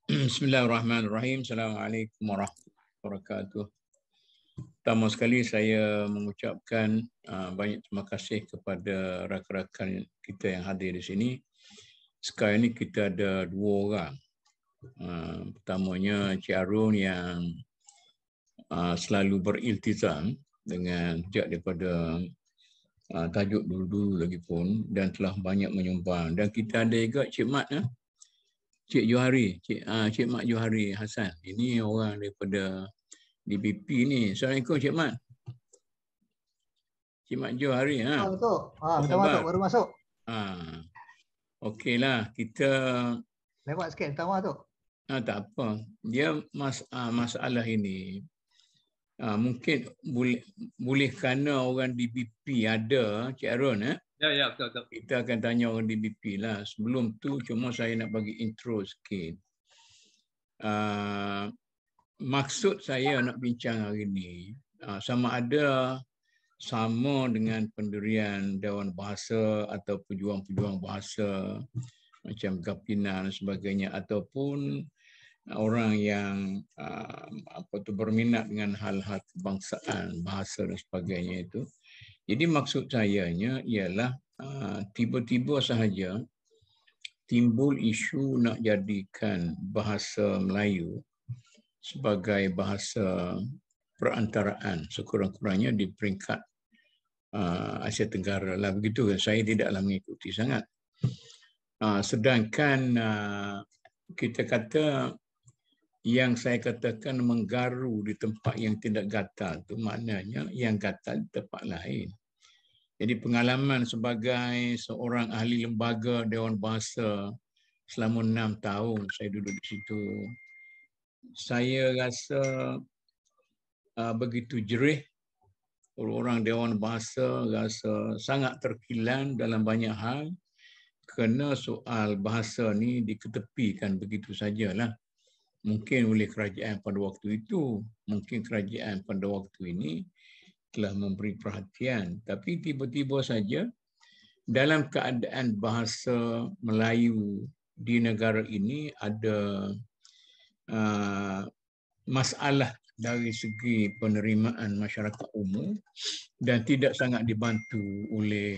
Bismillahirrahmanirrahim. Assalamualaikum warahmatullahi wabarakatuh. Pertama sekali saya mengucapkan banyak terima kasih kepada rakan-rakan kita yang hadir di sini. Sekarang ini kita ada dua orang. Pertamanya Cik Arun yang selalu beriltizam dengan sejak daripada tajuk dulu-dulu lagi pun dan telah banyak menyumbang. Dan kita ada juga Cik Mat, Cik Johari, Cik Mat Johari Hassan. Ini orang daripada DBP ni. Assalamualaikum Cik Mat. Cik Mat Johari. Betul. Minta maaf baru masuk. Okeylah, kita lewat sikit, minta maaf tu. Tak apa. Dia masalah ini mungkin boleh kerana orang DBP ada, Cik Arun, Ya, betul. Kita akan tanya orang DBP lah. Sebelum tu cuma saya nak bagi intro sikit. Maksud saya nak bincang hari ini sama ada sama dengan pendirian Dewan Bahasa atau pejuang-pejuang bahasa macam Gapina dan sebagainya, ataupun orang yang berminat dengan hal-hal kebangsaan, bahasa dan sebagainya itu. Jadi maksud saya ialah tiba-tiba sahaja timbul isu nak jadikan bahasa Melayu sebagai bahasa perantaraan sekurang-kurangnya di peringkat Asia Tenggara lah, begitu kan. Saya tidaklah mengikuti sangat. Sedangkan kita kata yang saya katakan menggaru di tempat yang tidak gatal tu maknanya yang gatal di tempat lain. Jadi pengalaman sebagai seorang ahli lembaga Dewan Bahasa selama 6 tahun saya duduk di situ, saya rasa begitu jerih. Orang Dewan Bahasa rasa sangat terkilan dalam banyak hal kerana soal bahasa ni diketepikan begitu sajalah. Mungkin oleh kerajaan pada waktu itu, mungkin kerajaan pada waktu ini telah memberi perhatian, tapi tiba-tiba saja dalam keadaan bahasa Melayu di negara ini ada masalah dari segi penerimaan masyarakat umum dan tidak sangat dibantu oleh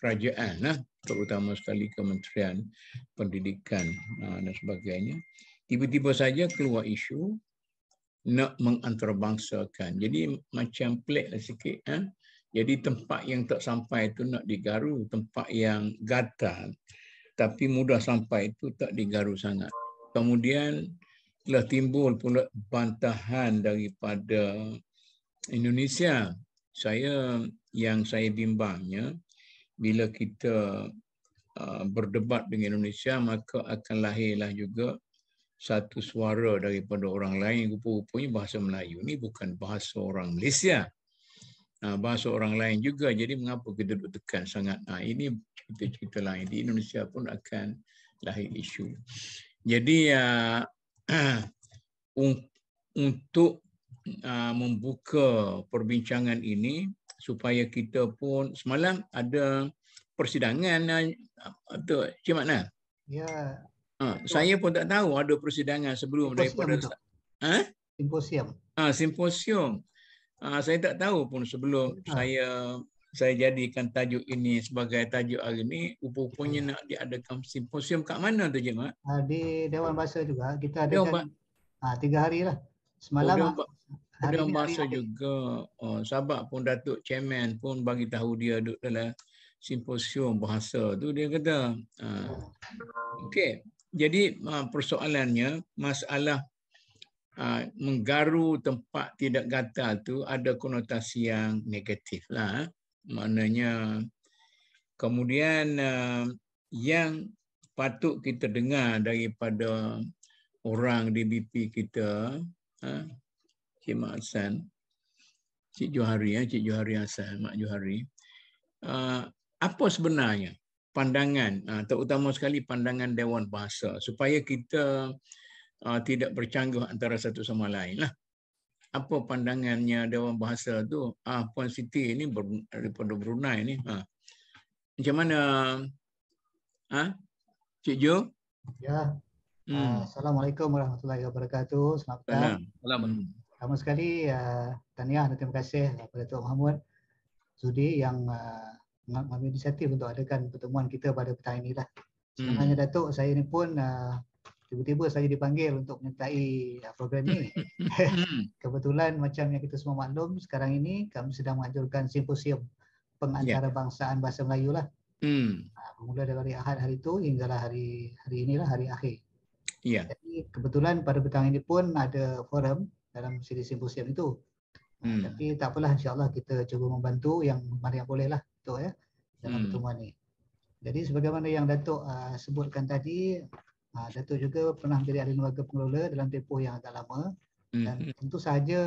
kerajaan, terutama sekali Kementerian Pendidikan dan sebagainya. Tiba-tiba saja keluar isu nak mengantarabangsakan. Jadi macam pelik lah sikit. Jadi tempat yang tak sampai itu nak digaru, tempat yang gatal tapi mudah sampai itu tak digaru sangat. Kemudian telah timbul pula bantahan daripada Indonesia. Yang saya bimbangnya, bila kita berdebat dengan Indonesia, maka akan lahirlah juga satu suara daripada orang lain. Rupa-rupanya bahasa Melayu ni bukan bahasa orang Malaysia, bahasa orang lain juga. Jadi mengapa kita duduk tekan sangat? Ini cerita-cerita lain. Di Indonesia pun akan lahir isu. Jadi untuk membuka perbincangan ini supaya kita pun, semalam ada persidangan tu Cik Mat. Ya. Saya pun tak tahu ada persidangan sebelum daripada simposium. Simposium. Saya tak tahu pun sebelum saya jadikan tajuk ini sebagai tajuk hari ini. Rupanya nak diadakan simposium kat mana tu Cik Mat? Di Dewan Bahasa juga. Kita adakan 3 hari lah. Semalam Dewan Bahasa juga. Sabak pun Datuk Chairman pun bagi tahu dia duduk dalam simposium bahasa tu, dia kata. Okey. Jadi persoalannya, masalah menggaru tempat tidak gatal tu ada konotasi yang negatif lah. Maknanya kemudian yang patut kita dengar daripada orang DBP kita, Cik Mat Hassan, Cik Johari Hassan, Mak Johari, apa sebenarnya pandangan, terutama sekali pandangan Dewan Bahasa, supaya kita tidak bercanggah antara satu sama lain lah. Apa pandangannya Dewan Bahasa tu? Puan Siti ni daripada Brunei ni. Macam mana? Cik Jo? Ya. Assalamualaikum warahmatullahi wabarakatuh. Selamat petang. Pertama sekali, tahniah dan terima kasih kepada Datuk Mahmud Zudi yang mengambil inisiatif untuk adakan pertemuan kita pada petang inilah. Sebenarnya Datuk, saya ni pun tiba-tiba saya dipanggil untuk menyertai program ni. Kebetulan macam yang kita semua maklum, sekarang ini kami sedang menganjurkan simposium pengantarabangsaaan bahasa Melayu lah. Bermula dari Ahad hari itu hinggalah hari inilah, hari akhir. Jadi kebetulan pada petang ini pun ada forum dalam siri simposium itu. Tapi tak apalah, insya-Allah kita cuba membantu yang mana yang boleh lah Datuk ya dalam pertemuan ni. Jadi sebagaimana yang Datuk sebutkan tadi, Datuk juga pernah menjadi ahli lembaga pengelola dalam tempoh yang agak lama dan tentu sahaja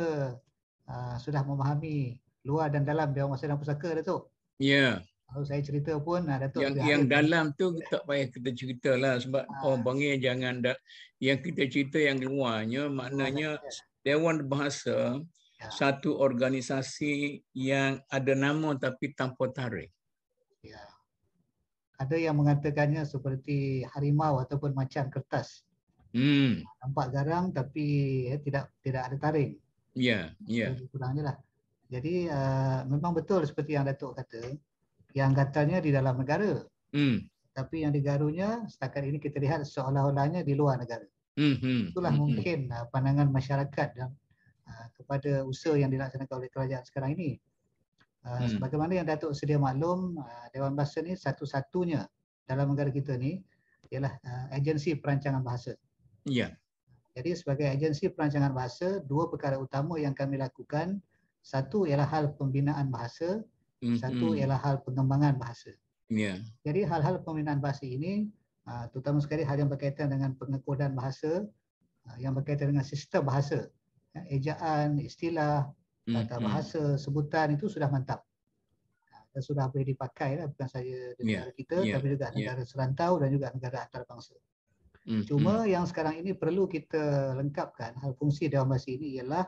sudah memahami luar dan dalam Dewan Masa dan Pusaka Datuk. Ya. Kalau saya cerita pun Datuk yang dalam tu tak payah kita ceritalah sebab orang panggil jangan yang kita cerita yang luarnya, maknanya Dewan Bahasa satu organisasi yang ada nama tapi tanpa tarikh. Ya. Ada yang mengatakannya seperti harimau ataupun macan kertas. Nampak garang tapi tidak ada taring. Ya, kurangnya lah. Jadi memang betul seperti yang Datuk kata, yang katanya di dalam negara. Tapi yang digarunya setakat ini kita lihat seolah-olahnya di luar negara. Itulah mungkin pandangan masyarakat dan kepada usaha yang dilaksanakan oleh kerajaan sekarang ini. Sebagaimana yang Datuk sedia maklum, Dewan Bahasa ni satu-satunya dalam negara kita ni ialah agensi perancangan bahasa. Ya. Jadi sebagai agensi perancangan bahasa, dua perkara utama yang kami lakukan, satu ialah hal pembinaan bahasa, satu ialah hal pengembangan bahasa. Jadi hal-hal pembinaan bahasa ini, terutama sekali hal yang berkaitan dengan pengekodan bahasa, yang berkaitan dengan sistem bahasa, ejaan, istilah, tata bahasa, sebutan itu sudah mantap. Dan sudah boleh dipakai lah, bukan saja di negara kita, tapi juga negara serantau dan juga negara antarabangsa. Cuma yang sekarang ini perlu kita lengkapkan, hal fungsi Dewan Bahasa ini ialah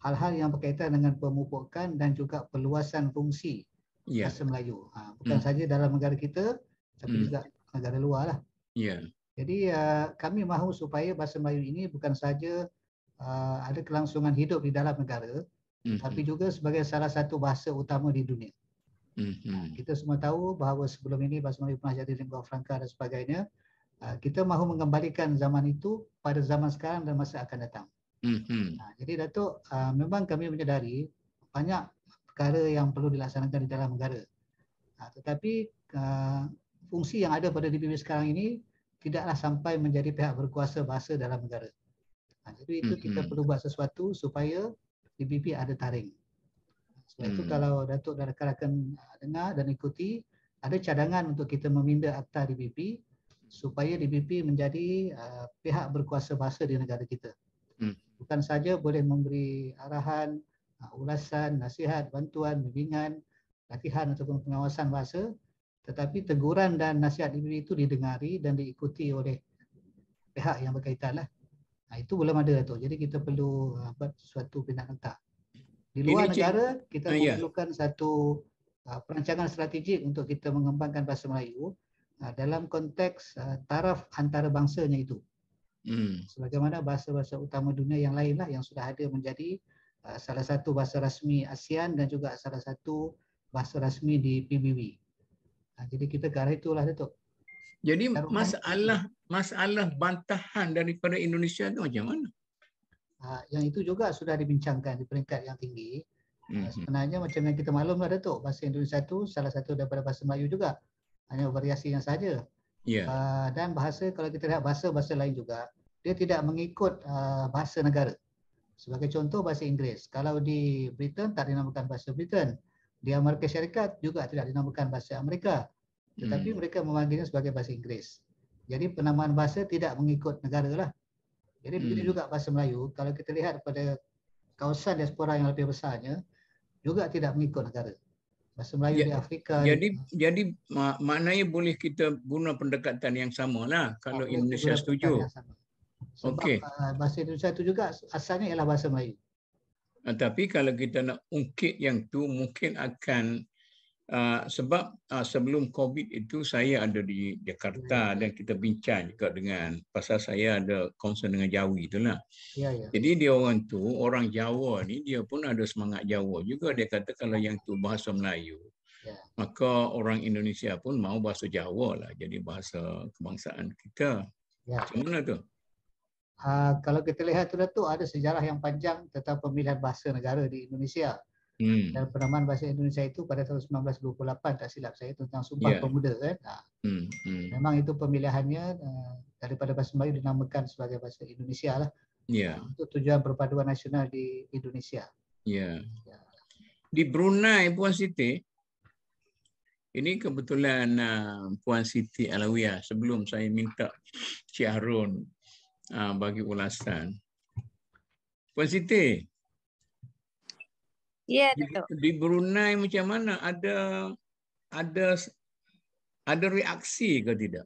hal-hal yang berkaitan dengan pemupukan dan juga perluasan fungsi bahasa Melayu. Bukan saja dalam negara kita, tapi juga negara luar lah. Jadi kami mahu supaya bahasa Melayu ini bukan saja ada kelangsungan hidup di dalam negara, tapi juga sebagai salah satu bahasa utama di dunia. Kita semua tahu bahawa sebelum ini bahasa Melayu pernah jadi lingua franca dan sebagainya. Kita mahu mengembalikan zaman itu pada zaman sekarang dan masa akan datang. Jadi Datuk, memang kami menyedari banyak perkara yang perlu dilaksanakan di dalam negara. Tetapi fungsi yang ada pada DPP sekarang ini tidaklah sampai menjadi pihak berkuasa bahasa dalam negara. Jadi itu kita perlu buat sesuatu supaya DPP ada taring. Sebab itu kalau Datuk dan rakan-rakan dengar dan ikuti, ada cadangan untuk kita meminda akta DPP supaya DPP menjadi pihak berkuasa bahasa di negara kita. Bukan saja boleh memberi arahan, ulasan, nasihat, bantuan, bimbingan, latihan ataupun pengawasan bahasa, tetapi teguran dan nasihat DPP itu didengari dan diikuti oleh pihak yang berkaitan lah. Itu belum ada tu. Jadi kita perlu buat suatu pindaan akta. Di luar negara, kita memerlukan satu perancangan strategik untuk kita mengembangkan bahasa Melayu dalam konteks taraf antarabangsanya itu. Sebagaimana bahasa-bahasa utama dunia yang lain lah yang sudah ada menjadi salah satu bahasa rasmi ASEAN dan juga salah satu bahasa rasmi di PBB. Jadi kita ke arah itulah Datuk. Jadi masalah bantahan daripada Indonesia itu macam mana? Yang itu juga sudah dibincangkan di peringkat yang tinggi. Sebenarnya macam yang kita maklum lah Datuk, bahasa Indonesia itu salah satu daripada bahasa Melayu juga. Hanya variasinya saja. Dan bahasa, kalau kita lihat bahasa-bahasa lain juga, dia tidak mengikut bahasa negara. Sebagai contoh bahasa Inggeris, kalau di Britain tak dinamakan bahasa Britain, di Amerika Syarikat juga tidak dinamakan bahasa Amerika, tetapi mereka memanggilnya sebagai bahasa Inggeris. Jadi penamaan bahasa tidak mengikut negara lah. Jadi begitu juga bahasa Melayu, kalau kita lihat pada kawasan diaspora yang lebih besarnya, juga tidak mengikut negara. Bahasa Melayu di Afrika. Jadi maknanya boleh kita guna pendekatan yang sama lah kalau Indonesia setuju. Sebab bahasa Indonesia itu juga asalnya ialah bahasa Melayu. Tapi kalau kita nak ungkit yang tu mungkin akan Sebab sebelum COVID itu saya ada di Jakarta dan kita bincang juga dengan, pasal saya ada concern dengan Jawi itulah. Jadi dia orang Jawa ni dia pun ada semangat Jawa juga. Dia kata kalau yang tu bahasa Melayu, maka orang Indonesia pun mau bahasa Jawa lah jadi bahasa kebangsaan kita. Macam mana tu? Kalau kita lihat tu Datuk, ada sejarah yang panjang tentang pemilihan bahasa negara di Indonesia. Dan penamaan bahasa Indonesia itu pada tahun 1928 tak silap saya, tentang Sumpah Pemuda kan. Memang itu pemilihannya daripada bahasa Melayu dinamakan sebagai bahasa Indonesia lah. Untuk tujuan perpaduan nasional di Indonesia. Di Brunei, Puan Siti, ini kebetulan Puan Siti Alawiyah, sebelum saya minta Cik Harun bagi ulasan. Puan Siti, di Brunei macam mana? Ada reaksi ke tidak?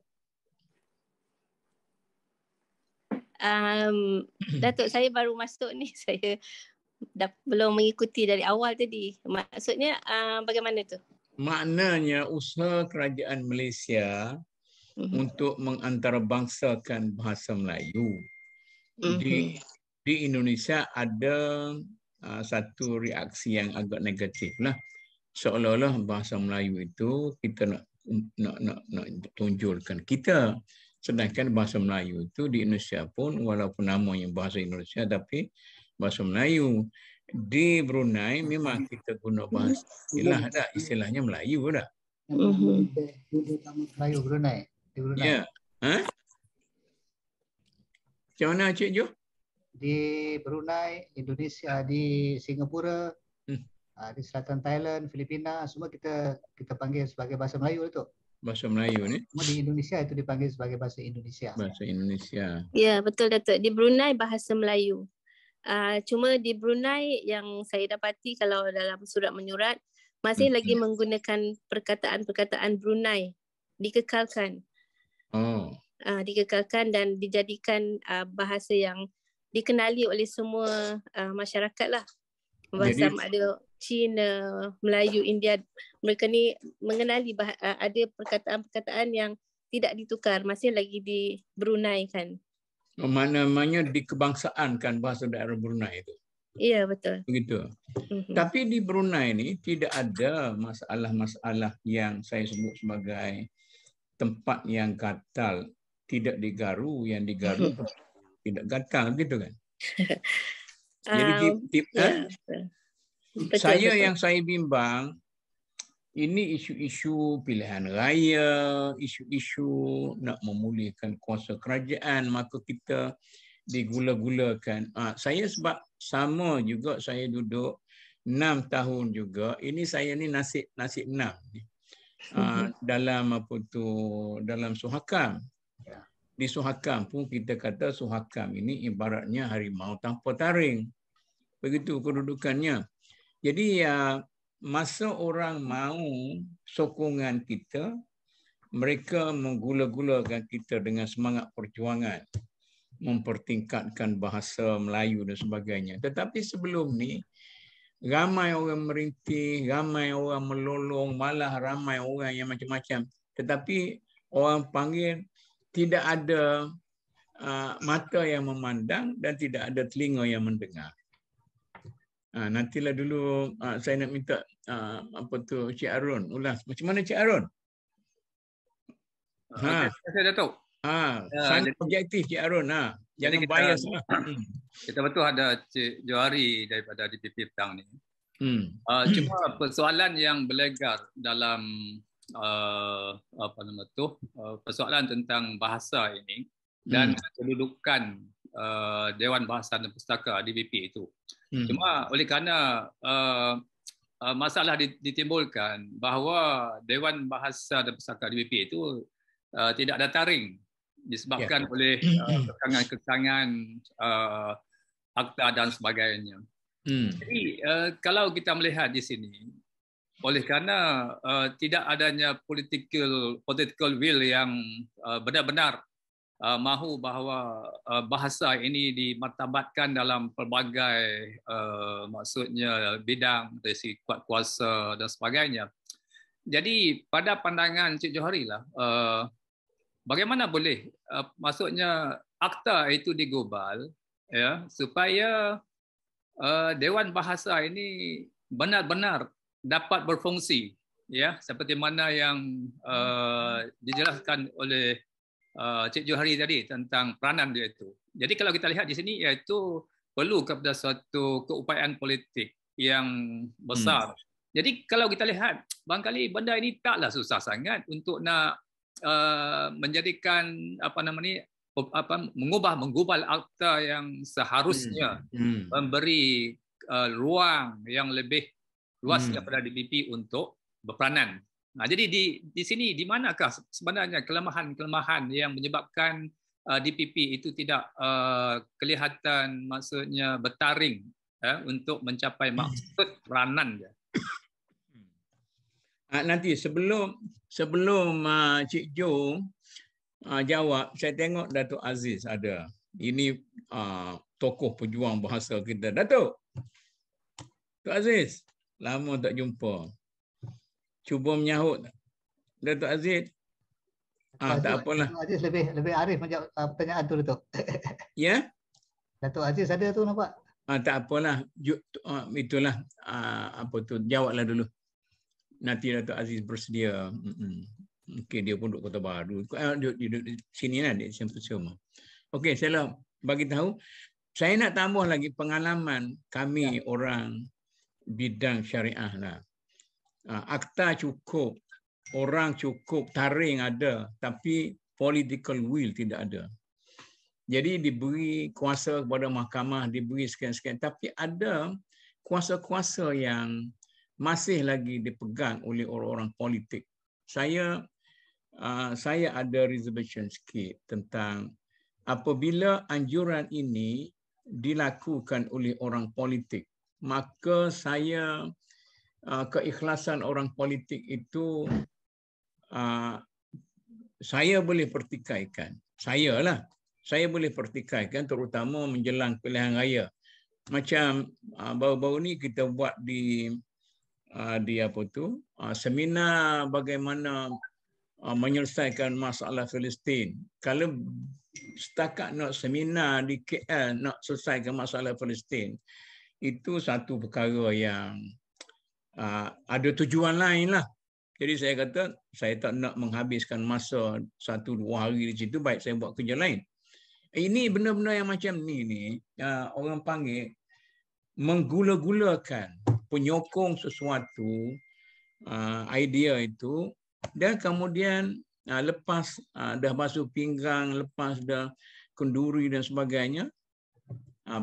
Datuk, saya baru masuk ni, saya belum mengikuti dari awal tadi. Maksudnya bagaimana tu? Maknanya usaha kerajaan Malaysia untuk mengantarabangsakan bahasa Melayu. Di Indonesia ada satu reaksi yang agak negatif lah. Seolah-olah bahasa Melayu itu kita nak tunjulkan kita. Sedangkan bahasa Melayu itu di Indonesia pun walaupun namanya bahasa Indonesia tapi bahasa Melayu. Di Brunei memang kita guna bahasa istilahnya Melayu dah. Melayu Brunei. Di Brunei. Ya. Macam mana Cik Jo? Di Brunei, Indonesia, di Singapura, di selatan Thailand, Filipina, semua kita panggil sebagai bahasa Melayu itu. Bahasa Melayu ni? Cuma di Indonesia itu dipanggil sebagai bahasa Indonesia. Bahasa Indonesia. Ya, betul Datuk. Di Brunei bahasa Melayu. Cuma di Brunei yang saya dapati kalau dalam surat menyurat masih lagi menggunakan perkataan-perkataan Brunei, dikekalkan. Dikekalkan dan dijadikan bahasa yang dikenali oleh semua masyarakat lah. Bahasa ada Cina, Melayu, India, mereka ni mengenali ada perkataan-perkataan yang tidak ditukar, masih lagi di Brunei kan. Mana-mana dikebangsaan kan bahasa daerah Brunei itu. Iya, betul. Begitu. Tapi di Brunei ni tidak ada masalah-masalah yang saya sebut sebagai tempat yang gatal, tidak digaru, yang digaru tidak gatal gitu kan. Jadi saya yang saya bimbang ini isu-isu pilihan raya, isu-isu nak memulihkan kuasa kerajaan, maka kita digula-gulakan. Saya sebab sama juga saya duduk 6 tahun juga. Ini saya ni nasib 6 dalam dalam Suhakam. Di Suhakam pun kita kata Suhakam ini ibaratnya harimau tanpa taring. Begitu kedudukannya. Jadi masa orang mahu sokongan kita, mereka menggula-gulakan kita dengan semangat perjuangan, mempertingkatkan bahasa Melayu dan sebagainya. Tetapi sebelum ni, ramai orang merintih, ramai orang melolong, malah ramai orang yang macam-macam. Tetapi orang panggil tidak ada mata yang memandang dan tidak ada telinga yang mendengar. Nantilah dulu saya nak minta Cik Harun ulas. Macam mana Cik Harun? Saya Datuk. Sangat objektif Cik Harun. Jangan bias lah. Kita betul ada Cik Johari daripada DPP petang ni. Cuma persoalan yang berlegar dalam persoalan tentang bahasa ini dan kedudukan Dewan Bahasa dan Pustaka DBP itu. Cuma oleh kerana masalah ditimbulkan bahawa Dewan Bahasa dan Pustaka DBP itu tidak ada taring disebabkan oleh kekangan-kekangan akta dan sebagainya. Jadi kalau kita melihat di sini, oleh kerana tidak adanya political will yang benar-benar mahu bahawa bahasa ini dimartabatkan dalam pelbagai maksudnya bidang dari segi kuat kuasa dan sebagainya. jadi pada pandangan Cik Johari lah, bagaimana boleh maksudnya akta itu digubal ya supaya Dewan Bahasa ini benar-benar dapat berfungsi ya seperti mana yang dijelaskan oleh Cik Johari tadi tentang peranan dia itu. Jadi kalau kita lihat di sini iaitu perlu kepada suatu keupayaan politik yang besar. Jadi kalau kita lihat barangkali benda ini taklah susah sangat untuk nak menjadikan menggubal akta yang seharusnya memberi ruang yang lebih luas daripada DPP untuk berperanan. Nah, jadi di sini di manakah sebenarnya kelemahan-kelemahan yang menyebabkan DPP itu tidak kelihatan maksudnya bertaring untuk mencapai maksud peranan dia. Nanti sebelum Cik Jo jawab, saya tengok Datuk Aziz ada. Ini tokoh pejuang bahasa kita. Datuk Aziz, lama tak jumpa. Cuba menyahut Datuk Aziz. Tak apalah. Datuk Aziz lebih arif menjawab pertanyaan tu, Datuk. Ya? Datuk Aziz ada tu nampak. Tak apalah. Itulah jawablah dulu. Nanti Datuk Aziz bersedia. Mungkin dia pun duduk Kota Baru. Duduk di sini lah, di Sempurna. Okey, saya bagi tahu. Saya nak tambah lagi pengalaman kami orang bidang syariah lah. Akta cukup, orang cukup, taring ada, tapi political will tidak ada. Jadi diberi kuasa kepada mahkamah, diberi sekian-sekian, tapi ada kuasa-kuasa yang masih lagi dipegang oleh orang-orang politik. Saya ada reservation sikit tentang apabila anjuran ini dilakukan oleh orang politik, maka keikhlasan orang politik itu saya boleh pertikaikan. Saya boleh pertikaikan terutama menjelang pilihan raya. Macam baru-baru ni kita buat di seminar bagaimana menyelesaikan masalah Palestin. Kalau setakat nak seminar di KL nak selesaikan masalah Palestin, itu satu perkara yang ada tujuan lain lah. Jadi saya kata saya tak nak menghabiskan masa 1-2 hari di situ, baik saya buat kerja lain. Ini benda-benda yang macam ni orang panggil menggula-gulakan, penyokong sesuatu idea itu, dan kemudian lepas dah basuh pinggang, lepas dah kenduri dan sebagainya,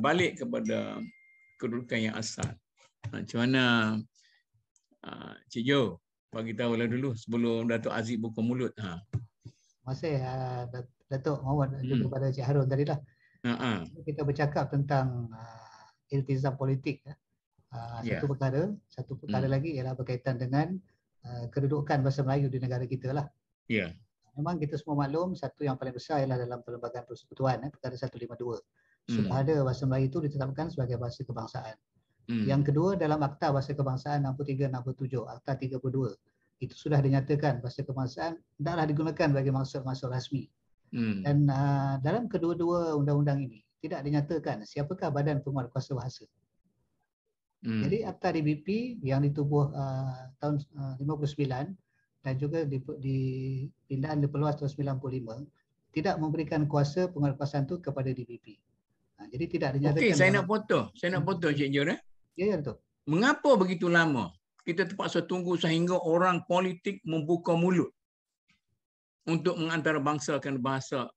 balik kepada kedudukan yang asal. Macam mana Cik Jo? Bagi tahulah dulu sebelum Datuk Aziz buka mulut. Terima kasih Datuk Muhammad juga kepada Cik Harun tadi lah. Kita bercakap tentang iltizam politik. Satu perkara lagi ialah berkaitan dengan kedudukan bahasa Melayu di negara kita lah. Memang kita semua maklum, satu yang paling besar ialah dalam Perlembagaan Persekutuan, perkara 152. Sudah ada bahasa Melayu itu ditetapkan sebagai bahasa kebangsaan. Yang kedua, dalam Akta Bahasa Kebangsaan 63-67, Akta 32, itu sudah dinyatakan bahasa kebangsaan tidaklah digunakan bagi maksud-maksud rasmi. Dan dalam kedua-dua undang-undang ini tidak dinyatakan siapakah badan penguatkuasa bahasa. Jadi Akta DBP yang ditubuh tahun 59 dan juga di pindaan diperluas tahun 95 tidak memberikan kuasa penguatkuasaan itu kepada DBP. Jadi tidak dinyatakan. Okey, saya nak potong Cik Jo. Ya, betul. Mengapa begitu lama kita terpaksa tunggu sehingga orang politik membuka mulut untuk mengantarabangsakan bahasa?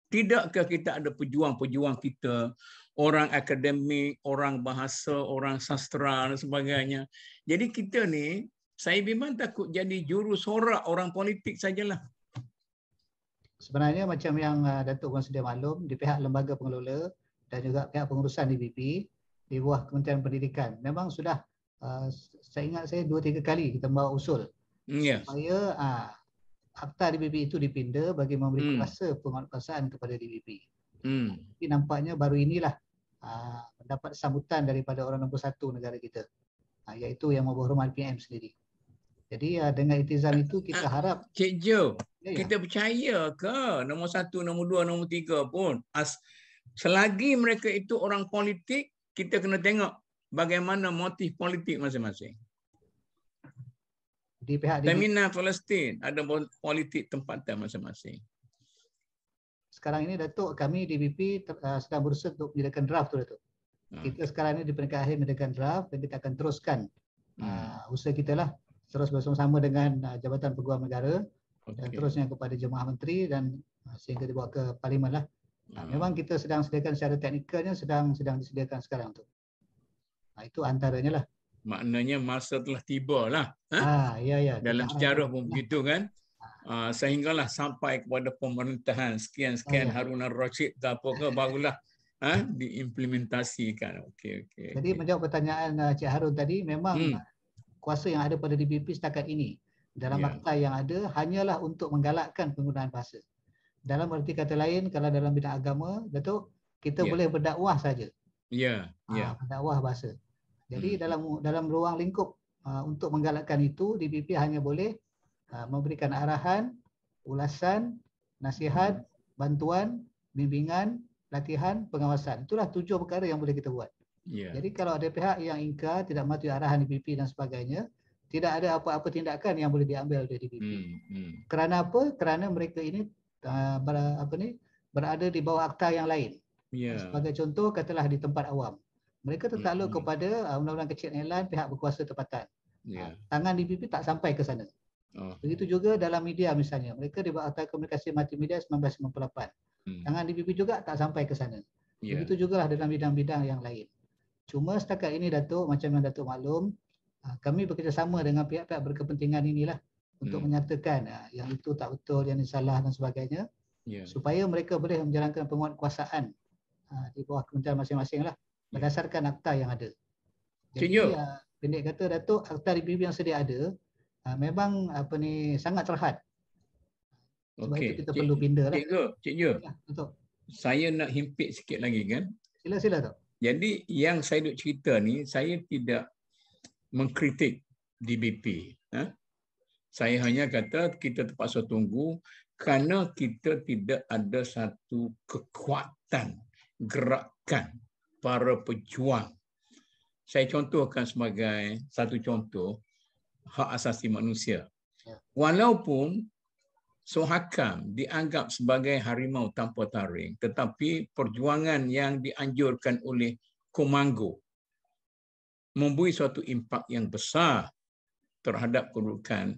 Tidakkah kita ada pejuang-pejuang kita, orang akademik, orang bahasa, orang sastra dan sebagainya? Jadi kita ni, saya bimbang takut jadi juru sorak orang politik sajalah. Sebenarnya macam yang Datuk Puan sedia maklum, di pihak lembaga pengelola dan juga pihak pengurusan DBP, di bawah Kementerian Pendidikan, memang sudah saya ingat saya 2-3 kali kita membawa usul supaya Akta DBP itu dipinda bagi memberi kuasa penguatkuasaan kepada DBP. Tapi nampaknya baru inilah mendapat sambutan daripada orang nombor 1 negara kita, iaitu Yang Berhormat PM sendiri. Jadi dengan iltizam itu kita harap. Cik Jo, kita percaya ke nombor 1, nombor 2, nombor 3 pun. Selagi mereka itu orang politik, kita kena tengok bagaimana motif politik masing-masing. Di pihak Femina Palestin ada politik tempatan masing-masing. Sekarang ini Datuk, kami DBP sedang berusaha untuk menyediakan draft tu Datuk. Kita sekarang ini di peringkat akhir menyediakan draft dan kita akan teruskan usaha kita lah terus bersama-sama dengan Jabatan Peguam Negara dan terusnya kepada Jemaah Menteri dan sehingga dibawa ke Parlimen lah. Memang kita sedang sediakan secara teknikalnya sedang disediakan sekarang tu. Itu antaranya lah. Maknanya masa telah tiba lah. Ya. Dalam sejarah pun begitu kan. Sehinggalah sampai kepada pemerintahan sekian-sekian Harun al-Rashid ke apa ke barulah diimplementasikan. Okey. Jadi menjawab pertanyaan Cik Harun tadi, memang kuasa yang ada pada DBP setakat ini dalam akta yang ada hanyalah untuk menggalakkan penggunaan bahasa. Dalam erti kata lain, kalau dalam bidang agama, Datuk, kita boleh berdakwah saja. Berdakwah bahasa. Jadi dalam ruang lingkup untuk menggalakkan itu, DBP hanya boleh memberikan arahan, ulasan, nasihat, bantuan, bimbingan, latihan, pengawasan. Itulah 7 perkara yang boleh kita buat. Jadi kalau ada pihak yang ingkar, tidak mematuhi arahan DBP dan sebagainya, tidak ada apa-apa tindakan yang boleh diambil oleh DBP. Kerana apa? Kerana mereka ini berada di bawah akta yang lain. Sebagai contoh, katalah di tempat awam. Mereka tertakluk kepada undang-undang kecil Thailand, pihak berkuasa tempatan. Tangan DBP tak sampai ke sana. Begitu juga dalam media misalnya. Mereka di bawah Akta Komunikasi Multimedia 1998. Tangan DBP juga tak sampai ke sana. Begitu juga dalam bidang-bidang yang lain. Cuma setakat ini Datuk, macam yang Datuk maklum, kami bekerjasama dengan pihak-pihak berkepentingan inilah untuk menyatakan yang itu tak betul, yang ini salah dan sebagainya. Supaya mereka boleh menjalankan penguatkuasaan di bawah kementerian masing-masing lah berdasarkan akta yang ada. Jadi pendek kata Datuk, akta DBP yang sedia ada memang sangat terhad. Sebab itu kita perlu pindah lah. Cik Jo. Saya nak himpit sikit lagi kan. Sila Tok. Jadi yang saya duk cerita ni, saya tidak mengkritik DBP. Saya hanya kata kita terpaksa tunggu kerana kita tidak ada satu kekuatan gerakan para pejuang. Saya contohkan sebagai satu contoh hak asasi manusia. Walaupun Suhakam dianggap sebagai harimau tanpa taring, tetapi perjuangan yang dianjurkan oleh Komanggo memberi suatu impak yang besar terhadap kedudukan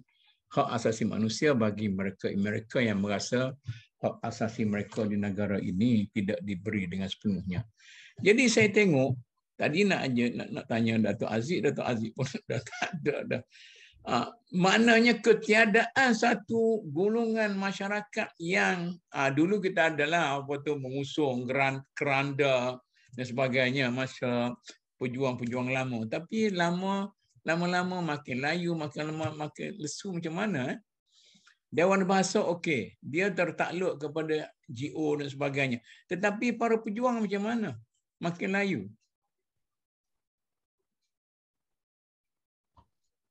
hak asasi manusia bagi mereka yang merasa hak asasi mereka di negara ini tidak diberi dengan sepenuhnya. Jadi saya tengok tadi nak tanya Datuk Aziz pun dah tak ada dah. Maknanya ketiadaan satu golongan masyarakat yang dulu kita adalah mengusung keranda dan sebagainya masa pejuang-pejuang lama, tapi lama-lama makin layu, makin lesu macam mana. Dewan Bahasa okey, dia tertakluk kepada GO dan sebagainya, tetapi para pejuang macam mana? Makin layu.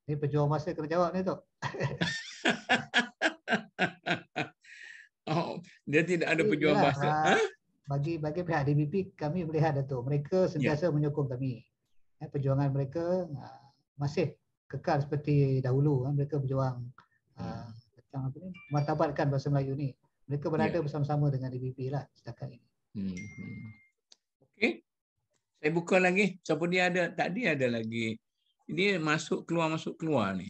Ini pejuang masa kena jawab ni Tok. Dia tidak ada pejuang bahasa. Bagi pihak DBP, kami melihat Datuk, mereka sentiasa menyokong kami. Perjuangan mereka masih kekal seperti dahulu. Mereka berjuang martabatkan bahasa Melayu ni. Mereka berada bersama-sama dengan DBP lah setakat ini. Okey. Saya buka lagi. Siapa dia ada? Tadi ada lagi. Ini masuk keluar ni.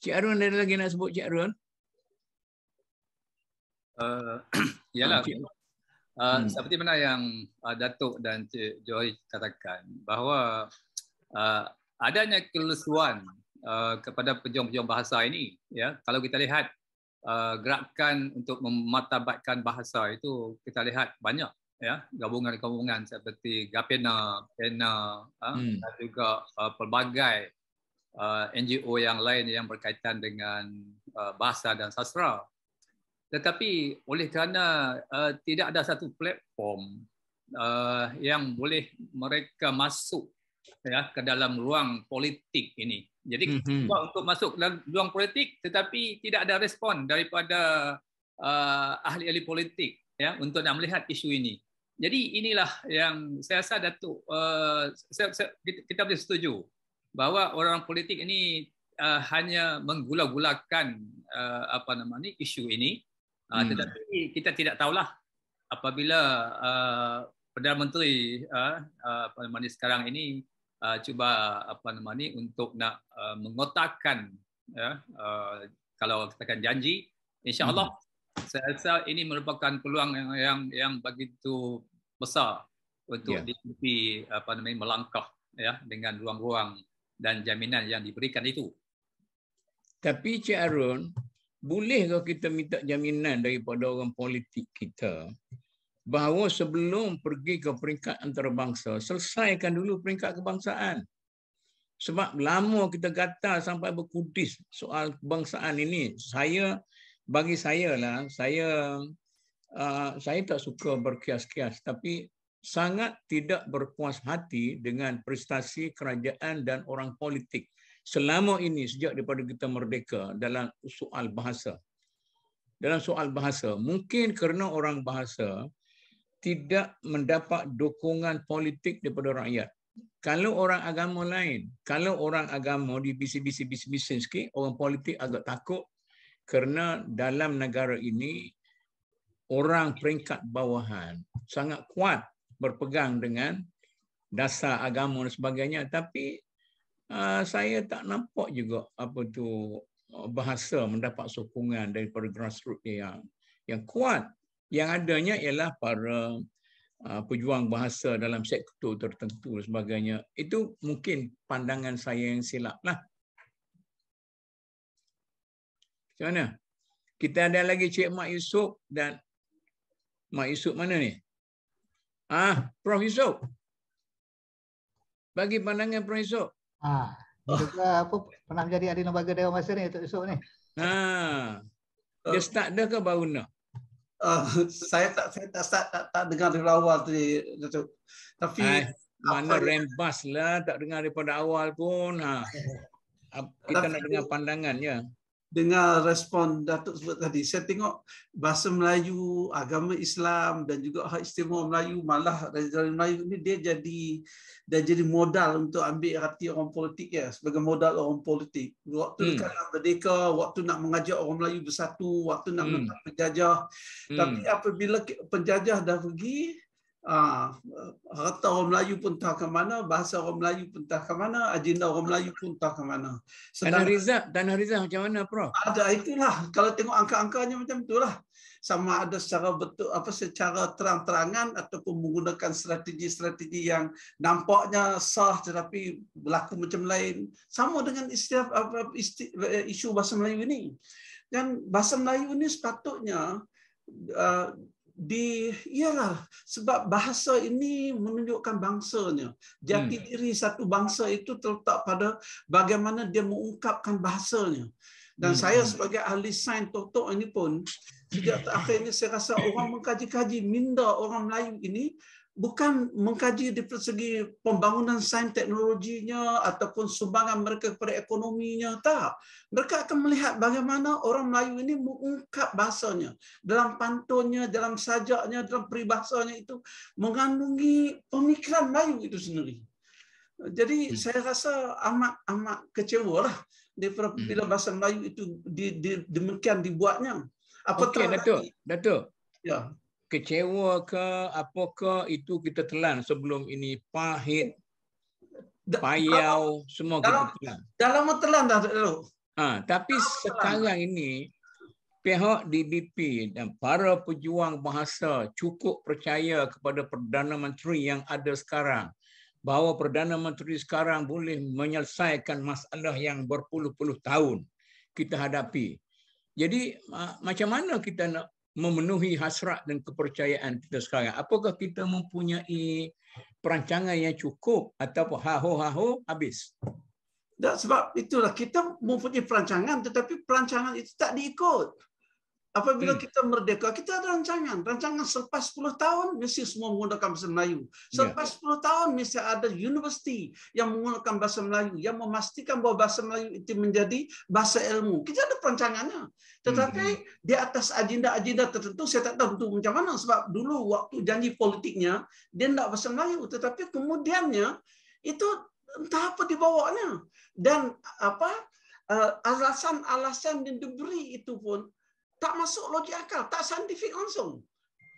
Cik Arun ada lagi nak sebut Cik Arun? Yalah. Seperti mana yang Datuk dan Cik Johari katakan bahawa adanya kelesuan kepada pejuang-pejuang bahasa ini, ya, kalau kita lihat gerakan untuk memartabatkan bahasa itu, kita lihat banyak, ya, gabungan-gabungan seperti Gapena, Pena, dan juga pelbagai NGO yang lain yang berkaitan dengan bahasa dan sastra. Tetapi oleh kerana tidak ada satu platform yang boleh mereka masuk, ya, ke dalam ruang politik ini, Jadi cuba untuk masuk dalam ruang politik tetapi tidak ada respon daripada ahli-ahli politik ya untuk nak melihat isu ini. Jadi inilah yang saya rasa Datuk kita boleh setuju bahawa orang politik ini hanya menggula-gulakan isu ini, tetapi kita tidak tahulah apabila Perdana Menteri sekarang ini cuba untuk nak mengotakkan kalau katakan janji, insya-Allah saya rasa ini merupakan peluang yang begitu besar untuk DPP melangkah ya dengan ruang-ruang dan jaminan yang diberikan itu. Tapi Cik Arun, bolehkah kita minta jaminan daripada orang politik kita bahawa sebelum pergi ke peringkat antarabangsa, selesaikan dulu peringkat kebangsaan? Sebab lama kita gatal sampai berkudis soal kebangsaan ini. Bagi saya lah, saya tak suka berkias-kias, tapi sangat tidak berpuas hati dengan prestasi kerajaan dan orang politik selama ini sejak daripada kita merdeka dalam soal bahasa. Dalam soal bahasa, mungkin kerana orang bahasa tidak mendapat dukungan politik daripada rakyat. Kalau orang agama lain, kalau orang agama di bisik-bisik sikit, orang politik agak takut kerana dalam negara ini orang peringkat bawahan sangat kuat berpegang dengan dasar agama dan sebagainya, tapi saya tak nampak juga bahasa mendapat sokongan daripada grassroots yang kuat. Yang adanya ialah para pejuang bahasa dalam sektor tertentu dan sebagainya. Itu mungkin pandangan saya yang silap lah. Macam mana? Kita ada lagi Cik Mak Yusof dan Mak Yusof mana ni? Prof Yusof. Bagi pandangan Prof Yusof. Juga pernah menjadi ahli lembaga Dewan Bahasa ni Tok Yusof ni. Dia start dah ke baru nak? Saya tak dengar dari awal tadi, Datuk. Tapi mana rembas lah, tak dengar daripada awal pun. Kita nak dengar pandangannya. Dengar respon Datuk sebut tadi, saya tengok bahasa Melayu, agama Islam dan juga hak istimewa Melayu, malah dari Melayu ni dia jadi modal untuk ambil hati orang politik ya, sebagai modal orang politik. Waktu dekat nak merdeka, waktu nak mengajak orang Melayu bersatu, waktu nak menentang penjajah. Tapi apabila penjajah dah pergi, harta orang Melayu pun entah ke mana, bahasa orang Melayu pun entah ke mana, agenda orang Melayu pun entah ke mana. Tanah Rizal macam mana, Prof? Ada itulah, kalau tengok angka-angkanya macam itulah. Sama ada secara secara terang-terangan ataupun menggunakan strategi-strategi yang nampaknya sah tetapi berlaku macam lain. Sama dengan isu bahasa Melayu ini. Dan bahasa Melayu ini sepatutnya ialah sebab bahasa ini menunjukkan bangsanya. Jati diri satu bangsa itu terletak pada bagaimana dia mengungkapkan bahasanya. Dan saya sebagai ahli sains tok ini pun sejak terakhir ini saya rasa orang mengkaji-kaji minda orang Melayu ini bukan mengkaji di segi pembangunan sains teknologinya ataupun sumbangan mereka kepada ekonominya, tak. Mereka akan melihat bagaimana orang Melayu ini mengungkap bahasanya dalam pantunnya, dalam sajaknya, dalam peribahasanya itu mengandungi pemikiran Melayu itu sendiri. Jadi saya rasa amat kecewa lah bila bahasa Melayu itu demikian dibuatnya. Okey, Datuk. Ya. Kecewa ke apakah itu kita telan sebelum ini, pahit, payau, semua kita telan. Dah lama telan dah, Datuk. Tapi sekarang ini pihak DBP dan para pejuang bahasa cukup percaya kepada Perdana Menteri yang ada sekarang, bahawa Perdana Menteri sekarang boleh menyelesaikan masalah yang berpuluh-puluh tahun kita hadapi. Jadi macam mana kita nak memenuhi hasrat dan kepercayaan kita sekarang? Apakah kita mempunyai perancangan yang cukup ataupun haho habis? Sebab itulah kita mempunyai perancangan tetapi perancangan itu tak diikut. Apabila kita merdeka, kita ada rancangan. Rancangan selepas 10 tahun, mesti semua menggunakan bahasa Melayu. Selepas 10 tahun, mesti ada universiti yang menggunakan bahasa Melayu, yang memastikan bahawa bahasa Melayu itu menjadi bahasa ilmu. Kita ada perancangannya. Tetapi di atas agenda-agenda tertentu, saya tak tahu macam mana. Sebab dulu waktu janji politiknya, dia tidak bahasa Melayu. Tetapi kemudiannya, itu entah apa dibawanya. Dan alasan-alasan yang diberi itu pun tak masuk logik akal, tak saintifik langsung.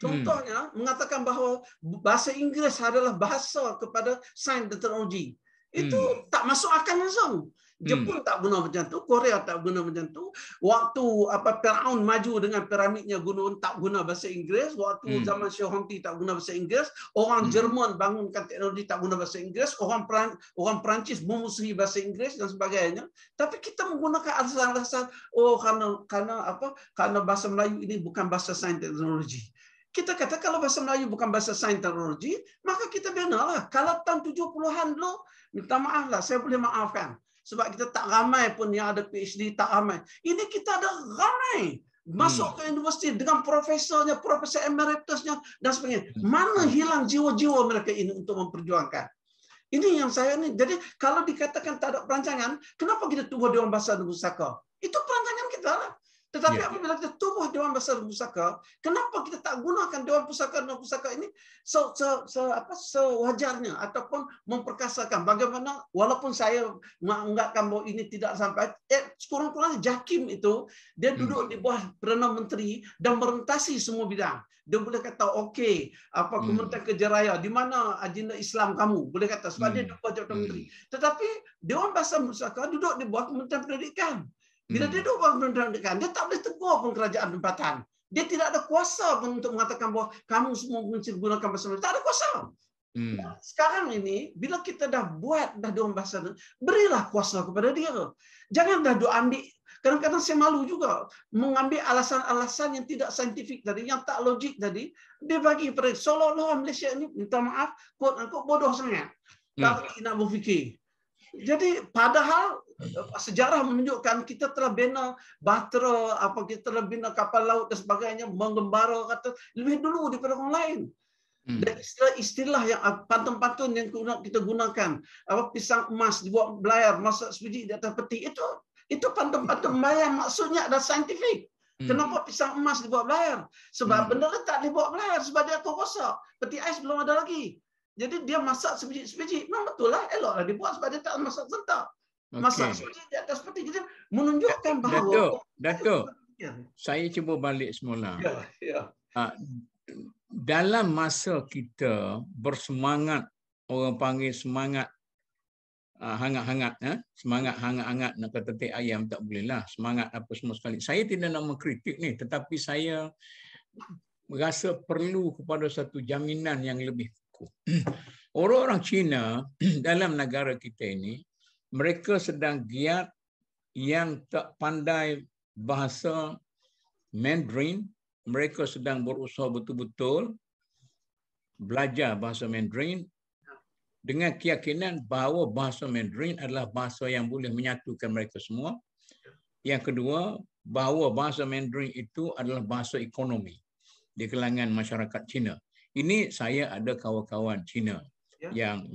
Contohnya, mengatakan bahawa bahasa Inggeris adalah bahasa kepada sains dan teknologi. Itu tak masuk akal langsung. Jepun tak guna macam tu, Korea tak guna macam tu. Waktu Firaun maju dengan piramidnya tak guna bahasa Inggeris. Waktu zaman Shah Hongti tak guna bahasa Inggeris. Orang Jerman bangunkan teknologi tak guna bahasa Inggeris. Orang Perancis memusuhi bahasa Inggeris dan sebagainya. Tapi kita menggunakan alasan-alasan karena bahasa Melayu ini bukan bahasa sains teknologi. Kita kata kalau bahasa Melayu bukan bahasa sains teknologi, maka kita benalah. Kalau tahun 70-an dulu, minta maaf lah, saya boleh maafkan. Sebab kita tak ramai pun yang ada PhD, tak ramai. Ini kita ada ramai. Masuk ke universiti dengan profesornya, profesor emeritusnya, dan sebagainya. Mana hilang jiwa-jiwa mereka ini untuk memperjuangkan? Ini yang saya ni. Jadi kalau dikatakan tak ada perancangan, kenapa kita tubuh Dewan Bahasa dan Pusaka? Itu perancangan kita lah. Tetapi apabila kita tubuh Dewan Bahasa dan Pusaka, kenapa kita tak gunakan Dewan Pusaka dan Pusaka ini sewajarnya ataupun memperkasakan bagaimana, walaupun saya menganggapkan bahawa ini tidak sampai, sekurang-kurangnya JAKIM itu dia duduk di bawah Perdana Menteri dan merentasi semua bidang. Dia boleh kata okey, Kementerian Kerja Raya, di mana agenda Islam kamu? Boleh kata sebab dia duduk bawah Perdana Menteri. Tetapi Dewan Bahasa dan Pusaka duduk di bawah Kementerian Pendidikan. Bila dia duduk bawah Kementerian Pendidikan, dia tak boleh tegur pun kerajaan tempatan. Dia tidak ada kuasa pun untuk mengatakan bahawa kamu semua mesti gunakan bahasa Melayu. Tak ada kuasa. Sekarang ini, bila kita dah buat Dewan Bahasa, berilah kuasa kepada dia. Jangan dah ambil. Kadang-kadang saya malu juga mengambil alasan-alasan yang tidak saintifik tadi, yang tak logik tadi, dia bagi pada seolah-olah Malaysia ini, minta maaf, quote-unquote bodoh sangat. Tak nak berfikir. Jadi padahal sejarah menunjukkan kita telah bina bahtera, kita telah bina kapal laut dan sebagainya, mengembara kata lebih dulu daripada orang lain. Dan istilah yang pantun-pantun yang kita gunakan, pisang emas dibuat belayar, masak sebiji di atas peti, itu pantun-pantun maya, maksudnya ada saintifik. Kenapa pisang emas dibuat belayar? Sebab benda tak dibuat belayar sebab dia akan rosak. Peti ais belum ada lagi. Jadi dia masak sebiji-sebiji. Memang betul lah, eloklah dibuat sebab dia tak masak serentak. Masak sebiji di atas peti. Jadi menunjukkan bahawa Datuk, saya cuba balik semula. Dalam masa kita bersemangat, orang panggil semangat hangat-hangat, semangat hangat-hangat nak kata teh ayam tak boleh lah, semangat apa semua sekali. Saya tidak nak mengkritik ni, tetapi saya rasa perlu kepada satu jaminan yang lebih. Orang-orang Cina dalam negara kita ini, mereka sedang giat yang tak pandai bahasa Mandarin. Mereka sedang berusaha betul-betul belajar bahasa Mandarin dengan keyakinan bahawa bahasa Mandarin adalah bahasa yang boleh menyatukan mereka semua. Yang kedua, bahawa bahasa Mandarin itu adalah bahasa ekonomi di kalangan masyarakat Cina. Ini saya ada kawan-kawan Cina yang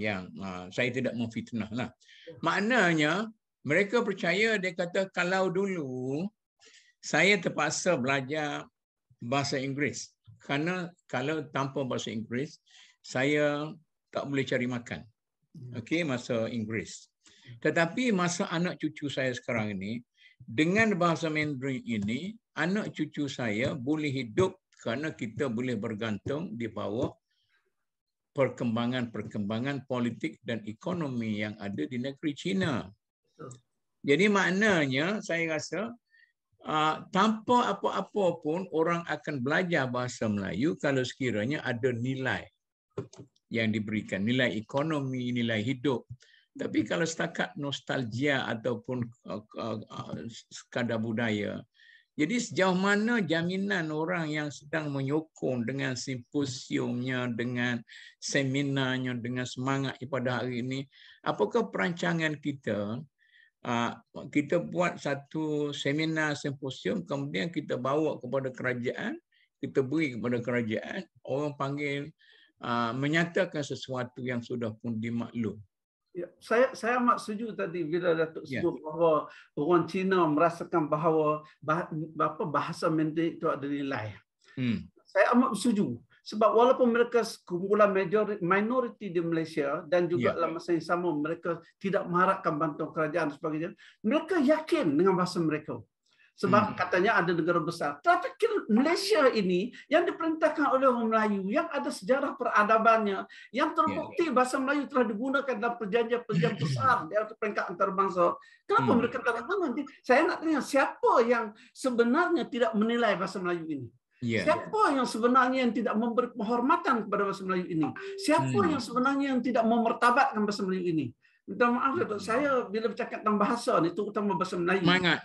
saya tidak memfitnah lah. Maknanya mereka percaya, dia kata kalau dulu saya terpaksa belajar bahasa Inggeris kerana kalau tanpa bahasa Inggeris saya tak boleh cari makan. Okey, masa Inggeris. Tetapi masa anak cucu saya sekarang ini, dengan bahasa Mandarin ini, anak cucu saya boleh hidup kerana kita boleh bergantung di bawah perkembangan politik dan ekonomi yang ada di negeri China. Jadi maknanya saya rasa tanpa apa-apa pun orang akan belajar bahasa Melayu kalau sekiranya ada nilai yang diberikan, nilai ekonomi, nilai hidup. Tapi kalau setakat nostalgia ataupun sekadar budaya, jadi sejauh mana jaminan orang yang sedang menyokong dengan simposiumnya, dengan seminarnya, dengan semangat pada hari ini, apakah perancangan kita kita buat satu seminar simposium, kemudian kita bawa kepada kerajaan, kita beri kepada kerajaan, orang panggil menyatakan sesuatu yang sudah pun dimaklum. Ya, saya amat setuju tadi bila Datuk sebut bahawa orang Cina merasakan bahawa bahasa Mandarin itu ada nilai. Saya amat setuju. Sebab walaupun mereka kumpulan minoriti di Malaysia dan juga dalam masa yang sama mereka tidak mengharapkan bantuan kerajaan dan sebagainya, mereka yakin dengan bahasa mereka. Sebab katanya ada negara besar. Tapi Malaysia ini yang diperintahkan oleh orang Melayu, yang ada sejarah peradabannya, yang terbukti bahasa Melayu telah digunakan dalam perjanjian-perjanjian besar di atas peringkat antarabangsa. Kenapa mereka tak nanti? Saya nak tanya, siapa yang sebenarnya tidak menilai bahasa Melayu ini? Siapa yang sebenarnya yang tidak memberi penghormatan kepada bahasa Melayu ini? Siapa yang sebenarnya yang tidak memertabatkan bahasa Melayu ini? Minta maaf, saya bila bercakap tentang bahasa ni, terutama bahasa Melayu. Semangat,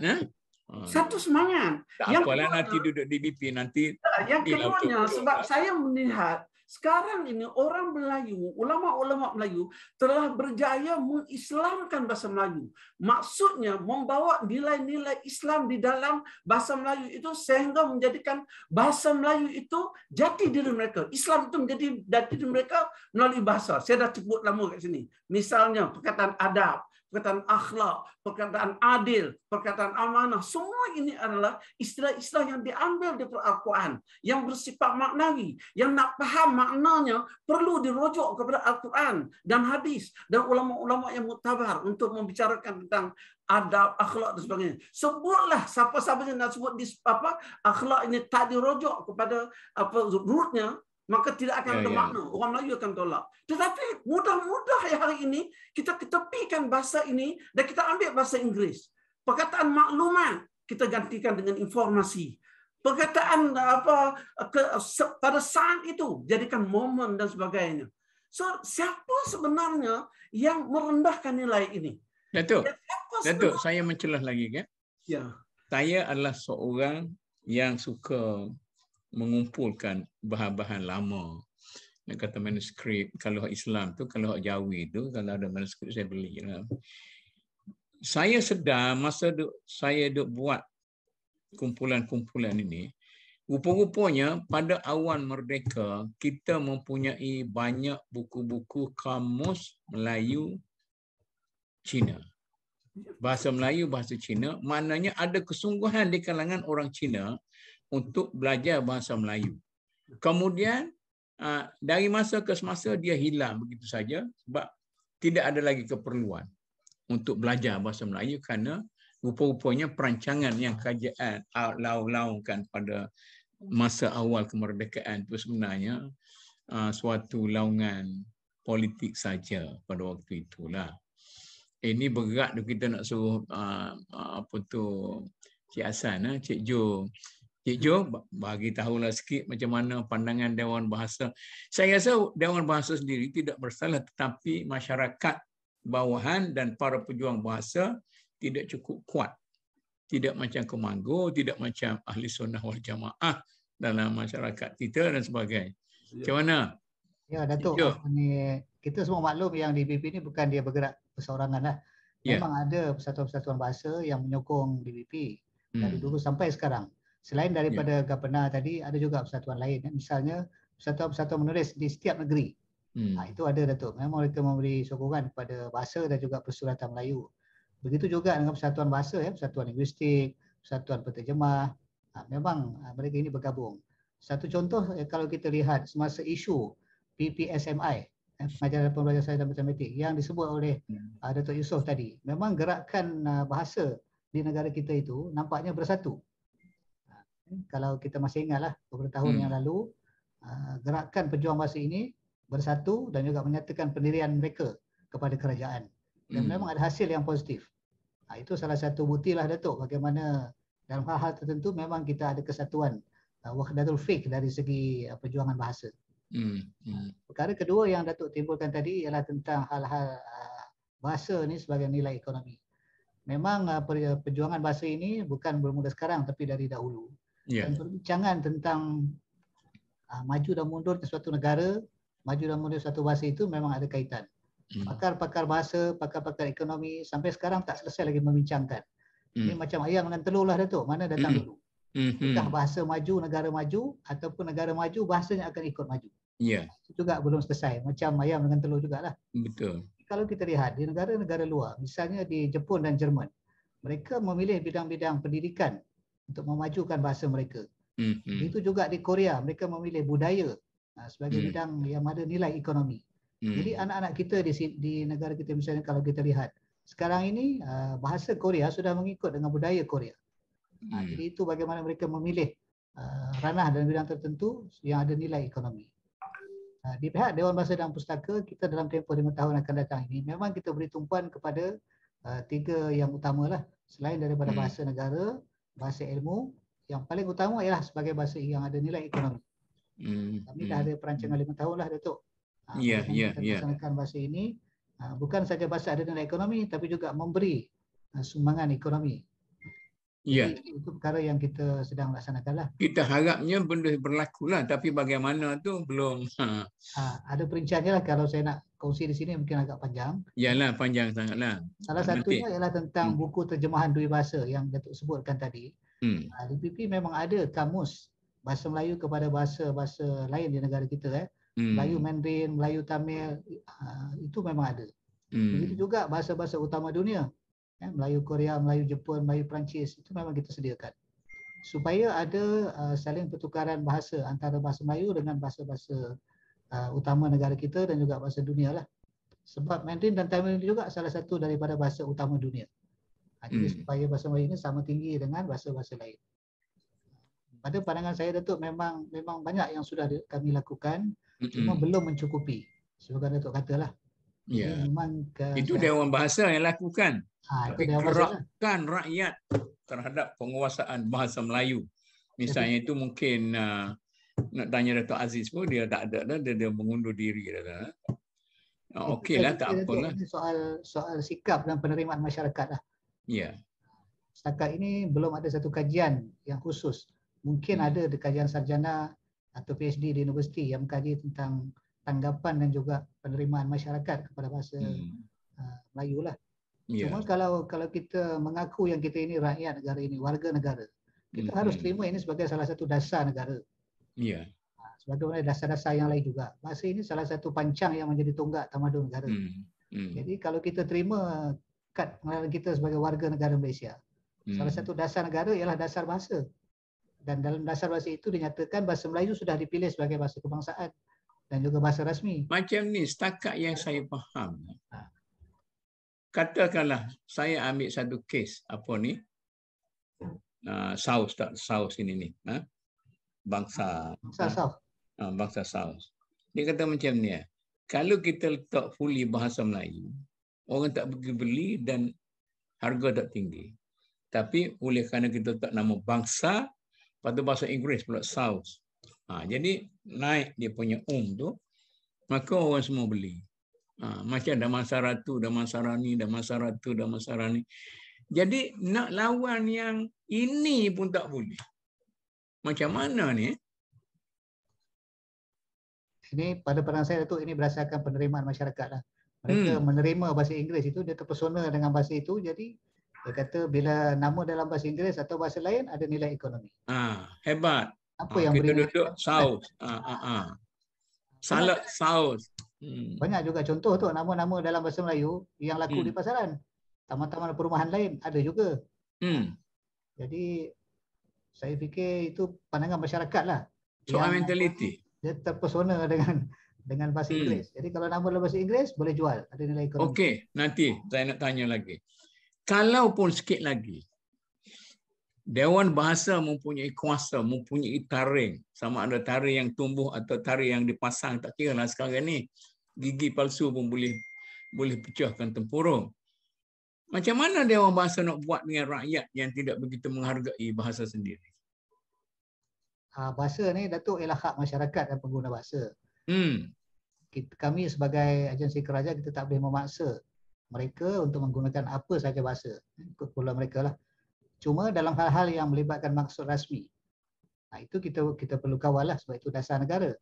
Satu semangat. Tak apalah nanti duduk di BP nanti. Yang keduanya, sebab saya melihat sekarang ini orang Melayu, ulama-ulama Melayu telah berjaya mengislamkan bahasa Melayu. Maksudnya membawa nilai-nilai Islam di dalam bahasa Melayu itu sehingga menjadikan bahasa Melayu itu jati diri mereka. Islam itu menjadi jati diri mereka melalui bahasa. Saya dah sebut lama kat sini. Misalnya perkataan adab, perkataan akhlak, perkataan adil, perkataan amanah. Semua ini adalah istilah-istilah yang diambil dari Al-Quran, yang bersifat maknawi, yang nak faham maknanya perlu dirujuk kepada Al-Quran dan hadis dan ulama-ulama yang muktabar untuk membicarakan tentang adab, akhlak dan sebagainya. Sebutlah siapa-siapa yang nak sebut akhlak ini tak dirujuk kepada rootnya, maka tidak akan ada makna. Orang Melayu akan tolak. Tetapi mudah-mudah hari ini kita ketepikan bahasa ini dan kita ambil bahasa Inggeris. Perkataan maklumat kita gantikan dengan informasi. Perkataan pada saat itu jadikan momen dan sebagainya. So siapa sebenarnya yang merendahkan nilai ini? Datuk, saya mencelah lagi kan? Ya. Saya adalah seorang yang suka mengumpulkan bahan-bahan lama. Nak kata manuskrip, kalau Islam tu, kalau Jawi tu, kalau ada manuskrip saya belilah. Saya sedar masa saya duk buat kumpulan-kumpulan ini, rupa-rupanya pada awal merdeka kita mempunyai banyak buku-buku kamus Melayu Cina. Bahasa Melayu, bahasa Cina, maknanya ada kesungguhan di kalangan orang Cina untuk belajar bahasa Melayu. Kemudian dari masa ke semasa dia hilang begitu saja sebab tidak ada lagi keperluan untuk belajar bahasa Melayu kerana rupa-rupanya perancangan yang kerajaan laungkan pada masa awal kemerdekaan itu sebenarnya suatu laungan politik saja pada waktu itulah. Ini berat tu kita nak suruh Cik Hasan, Cik Jo. Cik Jo, bagi tahulah sikit macam mana pandangan Dewan Bahasa. Saya rasa Dewan Bahasa sendiri tidak bersalah, tetapi masyarakat bawahan dan para pejuang bahasa tidak cukup kuat. Tidak macam Komanggo, tidak macam Ahli Sunnah wal Jamaah dalam masyarakat kita dan sebagainya. Macam mana? Ya, Datuk, kita semua maklum yang di DBP ini bukan dia bergerak perseorangan lah. Memang ada persatuan-persatuan bahasa yang menyokong DBP dari dulu sampai sekarang. Selain daripada Gapena tadi, ada juga persatuan lain. Misalnya, persatuan-persatuan menulis di setiap negeri. Itu ada, Datuk. Memang mereka memberi sokongan kepada bahasa dan juga persuratan Melayu. Begitu juga dengan persatuan bahasa, persatuan linguistik, persatuan penterjemah. Memang mereka ini bergabung. Satu contoh, kalau kita lihat semasa isu PPSMI, pengajaran pembelajaran sains dan matematik, yang disebut oleh Datuk Yusof tadi. Memang gerakan bahasa di negara kita itu nampaknya bersatu. Kalau kita masih ingatlah beberapa tahun yang lalu, gerakan pejuang bahasa ini bersatu dan juga menyatakan pendirian mereka kepada kerajaan. Dan memang ada hasil yang positif. Itu salah satu buktilah, Datuk, bagaimana dalam hal-hal tertentu memang kita ada kesatuan wahdatul fiqh dari segi perjuangan bahasa. Perkara kedua yang Datuk timbulkan tadi ialah tentang hal-hal bahasa ni sebagai nilai ekonomi. Memang perjuangan bahasa ini bukan bermula sekarang tapi dari dahulu. Dan perbincangan tentang maju dan mundur ke suatu negara, maju dan mundur suatu bahasa itu memang ada kaitan. Pakar-pakar bahasa, pakar-pakar ekonomi sampai sekarang tak selesai lagi membincangkan. Ini macam ayam dengan telur lah Datuk. Mana datang dulu? Apakah bahasa maju, negara maju, ataupun negara maju bahasanya akan ikut maju? Ya. Itu juga belum selesai. Macam ayam dengan telur jugalah. Betul. Kalau kita lihat di negara-negara luar, misalnya di Jepun dan Jerman, mereka memilih bidang-bidang pendidikan untuk memajukan bahasa mereka. Itu juga di Korea, mereka memilih budaya sebagai bidang yang ada nilai ekonomi. Jadi anak-anak kita di negara kita, misalnya kalau kita lihat sekarang ini bahasa Korea sudah mengikut dengan budaya Korea. Jadi itu bagaimana mereka memilih ranah dan bidang tertentu yang ada nilai ekonomi. Di pihak Dewan Bahasa dan Pustaka, kita dalam tempoh 5 tahun akan datang ini memang kita beri tumpuan kepada 3 yang utamalah. Selain daripada bahasa negara, bahasa ilmu, yang paling utama ialah sebagai bahasa yang ada nilai ekonomi. Kami dah ada perancangan 5 tahun lah Datuk. Kita laksanakan bahasa ini bukan saja bahasa ada nilai ekonomi tapi juga memberi sumbangan ekonomi. Jadi, itu perkara yang kita sedang laksanakan lah. Kita harapnya benda berlaku lah, tapi bagaimana tu belum. Ada perinciannya lah. Kalau saya nak kongsi di sini mungkin agak panjang. Yalah, panjang sangatlah. Salah satunya ialah tentang buku terjemahan dua bahasa yang Datuk sebutkan tadi. DPP memang ada kamus bahasa Melayu kepada bahasa-bahasa lain di negara kita. Melayu Mandarin, Melayu Tamil, itu memang ada. Begitu juga bahasa-bahasa utama dunia. Melayu Korea, Melayu Jepun, Melayu Perancis, itu memang kita sediakan. Supaya ada saling pertukaran bahasa antara bahasa Melayu dengan bahasa-bahasa utama negara kita dan juga bahasa dunia lah. Sebab Mandarin dan Tamil ini juga salah satu daripada bahasa utama dunia. Jadi supaya bahasa Melayu ini sama tinggi dengan bahasa-bahasa lain. Pada pandangan saya Datuk, memang banyak yang sudah kami lakukan, cuma belum mencukupi. Sebagai Datuk katalah. Ya. Itu Dewan Bahasa yang lakukan. Tapi gerakan rakyat terhadap penguasaan bahasa Melayu. Misalnya itu mungkin nak tanya Datuk Aziz pun dia tak ada, dia mengundur diri. Okeylah, tak apalah. Ini soal sikap dan penerimaan masyarakat lah. Ya. Setakat ini belum ada satu kajian yang khusus. Mungkin ada kajian sarjana atau PhD di universiti yang mengkaji tentang tanggapan dan juga penerimaan masyarakat kepada bahasa Melayu lah. Cuma kalau kita mengaku yang kita ini rakyat negara ini, warga negara, kita harus terima ini sebagai salah satu dasar negara. Sebagaimana dasar-dasar yang lain juga. Bahasa ini salah satu pancang yang menjadi tonggak tamadun negara. Jadi kalau kita terima kad pengenalan kita sebagai warga negara Malaysia, salah satu dasar negara ialah dasar bahasa. Dan dalam dasar bahasa itu dinyatakan bahasa Melayu sudah dipilih sebagai bahasa kebangsaan dan juga bahasa rasmi. Macam ni, setakat yang saya faham. Katakanlah saya ambil satu kes apa ni? Saus ini ni. Bangsa Saus. Bangsa Saus. Dia kata macam ni. Kalau kita letak fully bahasa Melayu, orang tak pergi beli dan harga tak tinggi. Tapi oleh kerana kita letak nama bangsa, pada bahasa Inggeris pula Saus. Jadi naik dia punya tu, maka orang semua beli. Macam Damansara Ratu, Damansara ni, Damansara Ratu, Damansara ni. Jadi nak lawan yang ini pun tak boleh. Macam mana ni? Ini pada pandangan saya Datuk, ini berdasarkan penerimaan masyarakat lah. Mereka menerima bahasa Inggeris itu, dia terpesona dengan bahasa itu, jadi dia kata bila nama dalam bahasa Inggeris atau bahasa lain ada nilai ekonomi. Hebat. Apa yang kita beri duduk Saus. Salad Saus. Banyak juga contoh tu nama-nama dalam bahasa Melayu yang laku di pasaran. Taman-taman perumahan lain ada juga. Jadi saya fikir itu pandangan masyarakat lah. Soal mentaliti. Dia terpesona dengan bahasa Inggeris. Jadi kalau nama dalam bahasa Inggeris boleh jual, ada nilai ekonomi. Okey, nanti saya nak tanya lagi. Kalaupun sikit lagi, Dewan Bahasa mempunyai kuasa, mempunyai taring. Sama ada taring yang tumbuh atau taring yang dipasang, tak kira lah sekarang ni. Gigi palsu pun boleh pecahkan tempurung. Macam mana Dewan Bahasa nak buat dengan rakyat yang tidak begitu menghargai bahasa sendiri? Bahasa ni Datuk ialah hak masyarakat dan pengguna bahasa. Kami sebagai agensi kerajaan kita tak boleh memaksa mereka untuk menggunakan apa sahaja bahasa. Ikut pula mereka lah. Cuma dalam hal-hal yang melibatkan maksud rasmi, itu kita perlu kawal lah sebab itu dasar negara.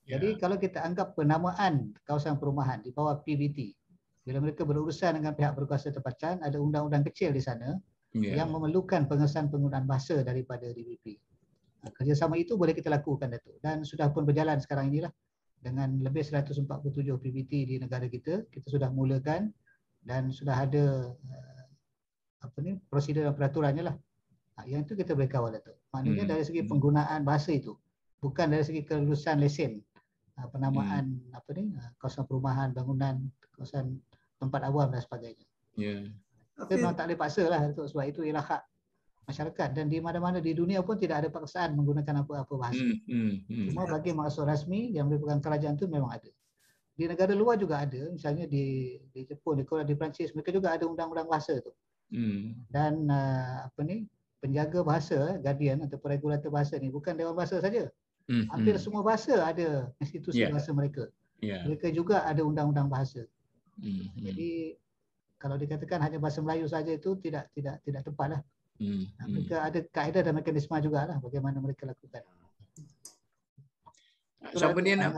Jadi kalau kita anggap penamaan kawasan perumahan di bawah PBT, Bila mereka berurusan dengan pihak berkuasa tempatan, ada undang-undang kecil di sana yang memerlukan pengesahan penggunaan bahasa daripada DPP. Kerjasama itu boleh kita lakukan, Datuk. Dan sudah pun berjalan sekarang inilah. Dengan lebih 147 PPT di negara kita, kita sudah mulakan dan sudah ada prosedur dan peraturannya lah. Yang itu kita boleh kawal, Datuk. Maknanya dari segi penggunaan bahasa itu, bukan dari segi kelulusan lesen, penamaan kawasan perumahan, bangunan, kawasan tempat awam dan sebagainya. Kita memang tak boleh paksa lah, Datuk, sebab itu ialah hak masyarakat dan di mana-mana di dunia pun tidak ada paksaan menggunakan apa-apa bahasa. Cuma bagi maksud rasmi yang merupakan kerajaan itu memang ada. Di negara luar juga ada, misalnya di Jepun, di Korea, di Perancis, mereka juga ada undang-undang bahasa tu. Dan penjaga bahasa, guardian atau regulator bahasa ni bukan Dewan Bahasa saja. Hampir semua bahasa ada institusi bahasa mereka. Mereka juga ada undang-undang bahasa. Jadi kalau dikatakan hanya bahasa Melayu saja itu tidak tepatlah. Mereka ada kaedah dan mekanisme juga lah bagaimana mereka lakukan. Siapa dia nak?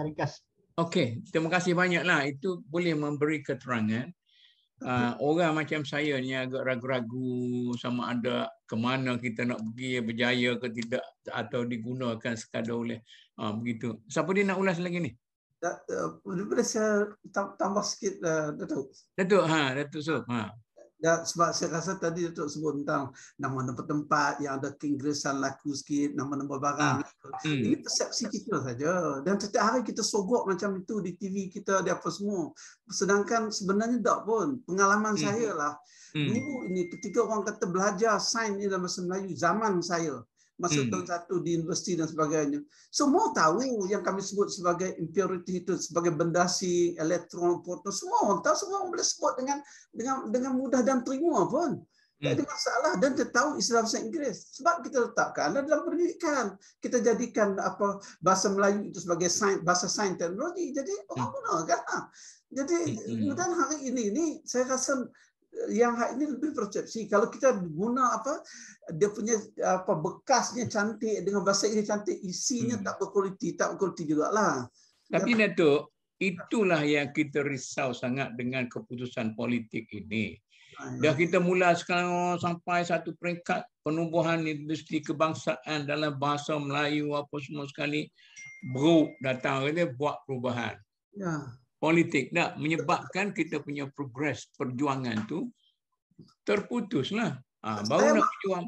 Okey, terima kasih banyaklah. Itu boleh memberi keterangan. Orang macam saya ni agak ragu-ragu sama ada ke mana kita nak pergi, berjaya ke tidak atau digunakan sekadar oleh begitu. Siapa dia nak ulas lagi ni? Boleh saya tambah sikit, Datuk? Datuk Sob. Sebab saya rasa tadi Datuk sebut tentang nama-nama tempat yang ada keinggeresan laku sikit, nama-nama barang. Ini persepsi kita saja. Dan setiap hari kita sogok macam itu di TV kita, di apa semua. Sedangkan sebenarnya tak pun. Pengalaman saya lah. Dulu ini ketika orang kata belajar sains ni dalam bahasa Melayu, zaman saya. Masa tahun 1 di universiti dan sebagainya. Semua tahu yang kami sebut sebagai impurity itu, sebagai benda asing, elektron, proton, semua orang tahu, semua orang boleh sebut dengan mudah dan terima pun. Tak ada masalah dan kita tahu istilah bahasa Inggeris. Sebab kita letakkan dalam pendidikan. Kita jadikan bahasa Melayu itu sebagai bahasa sains teknologi. Jadi orang gunakan. Jadi dan hari ini saya rasa yang ini lebih persepsi. Kalau kita guna dia punya bekasnya cantik dengan bahasa ini cantik, isinya tak berkualiti jugalah. Tapi Datuk, itulah yang kita risau sangat dengan keputusan politik ini. Dah kita mula sekarang sampai satu peringkat penubuhan industri kebangsaan dalam bahasa Melayu apa semua sekali, datang dia buat perubahan. Politik tak menyebabkan kita punya progres perjuangan tu terputuslah. Baru nak berjuang.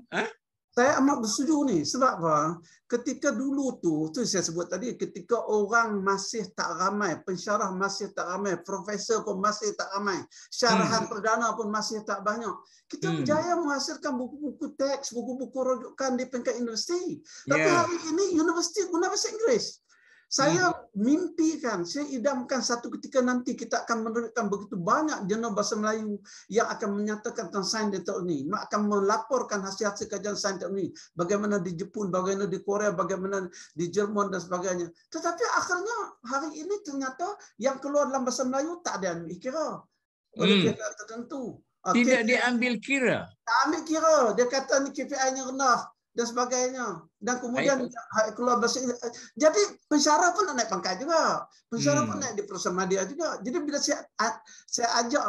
Saya amat bersetuju ni. Sebab apa? Ketika dulu tu saya sebut tadi, ketika orang masih tak ramai, pensyarah masih tak ramai, profesor pun masih tak ramai, syarahan perdana pun masih tak banyak. Kita berjaya menghasilkan buku-buku teks, buku-buku rujukan di peringkat universiti. Tapi hari ini universiti guna bahasa Inggeris. Saya mimpikan, saya idamkan satu ketika nanti kita akan menerbitkan begitu banyak jurnal bahasa Melayu yang akan menyatakan tentang sains dan teknologi, akan melaporkan hasil-hasil kajian sains dan teknologi, bagaimana di Jepun, bagaimana di Korea, bagaimana di Jerman dan sebagainya. Tetapi akhirnya hari ini ternyata yang keluar dalam bahasa Melayu tak ada ambil kira oleh pihak tertentu. Tidak diambil kira. Tak ambil kira. Dia kata ni KPI-nya rendah dan sebagainya. Dan kemudian keluar bahasa Inggeris. Jadi pensyarah pun nak naik pangkat juga. Pensyarah pun naik di perusahaan media juga. Jadi bila saya ajak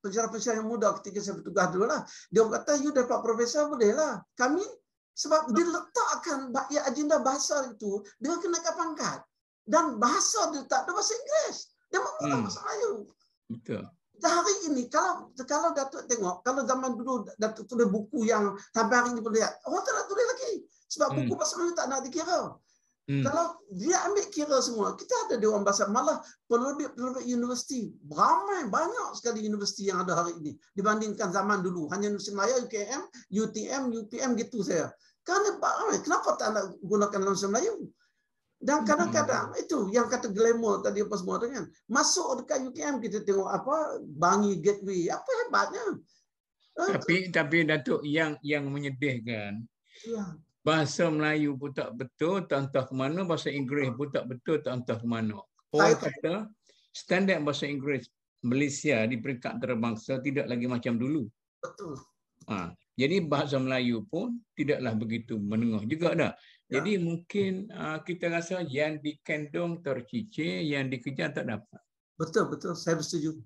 pensyarah-pensyarah yang muda ketika saya bertugas dulu lah, dia kata, you dapat profesor boleh lah. Kami, sebab dia letakkan agenda bahasa itu dengan kenaikan pangkat. Dan bahasa dia tak ada bahasa Inggeris. Dia menggunakan bahasa Melayu. Betul. Hari ini kalau Datuk tengok, kalau zaman dulu Datuk tulis buku yang sampai hari ini boleh lihat, orang tak nak tulis lagi. Sebab buku bahasa Melayu tak nak dikira. Kalau dia ambil kira semua, kita ada Dewan Bahasa, malah penerbit universiti. Banyak sekali universiti yang ada hari ini dibandingkan zaman dulu. Hanya Universiti Melayu, UKM, UTM, UPM gitu saya. Kenapa tak nak gunakan bahasa Melayu? Dan kadang-kadang itu yang kata glamour tadi apa semua dengan masuk dekat UKM kita tengok Bangi Gateway, apa hebatnya. Tapi Datuk yang menyedihkan, bahasa Melayu pun tak betul, tak entah ke mana, bahasa Inggeris pun tak betul, tak entah ke mana. Orang kata standard bahasa Inggeris Malaysia di peringkat antarabangsa tidak lagi macam dulu. Betul. Jadi bahasa Melayu pun tidaklah begitu menengah juga dah. Jadi mungkin kita rasa yang dikandung tercicir, yang dikejar tak dapat. Betul, saya bersetuju.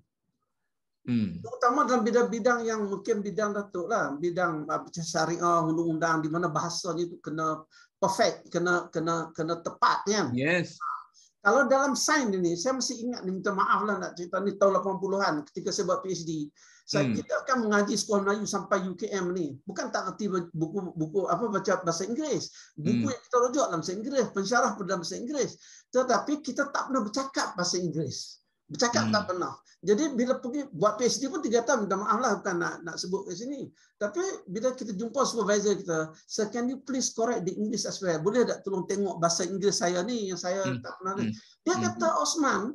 Terutama dalam bidang-bidang yang mungkin bidang datuk lah, bidang syariah, undang-undang, di mana bahasanya itu kena perfect, kena tepat kan. Yes. Kalau dalam sains ini, saya masih ingat, minta maaf lah nak cerita ni, tahun 80-an ketika saya buat PhD. Kita akan mengaji sekolah Melayu sampai UKM ni. Bukan tak erti buku apa baca bahasa Inggeris. Buku yang kita rujuk dalam bahasa Inggeris, pensyarah pun dalam bahasa Inggeris. Tetapi kita tak pernah bercakap bahasa Inggeris. Bercakap tak pernah. Jadi bila pergi buat PhD pun 3 tahun, minta maaf lah bukan nak sebut ke sini. Tapi bila kita jumpa supervisor kita, "Sir, can you please correct the English as well? Boleh tak tolong tengok bahasa Inggeris saya ni yang saya tak pernah ni." Dia kata, "Osman,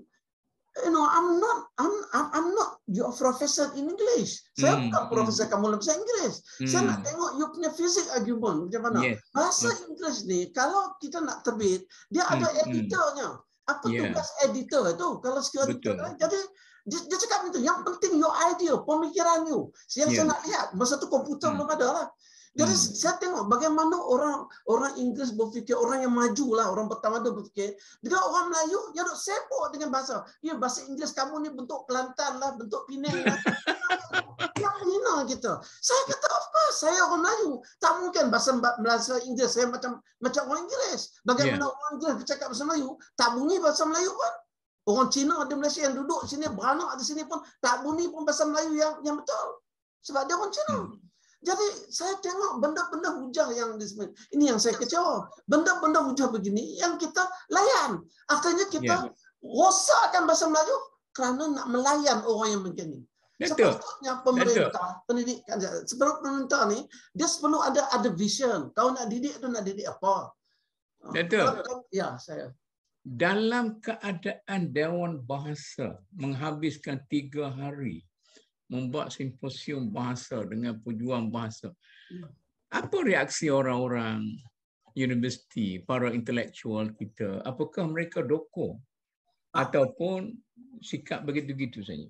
you know, I'm not your professor in English. Saya bukan profesor kamu dalam bahasa Inggeris. Saya nak tengok you punya physics argument macam mana." Bahasa Inggeris ni kalau kita nak terbit, dia ada editornya. Apa tugas editor itu? Kalau sekiranya jadi dia cakap itu, yang penting your idea, pemikiran you. Yang saya nak lihat, masa tu komputer belum ada lah. Jadi saya tengok bagaimana orang Inggeris berfikir, orang yang maju lah, orang pertama tu berfikir. Bila orang Melayu, dia duk sibuk dengan bahasa. Ya, bahasa Inggeris kamu ni bentuk Kelantan lah, bentuk Penang lah. Yang menghina kita. Saya kata, of course, saya orang Melayu. Tak mungkin bahasa Inggeris saya macam orang Inggeris. Bagaimana orang Inggeris bercakap bahasa Melayu, tak bunyi bahasa Melayu pun. Orang Cina di Malaysia yang duduk sini, beranak di sini pun tak bunyi pun bahasa Melayu yang betul. Sebab dia orang Cina. Jadi saya tengok benda-benda hujah yang ini yang saya kecewa. Benda-benda hujah begini yang kita layan. Akhirnya kita rosakkan bahasa Melayu kerana nak melayan orang yang begini. Sepatutnya pemerintah, pendidikan, sebelum pemerintah ni, dia perlu ada vision. Kalau nak didik tu nak didik apa? Betul. Ya, saya. Dalam keadaan Dewan Bahasa menghabiskan 3 hari membuat simposium bahasa dengan pejuang bahasa, apa reaksi orang-orang universiti, para intelektual kita? Apakah mereka dokong ataupun sikap begitu-gitu saja?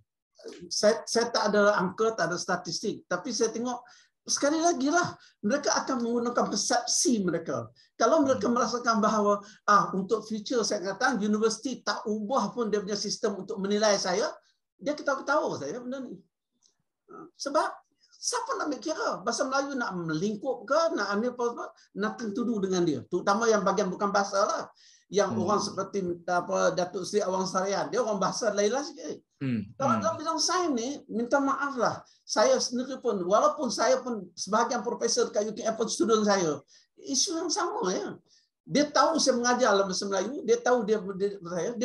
Saya tak ada angka, tak ada statistik, tapi saya tengok sekali lagi lah, mereka akan menggunakan persepsi mereka. Kalau mereka merasakan bahawa untuk future saya katakan universiti tak ubah pun dia punya sistem untuk menilai saya, dia ketawa-ketawa saya benda ni. Sebab siapa nak kira bahasa Melayu nak melingkup ke, nak ambil apa, nothing to do dengan dia. Terutama yang bagian bukan bahasa lah. Yang orang seperti Datuk Seri Awang Sarian, dia orang bahasa lain lah sikit. Kalau dalam bidang sains ni, minta maaf lah. Saya sendiri pun, walaupun saya pun sebahagian profesor dekat UKM pun student saya, isu yang sama ya. Dia tahu saya mengajar dalam bahasa Melayu, dia tahu dia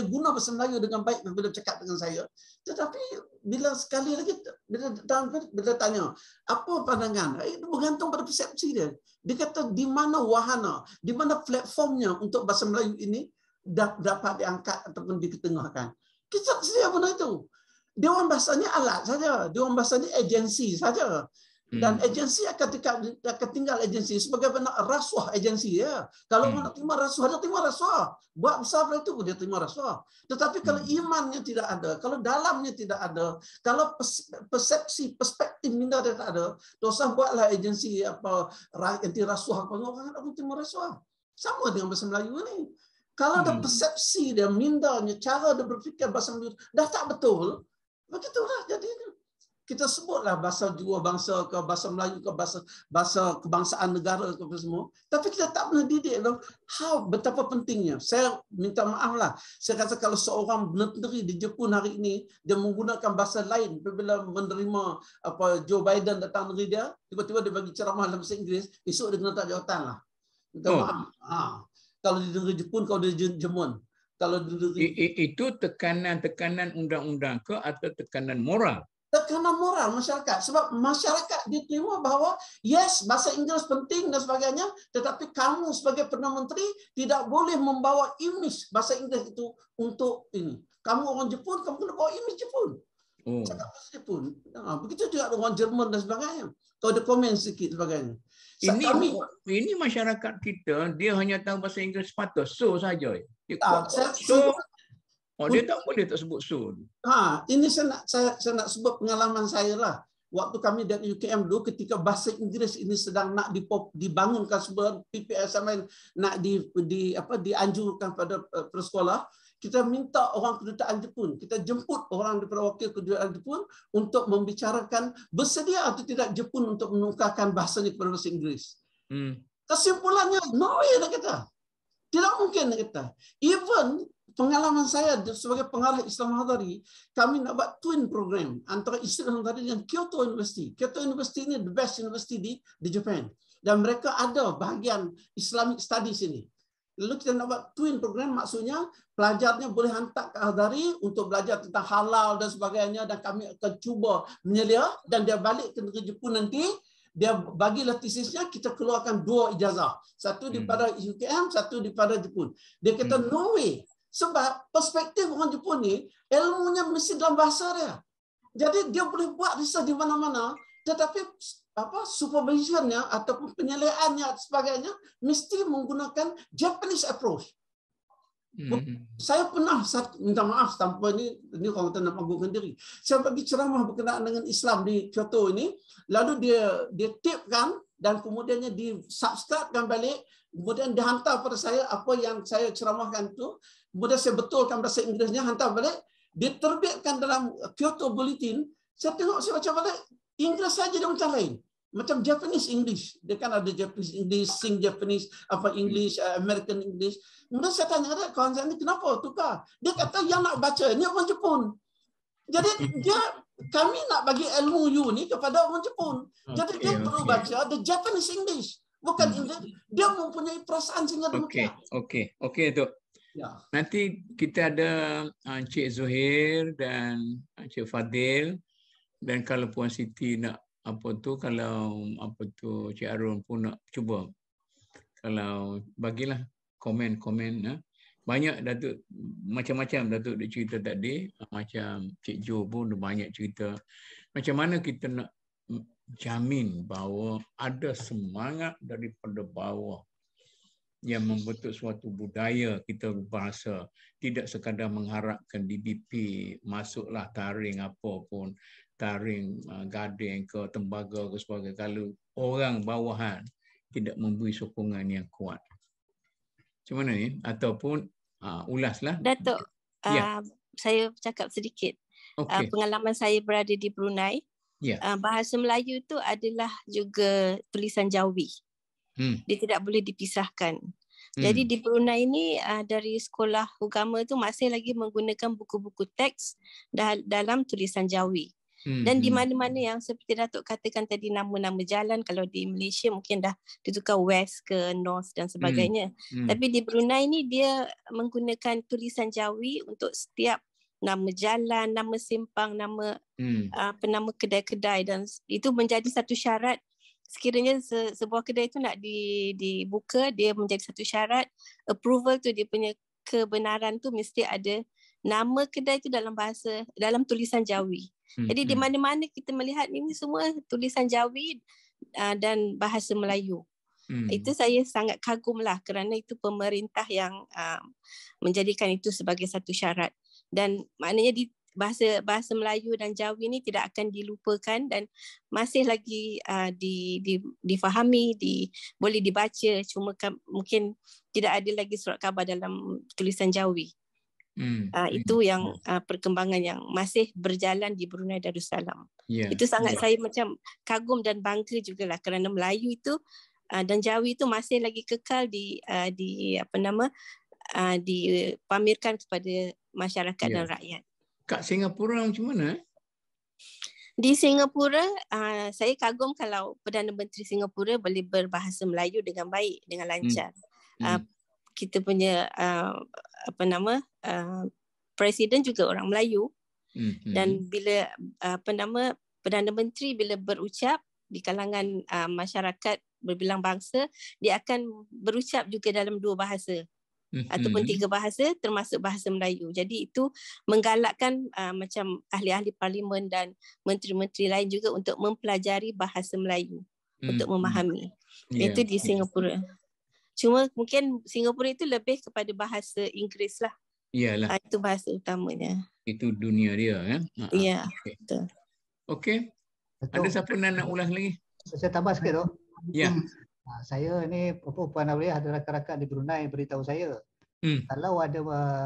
guna bahasa Melayu dengan baik bila bercakap dengan saya. Tetapi bila sekali lagi bila tanya, apa pandangan? Itu bergantung pada persepsi dia. Dia kata di mana wahana, di mana platformnya untuk bahasa Melayu ini dapat diangkat ataupun diketengahkan. Kita sedia benda itu. Dewan bahasanya alat saja, dewan bahasanya agensi saja. Dan agensi akan tinggal agensi sebagai rasuah agensi ya. Kalau nak terima rasuah, dia terima rasuah. Buat besar itu pun dia terima rasuah. Tetapi kalau imannya tidak ada, kalau dalamnya tidak ada, kalau persepsi, perspektif minda dia tak ada, dosa buatlah agensi anti rasuah, orang nak terima rasuah. Sama dengan bahasa Melayu ni. Kalau ada persepsi dia, mindanya, cara dia berfikir bahasa Melayu dah tak betul, begitulah jadinya. Kita sebutlah bahasa dua bangsa ke, bahasa Melayu ke, bahasa kebangsaan negara ke semua. Tapi kita tak pernah didik betapa pentingnya. Saya minta maaf lah. Saya kata kalau seorang menteri di Jepun hari ini, dia menggunakan bahasa lain bila menerima Joe Biden datang negeri dia, tiba-tiba dia bagi ceramah dalam bahasa Inggeris, esok dia kena tak jawatan lah. Minta maaf. Kalau di negeri Jepun, kalau di Jerman. Kalau di negeri... Itu tekanan undang-undang ke atau tekanan moral? Tekanan moral masyarakat. Sebab masyarakat diterima bahawa yes, bahasa Inggeris penting dan sebagainya, tetapi kamu sebagai Perdana Menteri tidak boleh membawa imej bahasa Inggeris itu untuk ini. Kamu orang Jepun, kamu kena bawa imej Jepun. Cakap bahasa Jepun. Begitu juga orang Jerman dan sebagainya. Kalau ada komen sikit sebagainya. Ini masyarakat kita, dia hanya tahu bahasa Inggeris sepatah. So saja. Dia tak boleh tak sebut so. Ini saya nak sebut pengalaman saya lah. Waktu kami dari UKM dulu, ketika bahasa Inggeris ini sedang nak dibangunkan sebuah PPSMN, nak dianjurkan pada sekolah, kita minta orang kedutaan Jepun, kita jemput orang daripada wakil kedutaan Jepun untuk membicarakan bersedia atau tidak Jepun untuk menukarkan bahasanya kepada bahasa Inggeris. Kesimpulannya, no way dia kata. Tidak mungkin dia kata. Even pengalaman saya sebagai pengarah Islam Hadari, kami nak buat twin program antara Islam Hadari dan Kyoto University. Kyoto University ini the best university di Japan. Dan mereka ada bahagian Islamic Studies ini. Lalu kita nak buat twin program, maksudnya pelajarnya boleh hantar ke Hadari untuk belajar tentang halal dan sebagainya, dan kami akan cuba menyelia, dan dia balik ke negeri Jepun nanti, dia bagilah tesisnya, kita keluarkan 2 ijazah. Satu daripada UKM, satu daripada Jepun. Dia kata no way. Sebab perspektif orang Jepun ni, ilmunya mesti dalam bahasa dia. Jadi dia boleh buat riset di mana-mana, tetapi supervisionnya ataupun penyeliaannya dan sebagainya mesti menggunakan Japanese approach. Saya pernah, minta maaf tanpa ini orang kata nak panggungkan diri. Saya bagi ceramah berkenaan dengan Islam di Kyoto ini, lalu dia tipkan dan kemudiannya di subscribekan balik, kemudian dihantar pada saya apa yang saya ceramahkan itu, kemudian saya betulkan bahasa Inggerisnya, hantar balik, diterbitkan dalam Kyoto Bulletin. Saya tengok, saya baca balik, Inggeris saja dia macam lain. Macam Japanese English. Dia kan ada Japanese English, Sing Japanese, English, American English. Kemudian saya tanya ada kawan saya ni, kenapa tukar? Dia kata yang nak baca ni orang Jepun. Jadi kami nak bagi ilmu you ni kepada orang Jepun. Jadi dia perlu baca the Japanese English. Bukan English. Dia mempunyai perasaan sehingga demikian. Okey tu. Ya. Nanti kita ada Encik Zuhair dan Encik Fadil, dan kalau Puan Siti nak kalau Cik Arun pun nak cuba, kalau bagilah komen-komen. Banyak Datuk, macam-macam Datuk dia cerita tadi, macam Cik Jo pun banyak cerita macam mana kita nak jamin bahawa ada semangat daripada bawah yang membentuk suatu budaya kita berbahasa, tidak sekadar mengharapkan DBP masuklah taring apa pun, taring Gading ke tembaga ke sebagainya, kalau orang bawahan tidak memberi sokongan yang kuat. Macam mana ni? Ataupun ulaslah. Datuk, saya cakap sedikit. Pengalaman saya berada di Brunei, bahasa Melayu itu adalah juga tulisan Jawi. Dia tidak boleh dipisahkan. Jadi di Brunei ini dari sekolah agama itu masih lagi menggunakan buku-buku teks dalam tulisan Jawi. Dan di mana-mana yang seperti Datuk katakan tadi, nama-nama jalan, kalau di Malaysia mungkin dah ditukar west ke north dan sebagainya. Tapi di Brunei ni dia menggunakan tulisan Jawi untuk setiap nama jalan, nama simpang, nama nama kedai-kedai, dan itu menjadi satu syarat. Sekiranya sebuah kedai itu nak dibuka, dia menjadi satu syarat approval tu, dia punya kebenaran tu mesti ada nama kedai itu dalam tulisan Jawi. Jadi di mana-mana kita melihat ini semua tulisan Jawi dan bahasa Melayu. Itu saya sangat kagumlah kerana itu pemerintah yang menjadikan itu sebagai satu syarat. Dan maknanya di bahasa Melayu dan Jawi ini tidak akan dilupakan dan masih lagi difahami, boleh dibaca, cuma mungkin tidak ada lagi surat khabar dalam tulisan Jawi. Itu yang perkembangan yang masih berjalan di Brunei Darussalam. Itu sangat saya macam kagum dan bangga jugalah kerana Melayu itu dan Jawi itu masih lagi kekal dipamerkan kepada masyarakat dan rakyat. Kat Singapura macam mana? Di Singapura, saya kagum kalau Perdana Menteri Singapura boleh berbahasa Melayu dengan baik, dengan lancar. Kita punya presiden juga orang Melayu, dan bila Perdana Menteri bila berucap di kalangan masyarakat berbilang bangsa, dia akan berucap juga dalam 2 bahasa ataupun 3 bahasa termasuk bahasa Melayu. Jadi itu menggalakkan macam ahli-ahli parlimen dan menteri-menteri lain juga untuk mempelajari bahasa Melayu untuk memahami. Itu di Singapura. Cuma mungkin Singapura itu lebih kepada bahasa Inggeris lah. Iyalah. Itu bahasa utamanya. Itu dunia dia kan? Ya. Okey. Ada siapa nak ulas lagi? Saya tambah sikit tu. Ya. Saya ni Puan Awliya ada rakan-rakan di Brunei beritahu saya Kalau ada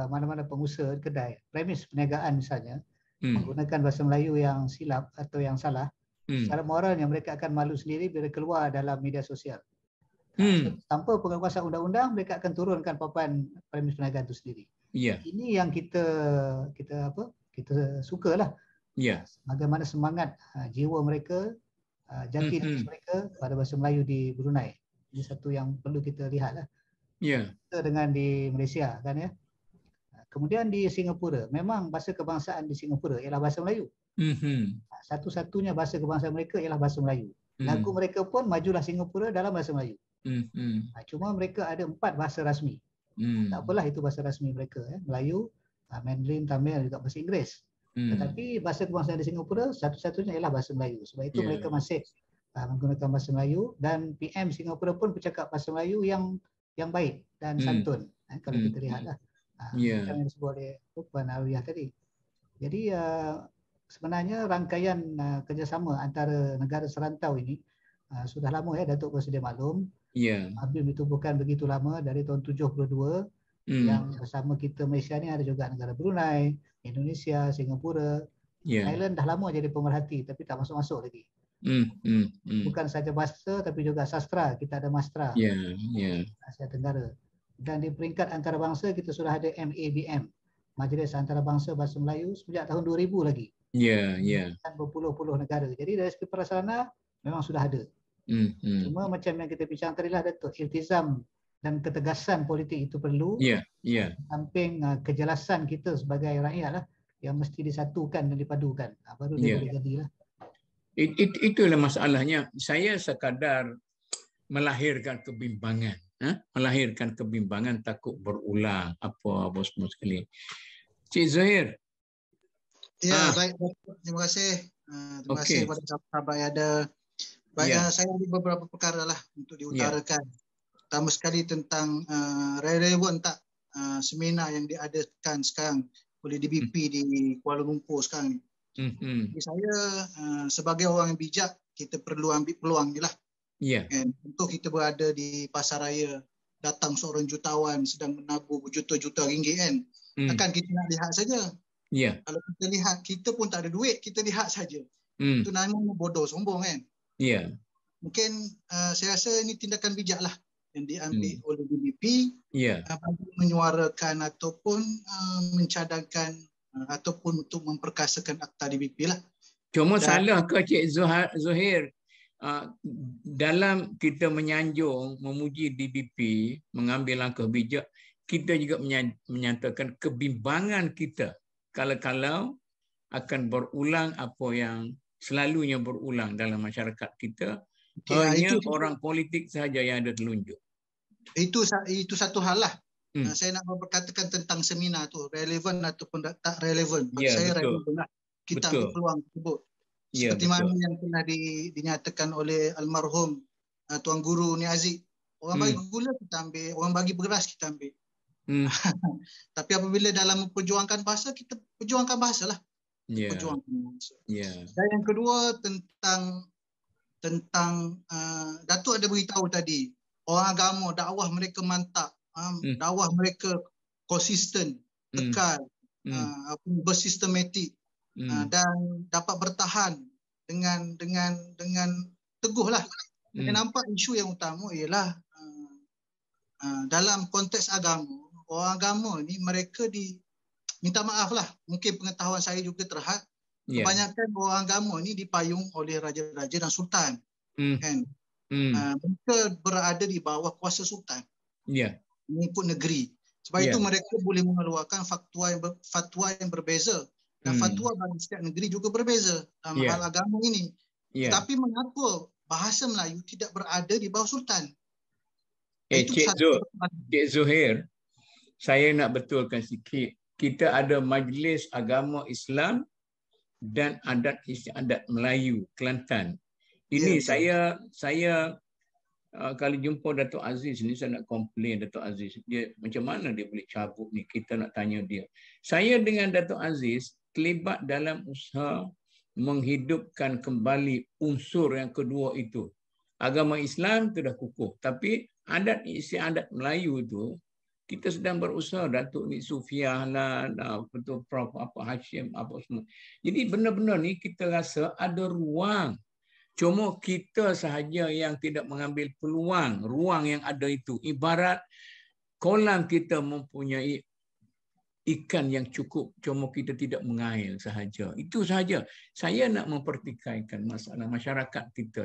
mana-mana pengusaha kedai, premis perniagaan misalnya, menggunakan bahasa Melayu yang silap atau yang salah, secara moralnya mereka akan malu sendiri bila keluar dalam media sosial. Tanpa pengawasan undang-undang, mereka akan turunkan papan premis perniagaan itu sendiri. Ini yang kita sukalah. Bagaimana semangat jiwa mereka, jati diri mereka pada bahasa Melayu di Brunei. Ini satu yang perlu kita lihatlah. Kita dengan di Malaysia kan ya. Kemudian di Singapura, memang bahasa kebangsaan di Singapura ialah bahasa Melayu. Satu-satunya bahasa kebangsaan mereka ialah bahasa Melayu. Lagu mereka pun majulah Singapura dalam bahasa Melayu. Cuma mereka ada 4 bahasa rasmi. Tak apalah, itu bahasa rasmi mereka ya. Melayu, Mandarin, Tamil, juga bahasa Inggeris. Tetapi bahasa kebangsaan di Singapura satu-satunya ialah bahasa Melayu. Sebab itu mereka masih menggunakan bahasa Melayu, dan PM Singapura pun bercakap bahasa Melayu yang baik dan santun. Kalau kita lihatlah. Macam yang disebut oleh Puan Aliyah tadi. Jadi sebenarnya rangkaian kerjasama antara negara serantau ini sudah lama ya, Datuk bersedia maklum. ABIM ditubuhkan begitu lama, dari tahun 72. Yang bersama kita Malaysia ni ada juga negara Brunei, Indonesia, Singapura. Thailand dah lama jadi pemerhati tapi tak masuk-masuk lagi. Bukan saja bahasa tapi juga sastra, kita ada Mastra Asia Tenggara. Dan di peringkat antarabangsa kita sudah ada MABM, Majlis Antarabangsa Bahasa Melayu, sejak tahun 2000 lagi. Dan berpuluh-puluh negara. Jadi dari segi prasarana memang sudah ada. Cuma macam yang kita bincang tadi lah, Datuk, iltizam dan ketegasan politik itu perlu. Samping kejelasan kita sebagai rakyat lah, yang mesti disatukan dan dipadukan. Baru dia boleh jadilah. Itulah masalahnya. Saya sekadar melahirkan kebimbangan. Melahirkan kebimbangan, takut berulang apa semua sekali. Cik Zuhair. Ya, baik. Terima kasih. Terima kasih kepada sahabat yang ada. Baik, saya ada beberapa perkara lah untuk diutarakan. Pertama sekali tentang relevan tak seminar yang diadakan sekarang oleh DBP di Kuala Lumpur sekarang. Jadi saya sebagai orang yang bijak, kita perlu ambil peluang ni lah. Untuk kita berada di pasaraya, datang seorang jutawan sedang menabur berjuta-juta ringgit kan. Takkan kita nak lihat saja. Kalau kita lihat, kita pun tak ada duit, kita lihat saja. Itu namanya bodoh, sombong kan. Mungkin saya rasa ini tindakan bijak lah yang diambil oleh DBP menyuarakan ataupun mencadangkan ataupun untuk memperkasakan akta DBP lah. Cuma salah ke Cik Zuhair, dalam kita menyanjung, memuji DBP, mengambil langkah bijak, kita juga menyatakan kebimbangan kita kalau akan berulang apa yang selalunya berulang dalam masyarakat kita. Hanya orang politik sahaja yang ada telunjuk. Itu satu hal lah. Saya nak berkatakan tentang seminar tu, relevan ataupun tak relevan. Saya relevan lah. Kita ambil peluang tersebut. Seperti mana yang pernah dinyatakan oleh almarhum Tuan Guru Ni Aziz. Orang bagi gula kita ambil, orang bagi beras kita ambil. Tapi apabila dalam memperjuangkan bahasa, kita perjuangkan bahasa lah. Perjuangkan bahasa. Dan yang kedua tentang Datuk ada beritahu tadi, orang agama, dakwah mereka mantap, dakwah mereka konsisten, kekal, bersistematik, dan dapat bertahan dengan teguh lah. Saya nampak isu yang utama ialah dalam konteks agama, orang agama ni mereka minta maaf lah, mungkin pengetahuan saya juga terhad, kebanyakan orang agama ni dipayung oleh raja-raja dan sultan. Kan? Mereka berada di bawah kuasa sultan. Mengikut negeri. Sebab itu mereka boleh mengeluarkan fatwa yang berbeza. Dan fatwa bagi setiap negeri juga berbeza dalam hal agama ini. Tapi mengapa bahasa Melayu tidak berada di bawah sultan? Cik Zuhair, saya nak betulkan sikit. Kita ada Majlis Agama Islam dan Adat Istiadat Melayu Kelantan. Ini saya kali jumpa Datuk Aziz ni, saya nak komplain Datuk Aziz. Dia macam mana dia boleh cabut ni? Kita nak tanya dia. Saya dengan Datuk Aziz terlibat dalam usaha menghidupkan kembali unsur yang kedua itu. Agama Islam itu dah kukuh, tapi adat istiadat Melayu itu Kita sedang berusaha, Datuk Nik Sufiah lah, betul Prof apa Hashim apa semua. Jadi benar-benar ni kita rasa ada ruang. Cuma kita sahaja yang tidak mengambil peluang ruang yang ada itu. Ibarat kolam kita mempunyai ikan yang cukup, cuma kita tidak mengail sahaja. Itu sahaja. Saya nak mempertikaikan masalah masyarakat kita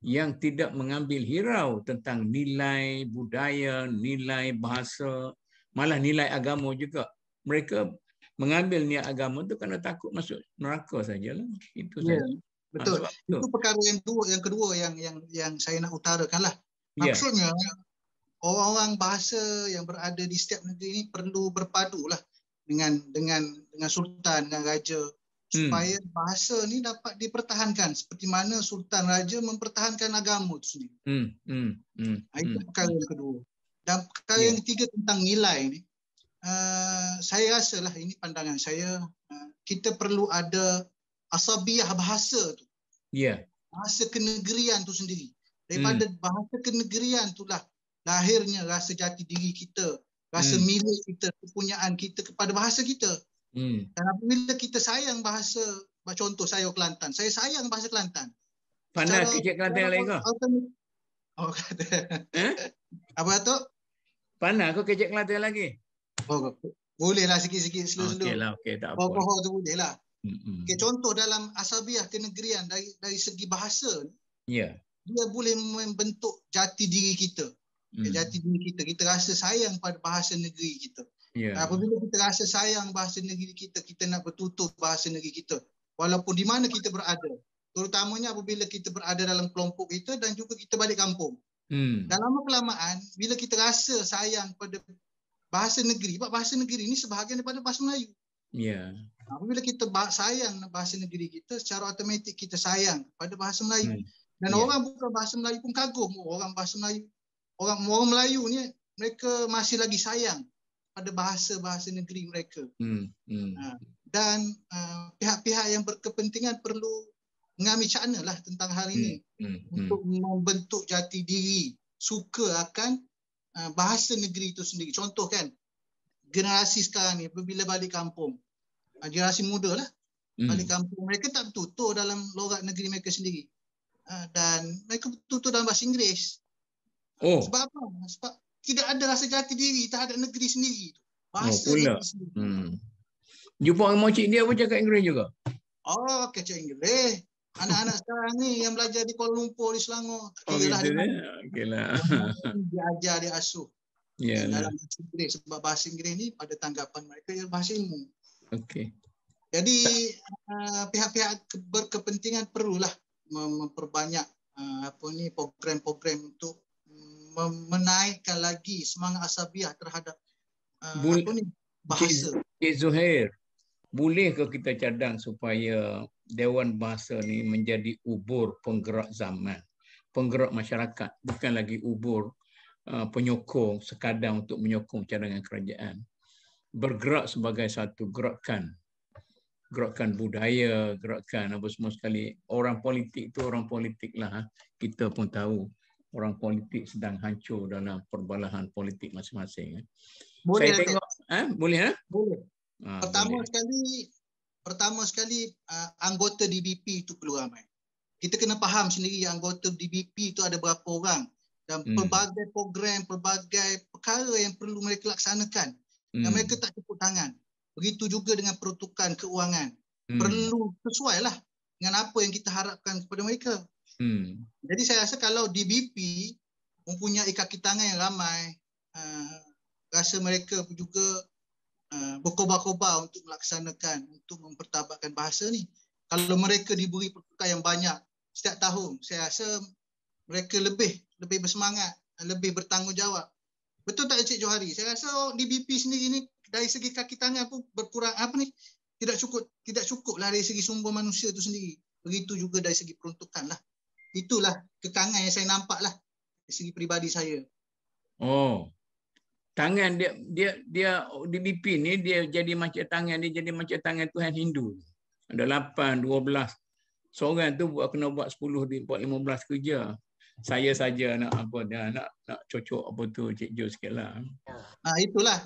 yang tidak mengambil hirau tentang nilai budaya, nilai bahasa, malah nilai agama juga. Mereka mengambil niat agama itu kerana takut masuk neraka sajalah. Itu saja. Betul. Itu perkara yang kedua yang saya nak utarakanlah. Maksudnya orang-orang bahasa yang berada di setiap negeri ini perlu berpadulah dengan sultan, dengan raja, supaya bahasa ni dapat dipertahankan seperti mana sultan raja mempertahankan agama itu sendiri. Itu perkara yang kedua. Dan perkara yang ketiga tentang nilai ni, saya rasalah, ini pandangan saya, kita perlu ada asabiah bahasa tu. Bahasa kenegerian tu sendiri. Daripada bahasa kenegerian itulah lahirnya rasa jati diri kita, rasa milik kita, kepunyaan kita kepada bahasa kita. Dan apabila kita sayang bahasa, contoh saya Kelantan, saya sayang bahasa Kelantan. Pandai kecik Kelantan lagi ke? Oh, kata. Apa tu? Pandai kau kecik Kelantan lagi? Oh, bolehlah sikit-sikit, slow-slow. Okeylah, okey, tak apa. Pokok tu bolehlah. Okay, contoh dalam asabiah kenegerian dari segi bahasa, dia boleh membentuk jati diri kita. Jati diri kita. Kita rasa sayang pada bahasa negeri kita. Apabila kita rasa sayang bahasa negeri kita, kita nak bertutur bahasa negeri kita. Walaupun di mana kita berada. Terutamanya apabila kita berada dalam kelompok kita dan juga kita balik kampung. Dan lama-kelamaan, bila kita rasa sayang pada bahasa negeri, bahasa negeri ini sebahagian daripada bahasa Melayu. Apabila kita sayang bahasa negeri kita, secara automatik kita sayang pada bahasa Melayu. Dan orang bukan bahasa Melayu pun kagum. Orang bahasa Melayu, orang Melayu ni, mereka masih lagi sayang pada bahasa negeri mereka. Dan pihak-pihak yang berkepentingan perlu mengambil cakna lah tentang hal ini untuk membentuk jati diri, suka akan bahasa negeri itu sendiri. Contoh kan, generasi sekarang ni bila balik kampung, generasi muda lah, balik kampung, mereka tak bertutur dalam logat negeri mereka sendiri. Dan mereka bertutur dalam bahasa Inggeris. Sebab apa? Sebab tidak ada rasa jati diri terhadap negeri sendiri. Bahasa negeri sendiri. Jumpa orang Mocik dia pun cakap Inggeris juga? Cakap Inggeris. Anak-anak sekarang ni yang belajar di Kuala Lumpur, di Selangor. Okeylah. Dia ajar, dia asuh. Dalam bahasa Inggeris. Sebab bahasa Inggeris ni pada tanggapan mereka ialah bahasa ilmu. Jadi pihak-pihak berkepentingan perlulah memperbanyak program-program untuk menaikkan lagi semangat asabiah terhadap bahasa. Cik Zuhair, bolehkah kita cadang supaya Dewan Bahasa ni menjadi ubur penggerak zaman, penggerak masyarakat, bukan lagi ubur penyokong sekadar untuk menyokong cadangan kerajaan. Bergerak sebagai satu gerakan budaya, gerakan apa semua sekali. Orang politik tu orang politik lah. Kita pun tahu orang politik sedang hancur dalam perbalahan politik masing-masing. Boleh. Saya tengok, boleh? Boleh. Pertama sekali anggota DBP itu perlu ramai. Kita kena faham sendiri anggota DBP itu ada berapa orang dan pelbagai program, pelbagai perkara yang perlu mereka laksanakan dan mereka tak cukup tangan. Begitu juga dengan peruntukan keuangan. Perlu sesuai lah dengan apa yang kita harapkan kepada mereka. Jadi saya rasa kalau DBP mempunyai kaki tangan yang ramai, rasa mereka juga berkobar-kobar untuk melaksanakan, untuk mempertabatkan bahasa ni. Kalau mereka diberi pertukaran yang banyak setiap tahun, saya rasa mereka lebih bersemangat, lebih bertanggungjawab. Betul tak Encik Johari? Saya rasa DBP sendiri ni dari segi kaki tangan pun berkurang tidak cukup lah dari segi sumber manusia itu sendiri. Begitu juga dari segi peruntukan lah. Itulah kekangan yang saya nampak lah dari segi peribadi saya. Tangan dia DBP ni dia jadi macam tangan Tuhan Hindu. Ada 8, 12. Seorang tu kena buat 10, 15 kerja. saya saja nak cocok apa tu Cik Jo sikitlah. Itulah.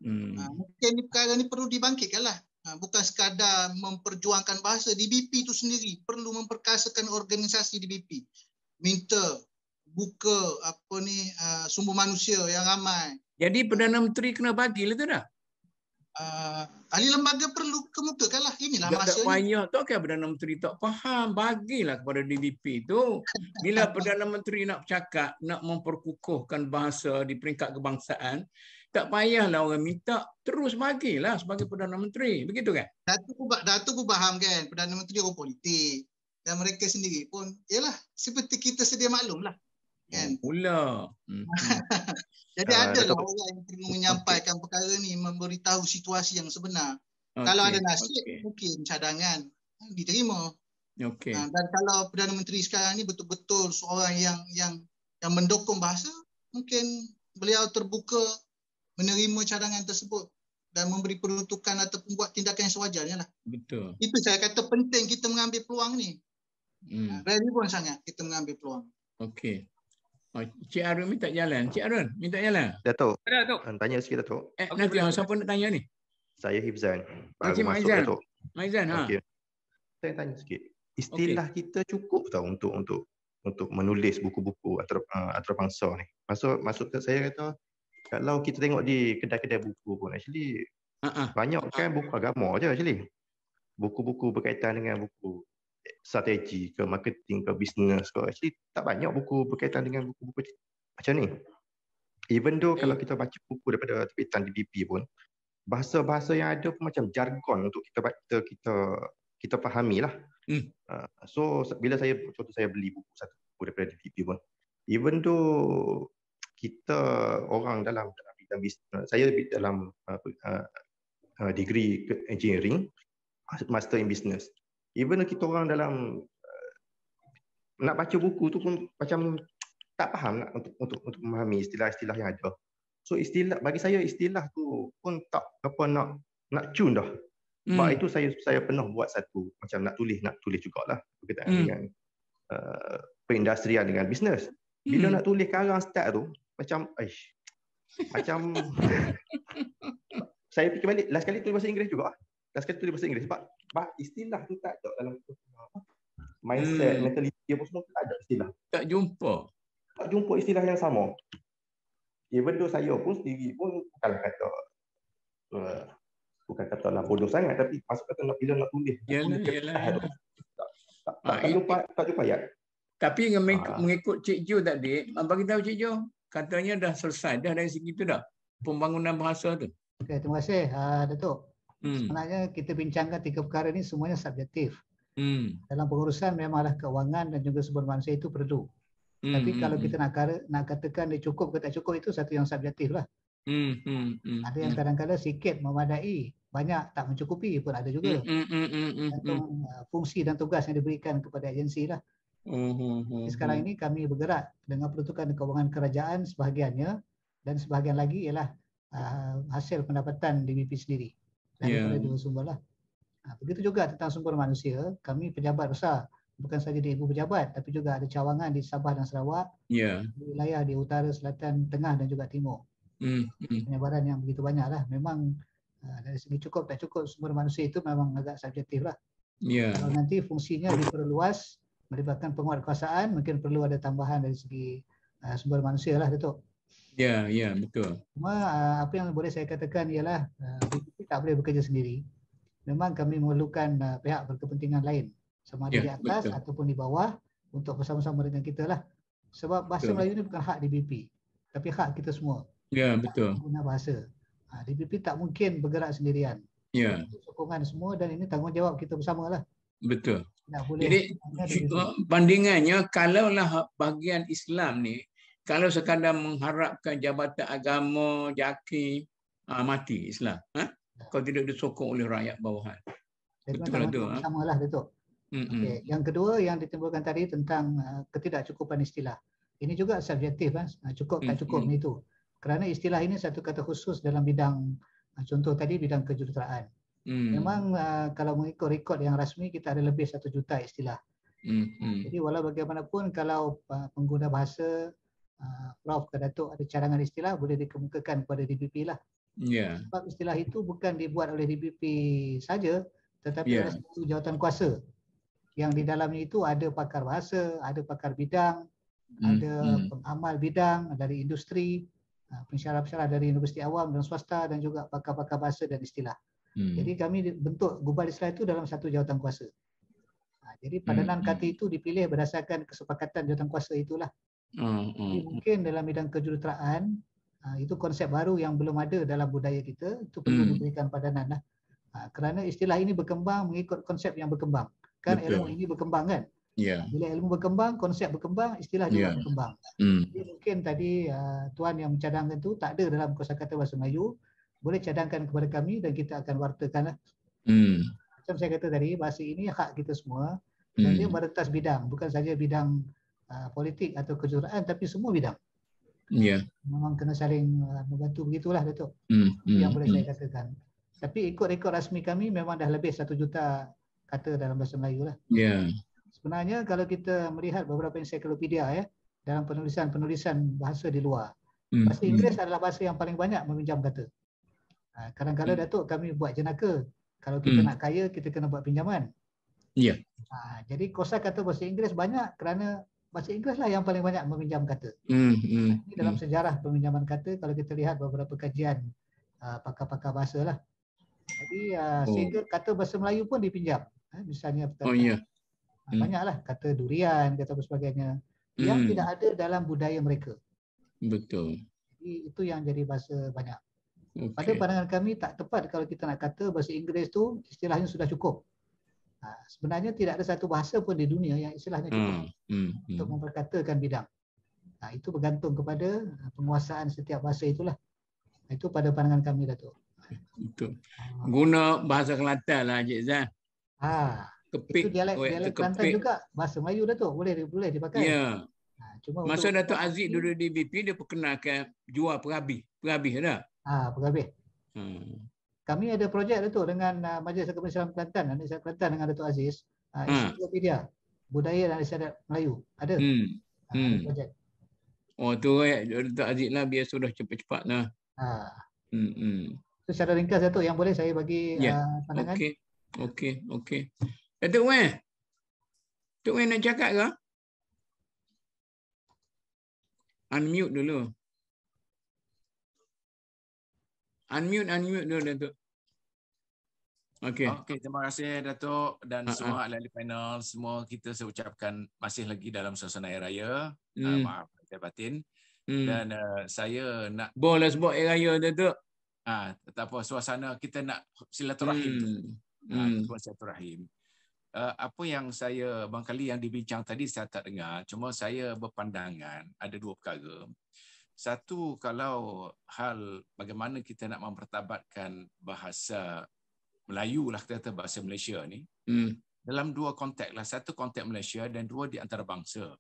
Mungkin perkara ni perlu dibangkitkan lah. Bukan sekadar memperjuangkan bahasa. DBP itu sendiri perlu memperkasakan organisasi DBP. Minta buka sumber manusia yang ramai. Jadi Perdana Menteri kena bagilah tu dah. Ahli lembaga perlu kemukakan lah. Inilah masanya. Tak payah. Takkan Perdana Menteri tak faham. Bagilah kepada DBP tu. Bila Perdana Menteri nak bercakap, nak memperkukuhkan bahasa di peringkat kebangsaan, tak payahlah orang minta, terus bagilah sebagai Perdana Menteri. Begitu kan? Datuk pun faham kan, Perdana Menteri orang politik. Dan mereka sendiri pun, yalah, seperti kita sedia maklum lah. Kan? Pula. Jadi adalah orang yang perlu menyampaikan perkara ni, memberitahu situasi yang sebenar. Kalau ada nasib, mungkin cadangan diterima. Dan kalau Perdana Menteri sekarang ni betul-betul seorang yang mendukung bahasa, mungkin beliau terbuka menerima cadangan tersebut dan memberi peruntukan ataupun buat tindakan yang sewajarnya lah. Betul. Itu saya kata penting kita mengambil peluang ni. Relevan sangat kita mengambil peluang. Okey. Cik Arun minta jalan. Cik Arun minta jalan. Datuk. Tanya sikit Datuk. Nanti siapa nak tanya ni? Saya Hifzan. Cik Maizan. Maizan ha. Okey. Saya tanya sikit. Istilah kita cukup tak untuk menulis buku-buku antarabangsa ni? Maksud saya kata kalau kita tengok di kedai-kedai buku pun actually banyak kan buku agama je actually. Buku-buku berkaitan dengan buku strategi ke marketing ke bisnes ke actually tak banyak buku berkaitan dengan buku-buku macam ni. Even though kalau kita baca buku daripada terbitan DBP pun bahasa-bahasa yang ada pun macam jargon untuk kita fahami lah. So bila saya beli satu buku daripada DBP pun, even though kita orang dalam bidang bisnes, saya dalam degree engineering, master in business. Even kita orang dalam nak baca buku tu pun macam tak faham untuk memahami istilah-istilah yang ada. So bagi saya istilah tu pun tak nak cun dah. Sebab itu saya pernah buat satu macam nak tulis jugalah berkaitan dengan perindustrian dengan bisnes. Bila nak tulis karang start tu macam saya fikir balik last kali tulis bahasa Inggeris juga. Sebab istilah tu tak ada dalam mindset, mentality apa semua tak ada istilah. Tak jumpa istilah yang sama. Even though saya pun sendiri pun bukan kata lah bodoh sangat, tapi masuk kata bila nak tulis. Yalah. Tak jumpa ayat. Tapi mengikut Cik Jo tadi, bagi tahu Cik Jo, katanya dah selesai dah dari segi itu dah pembangunan bahasa tu. Okey, terima kasih Datuk. Sebenarnya kita bincangkan tiga perkara ni semuanya subjektif. Dalam pengurusan memanglah keuangan dan juga sumber manusia itu perlu. Tapi kalau kita nak katakan dia cukup ke tak cukup itu satu yang subjektif lah. Ada yang kadang-kadang sikit memadai, banyak tak mencukupi pun ada juga. Tergantung fungsi dan tugas yang diberikan kepada agensi lah. Sekarang ini kami bergerak dengan peruntukan keuangan kerajaan sebahagiannya dan sebahagian lagi ialah hasil pendapatan DBP sendiri daripada dua sumber lah. Begitu juga tentang sumber manusia, kami pejabat besar, bukan saja di ibu pejabat tapi juga ada cawangan di Sabah dan Sarawak, di wilayah di utara, selatan, tengah dan juga timur. Penyebaran yang begitu banyak lah. Memang dari segi cukup tak cukup sumber manusia itu memang agak subjektif lah. Kalau nanti fungsinya diperluas, melibatkan penguatkuasaan, mungkin perlu ada tambahan dari segi sumber manusia lah, Datuk. Ya, betul. Cuma apa yang boleh saya katakan ialah DBP tak boleh bekerja sendiri. Memang kami memerlukan pihak berkepentingan lain, sama ada di atas ataupun di bawah, untuk bersama-sama dengan kita lah. Sebab bahasa Melayu ni bukan hak DBP, tapi hak kita semua. Ya, betul. Guna bahasa. DBP tak mungkin bergerak sendirian. Sokongan semua dan ini tanggungjawab kita bersama lah. Betul. Jadi bandingannya kalaulah bahagian Islam ni, kalau sekadar mengharapkan jabatan agama, JAKI, mati Islam. Kalau tidak disokong oleh rakyat bawahan. Betul lah tu. Samalah Datuk. Okay. Yang kedua yang ditimbulkan tadi tentang ketidakcukupan istilah. Ini juga subjektif, cukup tak cukup itu. Kerana istilah ini satu kata khusus dalam bidang, contoh tadi bidang kejuruteraan. Memang kalau mengikut rekod yang rasmi kita ada lebih 1 juta istilah. Jadi walau bagaimanapun kalau pengguna bahasa Prof ke Datuk ada cadangan istilah boleh dikemukakan kepada DBP lah. Sebab istilah itu bukan dibuat oleh DBP saja, tetapi oleh satu jawatan kuasa yang di dalamnya itu ada pakar bahasa, ada pakar bidang, ada pengamal bidang dari industri, pensyarah-pensyarah dari universiti awam dan swasta, dan juga pakar-pakar bahasa dan istilah. Jadi kami bentuk Gubal Istilah itu dalam satu jawatan kuasa. Jadi padanan kata itu dipilih berdasarkan kesepakatan jawatan kuasa itulah. Jadi mungkin dalam bidang kejuruteraan, itu konsep baru yang belum ada dalam budaya kita, itu perlu diberikan padanan lah. Kerana istilah ini berkembang mengikut konsep yang berkembang. Kan ilmu ini berkembang kan? Bila ilmu berkembang, konsep berkembang, istilah juga berkembang. Jadi mungkin tadi tuan yang mencadangkan tu tak ada dalam kosakata bahasa Melayu, boleh cadangkan kepada kami dan kita akan wartakan lah. Macam saya kata tadi, bahasa ini hak kita semua dan dia merentas bidang, bukan saja bidang politik atau kejuruteraan, tapi semua bidang. Memang kena saling membantu begitulah Datuk. Yang boleh saya katakan. Tapi ikut rekod rasmi kami memang dah lebih 1 juta kata dalam bahasa Melayu lah. Sebenarnya kalau kita melihat beberapa ensiklopedia dalam penulisan bahasa di luar, bahasa Inggeris adalah bahasa yang paling banyak meminjam kata. Kadang-kadang Datuk kami buat jenaka. Kalau kita nak kaya, kita kena buat pinjaman. Jadi kosakata bahasa Inggeris banyak kerana bahasa Inggeris lah yang paling banyak meminjam kata. Ini dalam sejarah peminjaman kata, kalau kita lihat beberapa kajian pakar-pakar bahasa lah. Jadi sehingga kata bahasa Melayu pun dipinjam. Misalnya banyaklah kata durian, kata apa sebagainya yang tidak ada dalam budaya mereka. Betul. Jadi itu yang jadi bahasa banyak. Pada pandangan kami tak tepat kalau kita nak kata bahasa Inggeris tu istilahnya sudah cukup. Sebenarnya tidak ada satu bahasa pun di dunia yang istilahnya cukup untuk memperkatakan bidang. Itu bergantung kepada penguasaan setiap bahasa itulah. Itu pada pandangan kami Datuk. Betul. Guna bahasa Kelantan lah Encik Zan. Itu dialek Kelantan juga bahasa Melayu Datuk, boleh dipakai. Cuma masa Datuk Aziz dulu di BP dia perkenalkan jual perhabis dah. Perhabis. Kami ada projek Datuk dengan Majlis Agama Islam Kelantan, Anak Islam Kelantan dengan Datuk Aziz. Ensiklopedia Budaya dan Istiadat Melayu. Ada. Ada projek. Tu Datuk Aziz lah biar sudah cepat-cepat lah. Itu secara ringkas Datuk yang boleh saya bagi pandangan. Okey. Datuk Wen nak cakap ke? Unmute dulu. Unmute dulu Datuk. Okey, terima kasih Datuk dan semua ahli panel. Semua kita saya ucapkan masih lagi dalam suasana air raya. Maaf saya batin. Dan saya nak boleh sebut air raya Datuk. Tak apa, suasana kita nak silaturahim. Silaturahim. Apa yang saya barangkali yang dibincang tadi saya tak dengar, cuma saya berpandangan ada 2 perkara. Satu, kalau hal bagaimana kita nak mempertabatkan bahasa Melayu lah, kata bahasa Malaysia ni, dalam 2 konteks lah. Satu konteks Malaysia dan 2 di antarabangsa.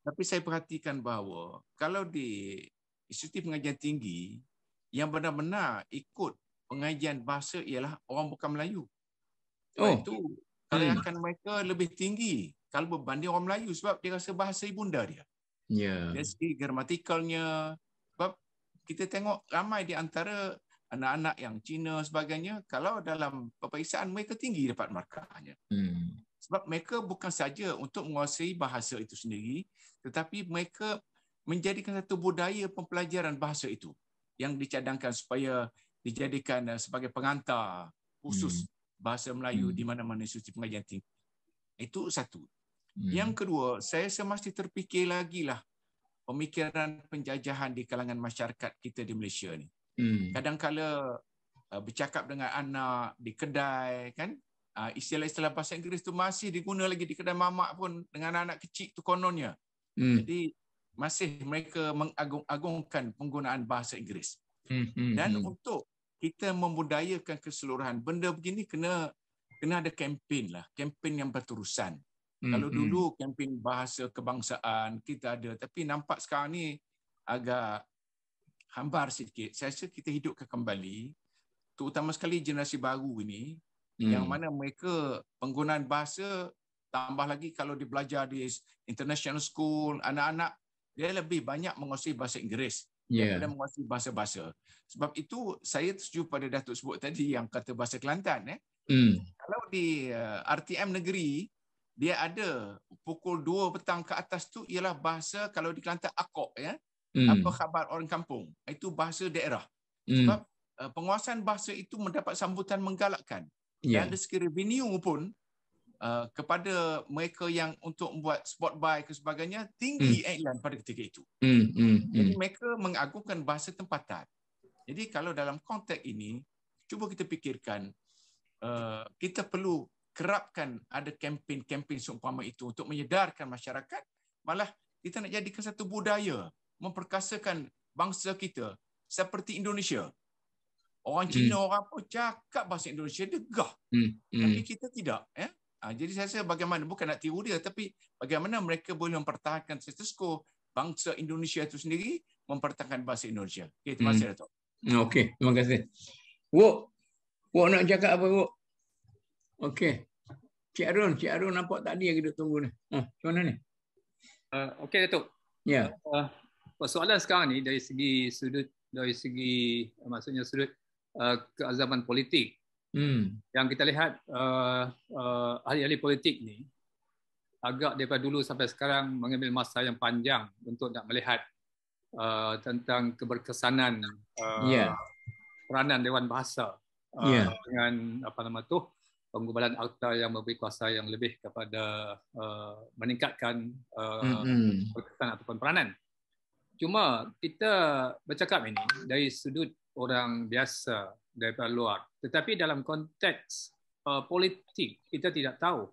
Tapi saya perhatikan bahawa kalau di Instituti Pengajian Tinggi yang benar-benar ikut pengajian bahasa ialah orang bukan Melayu. Itu kelayakan mereka lebih tinggi kalau berbanding orang Melayu sebab dia rasa bahasa ibunda dia. Dari segi gramatikalnya, sebab kita tengok ramai di antara anak-anak yang Cina sebagainya, kalau dalam peperiksaan mereka tinggi dapat markahnya. Sebab mereka bukan saja untuk menguasai bahasa itu sendiri, tetapi mereka menjadikan satu budaya pembelajaran bahasa itu yang dicadangkan supaya dijadikan sebagai pengantar khusus bahasa Melayu di mana-mana institusi pengajian tinggi. Itu satu. Yang kedua, saya semesti terfikir lagi lah pemikiran penjajahan di kalangan masyarakat kita di Malaysia ni. Kadang-kala bercakap dengan anak di kedai, kan? Istilah-istilah bahasa Inggeris tu masih diguna lagi di kedai mamak pun dengan anak kecil tu kononnya. Jadi masih mereka mengagung-agungkan penggunaan bahasa Inggeris. Dan untuk kita membudayakan keseluruhan benda begini kena ada kempen lah, kempen yang berterusan. Kalau dulu kempen bahasa kebangsaan kita ada, tapi nampak sekarang ni agak hambar sikit. Saya rasa kita hidupkan kembali, terutama sekali generasi baru ini, yang mana mereka penggunaan bahasa Tambah lagi kalau dia belajar di international school, anak-anak dia lebih banyak menguasai bahasa Inggeris daripada menguasai bahasa-bahasa. Sebab itu saya setuju pada Datuk sebut tadi yang kata bahasa Kelantan. Kalau di RTM negeri, dia ada pukul 2 petang ke atas tu ialah bahasa, kalau di Kelantan akok ya. Apa khabar orang kampung. Itu bahasa daerah. Sebab penguasaan bahasa itu mendapat sambutan menggalakkan. Dan dari segi revenue pun kepada mereka yang untuk membuat sport buy ke sebagainya tinggi iklan pada ketika itu. Jadi mereka mengagungkan bahasa tempatan. Jadi kalau dalam konteks ini cuba kita fikirkan kita perlu kerapkan ada kempen-kempen seumpama itu untuk menyedarkan masyarakat, malah kita nak jadikan satu budaya memperkasakan bangsa kita seperti Indonesia. Orang Cina orang apa cakap bahasa Indonesia degah. Tapi kita tidak ya. Jadi saya rasa bagaimana, bukan nak tiru dia, tapi bagaimana mereka boleh mempertahankan status quo bangsa Indonesia itu sendiri, mempertahankan bahasa Indonesia. Okay, terima kasih Datuk. Okey, terima kasih. Wok nak cakap apa Wok? Okey. Cik Arun nampak tadi yang kita tunggu ni. Macam mana ni? Okey Datuk. Ya. Persoalan sekarang ni dari segi maksudnya sudut keazaman politik. Yang kita lihat ahli-ahli politik ni agak daripada dulu sampai sekarang mengambil masa yang panjang untuk nak melihat tentang keberkesanan peranan Dewan Bahasa dengan penggubalan akta yang memberi kuasa yang lebih kepada meningkatkan keberkesanan ataupun peranan. Cuma kita bercakap ini dari sudut orang biasa daripada luar. Tetapi dalam konteks politik, kita tidak tahu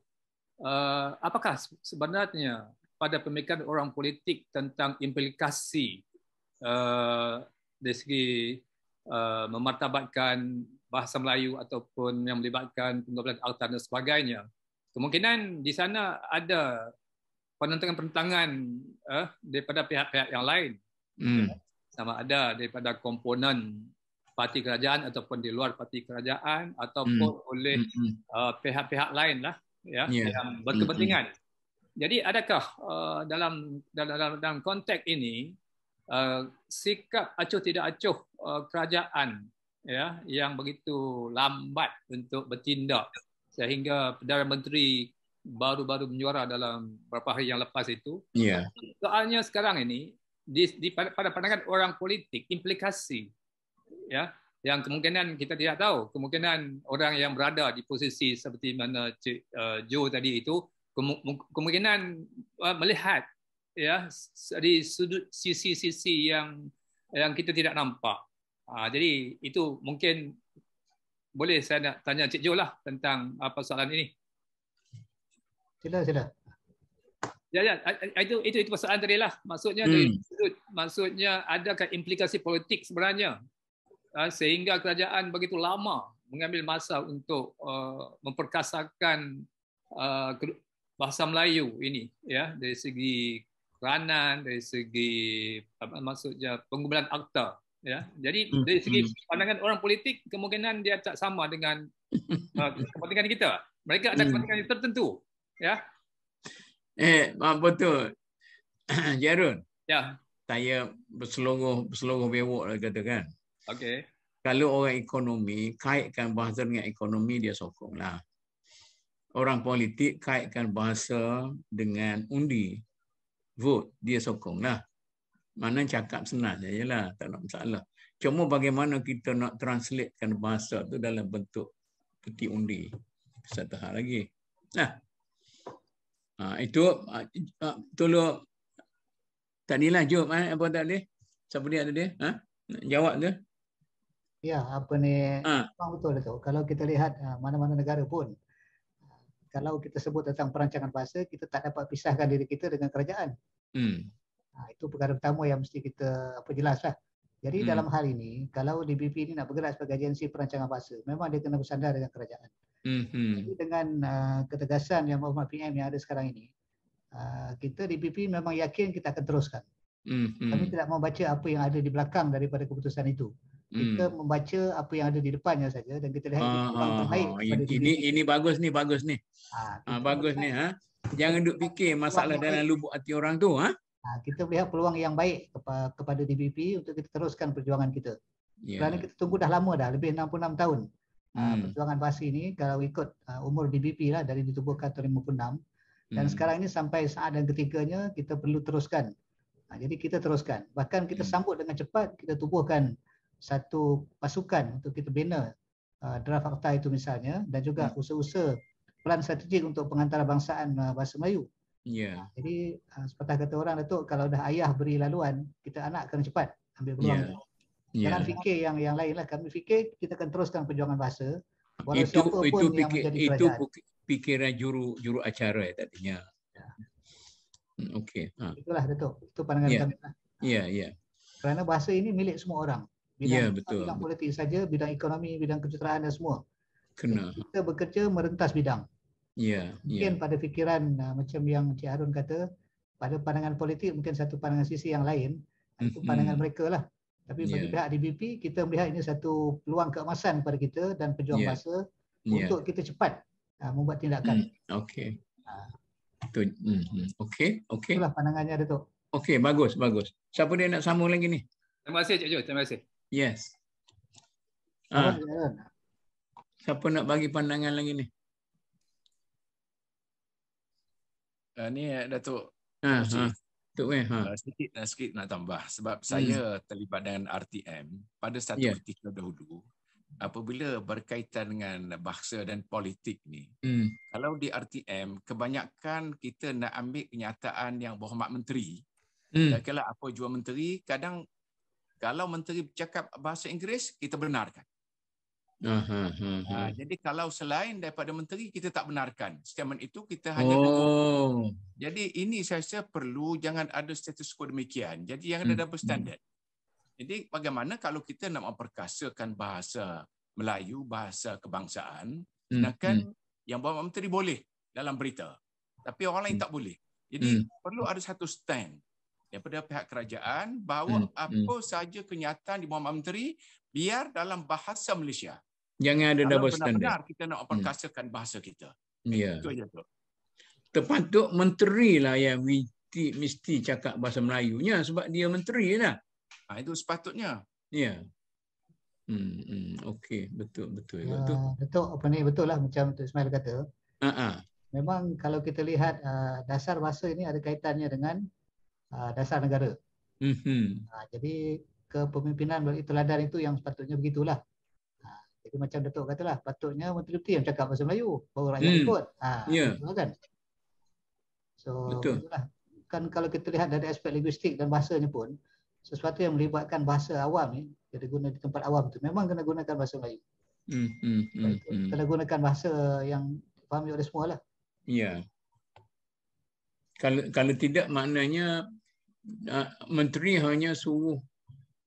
apakah sebenarnya pada pemikiran orang politik tentang implikasi dari segi memartabatkan bahasa Melayu ataupun yang melibatkan penggubalan akta dan sebagainya. Kemungkinan di sana ada penentangan-penentangan daripada pihak-pihak yang lain. Sama ada daripada komponen parti kerajaan ataupun di luar parti kerajaan ataupun oleh pihak-pihak lain lah yang berkepentingan. Jadi adakah dalam konteks ini sikap acuh tidak acuh kerajaan yang begitu lambat untuk bertindak sehingga Perdana Menteri baru-baru menyuara dalam beberapa hari yang lepas itu. Soalnya sekarang ini pada pandangan orang politik implikasi yang kemungkinan kita tidak tahu, kemungkinan orang yang berada di posisi seperti mana Cik Joe tadi itu kemungkinan melihat dari sudut sisi-sisi yang kita tidak nampak. Jadi itu mungkin boleh saya nak tanya Cik Joe lah tentang persoalan ini. Sila. Itu persoalan tadi lah. Maksudnya adakah implikasi politik sebenarnya sehingga kerajaan begitu lama mengambil masa untuk memperkasakan bahasa Melayu ini dari segi peranan, dari segi maksudnya penggubalan akta jadi dari segi pandangan orang politik kemungkinan dia tak sama dengan kepentingan kita. Mereka ada kepentingan tertentu betul. Jarun. Ya. Saya berseluruh bewok lah katakan. Okey. Kalau orang ekonomi kaitkan bahasa dengan ekonomi, dia sokonglah. Orang politik kaitkan bahasa dengan undi, vote, dia sokonglah. Mana cakap senang sajalah, tak ada masalah. Cuma bagaimana kita nak translatekan bahasa tu dalam bentuk peti undi, satu hal lagi. Itu tolong tadilah jawab apa tadi? Siapa dia tadi? Jawab tu. Ya, betul tu. Kalau kita lihat mana-mana negara pun, kalau kita sebut tentang perancangan bahasa, kita tak dapat pisahkan diri kita dengan kerajaan. Itu perkara pertama yang mesti kita jelaslah. Jadi dalam hal ini, kalau DBP ini nak bergerak sebagai agensi perancangan bahasa, memang dia kena bersandar dengan kerajaan. Jadi dengan ketegasan yang Mohd PM yang ada sekarang ini, kita DBP memang yakin kita akan teruskan. Kami tidak membaca apa yang ada di belakang daripada keputusan itu. Kita membaca apa yang ada di depannya saja dan kita lihat ini bagus ni. Bagus ni. Jangan duk fikir masalah dalam lubuk hati orang tu. Kita melihat peluang yang baik kepada DBP untuk kita teruskan perjuangan kita. Kerana kita tunggu dah lama dah, lebih 66 tahun. Perjuangan bahasa ini kalau ikut umur DBP lah, dari ditubuhkan tahun 56. Dan sekarang ini sampai saat dan ketikanya kita perlu teruskan. Jadi kita teruskan. Bahkan kita sambut dengan cepat, kita tubuhkan satu pasukan untuk kita bina draft akta itu misalnya, dan juga usaha-usaha plan strategik untuk pengantarbangsaan bahasa Melayu. Jadi sepatah kata orang, Datuk, kalau dah ayah beri laluan, kita anak kena cepat ambil peluang. Jangan fikir yang lain lah. Kami fikir kita akan teruskan perjuangan bahasa. Itu pikiran juru acara tadinya. Okey. Itulah, Datuk. Itu pandangan kami. Kerana bahasa ini milik semua orang. Bidang politik saja, bidang ekonomi, bidang kejuruteraan dan semua. Kita bekerja merentas bidang. Mungkin pada fikiran macam yang Cik Harun kata, pada pandangan politik mungkin satu pandangan sisi yang lain. Itu pandangan mereka lah. Tapi bagi pihak DBP, kita melihat ini satu peluang keemasan pada kita dan pejuang bahasa untuk kita cepat membuat tindakan. Okey. Okey. Itulah pandangannya, Datuk. Okey, bagus. Siapa dia nak sambung lagi ni? Terima kasih, Cik Jo. Terima kasih. Yes. Siapa nak bagi pandangan lagi ni? Ni Datuk. Sikit nak tambah sebab saya terlibat dengan RTM pada satu ketika dahulu apabila berkaitan dengan bahasa dan politik ni. Kalau di RTM kebanyakan kita nak ambil kenyataan yang berhormat menteri. Dan kalau apa jua menteri, kadang kalau menteri bercakap bahasa Inggeris kita benarkan. Jadi kalau selain daripada menteri kita tak benarkan. Statement itu kita hanya dukung. Jadi ini saya rasa perlu, jangan ada status quo demikian. Jadi yang ada double standard. Jadi bagaimana kalau kita nak memperkasakan bahasa Melayu, bahasa kebangsaan, sedangkan yang bawa menteri boleh dalam berita, tapi orang lain tak boleh. Jadi perlu ada satu stand daripada pihak kerajaan bahawa apa saja kenyataan di bawah menteri biar dalam bahasa Malaysia. Jangan ada double standard. Benar kita nak memperkasakan bahasa kita. Itu aja tu. Terpatut menteri lah yang mesti cakap bahasa Melayunya sebab dia menteri lah. Itu sepatutnya. Okey, betul. Betul lah macam Tok Ismail kata. Memang kalau kita lihat dasar bahasa ini ada kaitannya dengan dasar negara. Jadi kepemimpinan melalui teladan itu yang sepatutnya begitulah. Jadi macam Datuk katalah, patutnya menteri-menteri yang cakap bahasa Melayu, baru rakyat ikut. Betul kan? So, itulah. Kan kalau kita lihat dari aspek linguistik dan bahasanya pun, sesuatu yang melibatkan bahasa awam ni, kita guna di tempat awam tu, memang kena gunakan bahasa Melayu. Kena gunakan bahasa yang difahami oleh semua lah. Kalau tidak maknanya menteri hanya suruh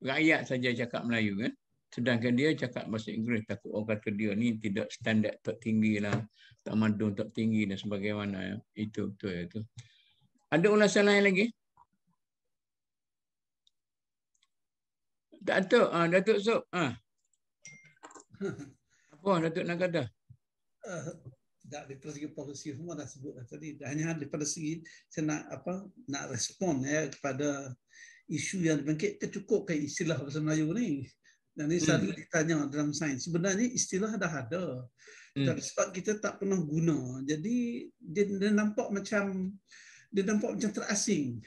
rakyat saja cakap Melayu kan? Sedangkan dia cakap bahasa Inggeris, takut orang kata dia ni tidak standard, tak tinggi lah, tak madun, tak tinggi dan sebagaimana. Itu betul itu. Ada ulasan lain lagi? Datuk Sob. Apa Datuk nak kata? Daripada segi polisi semua dah sebut tadi. Hanya daripada segi saya nak respon kepada isu yang dibangkit, cukup istilah bahasa Melayu ni. Dan ini selalu ditanya dalam sains. Sebenarnya istilah dah ada. Tapi sebab kita tak pernah guna. Jadi dia nampak macam terasing.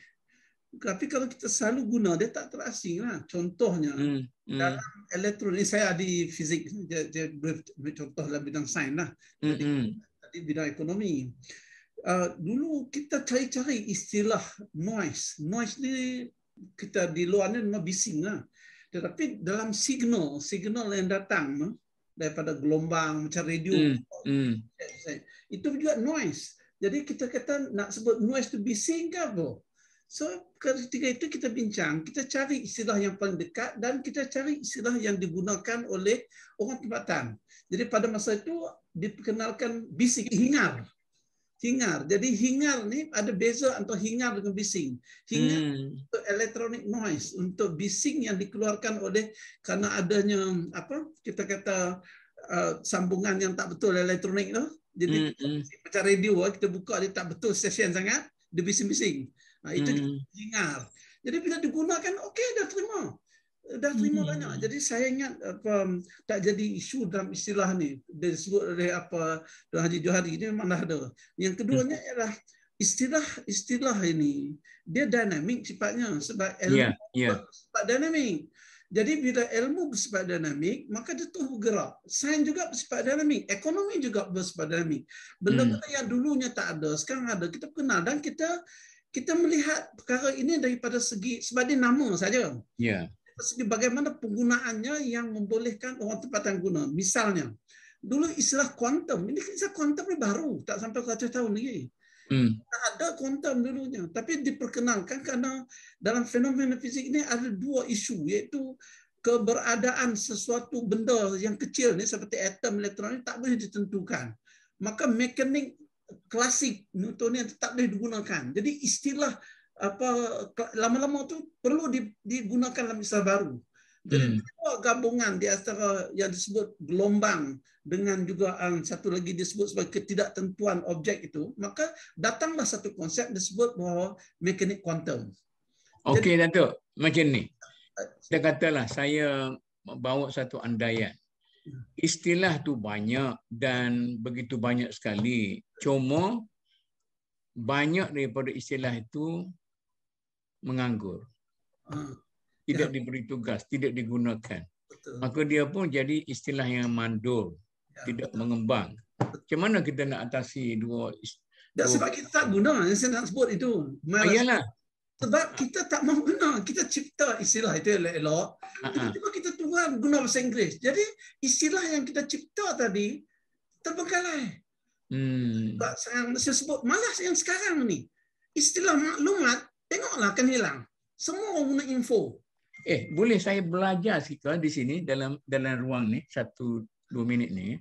Tapi kalau kita selalu guna, dia tak terasing lah. Contohnya dalam elektronik, saya di fizik, dia contoh dalam bidang sains lah. Tadi bidang ekonomi. Dulu kita cari-cari istilah noise. Noise ni kita di luar ni memang bising lah. Tetapi dalam signal yang datang daripada gelombang macam radio, itu juga noise. Jadi kita kata nak sebut noise tu bising ke apa? So ketika itu kita bincang, kita cari istilah yang paling dekat dan kita cari istilah yang digunakan oleh orang tempatan. Jadi pada masa itu diperkenalkan bising, hingar. Jadi hingar ni ada beza antara hingar dengan bising. Hingar untuk electronic noise, untuk bising yang dikeluarkan oleh kerana adanya kita kata sambungan yang tak betul elektronik tu. Jadi macam radio kita buka dia tak betul stesen sangat, dia bising-bising. Itu dengar. Jadi bila digunakan, okey, dah terima banyak. Jadi saya ingat tak jadi isu dalam istilah ni. Dia sebut oleh Tuan Haji Johari ni memang dah ada. Yang keduanya ialah istilah ini dia dinamik sifatnya sebab ilmu bersifat dinamik. Jadi bila ilmu bersifat dinamik, maka dia terus bergerak. Sains juga bersifat dinamik, ekonomi juga bersifat dinamik. Benda-benda yang dulunya tak ada, sekarang ada. Kita kenal dan kita melihat perkara ini daripada segi sebab dia nama saja. Segi bagaimana penggunaannya yang membolehkan orang tempatan guna. Misalnya, dulu istilah kuantum, ini istilah kuantum ni baru, tak sampai 100 tahun lagi. Tak ada kuantum dulunya, tapi diperkenalkan kerana dalam fenomena fizik ini ada dua isu, iaitu keberadaan sesuatu benda yang kecil ni seperti atom, elektron ni tak boleh ditentukan. Maka mekanik klasik Newtonian tak boleh digunakan. Jadi istilah lama-lama tu perlu digunakan dalam istilah baru. Jadi dua gabungan di antara yang disebut gelombang dengan juga satu lagi disebut sebagai ketidaktentuan objek itu, maka datanglah satu konsep disebut bahawa mekanik kuantum. Okey, Datuk. Macam ni. Kita katalah saya bawa satu andaian. Istilah tu banyak dan begitu banyak sekali. Cuma banyak daripada istilah itu menganggur. Tidak diberi tugas, tidak digunakan. Maka dia pun jadi istilah yang mandul, tidak mengembang. Macam mana kita nak atasi dua istilah? Sebab kita tak guna, yang saya nak sebut itu. Iyalah. Sebab kita tak mahu guna, kita cipta istilah itu elok-elok. Tiba-tiba kita tuan guna bahasa Inggeris. Jadi istilah yang kita cipta tadi terbengkalai. Saya sebut malas yang sekarang ni. Istilah maklumat, tengoklah akan hilang. Semua orang guna info. Boleh saya belajar sikit di sini dalam ruang ni 1-2 minit ni.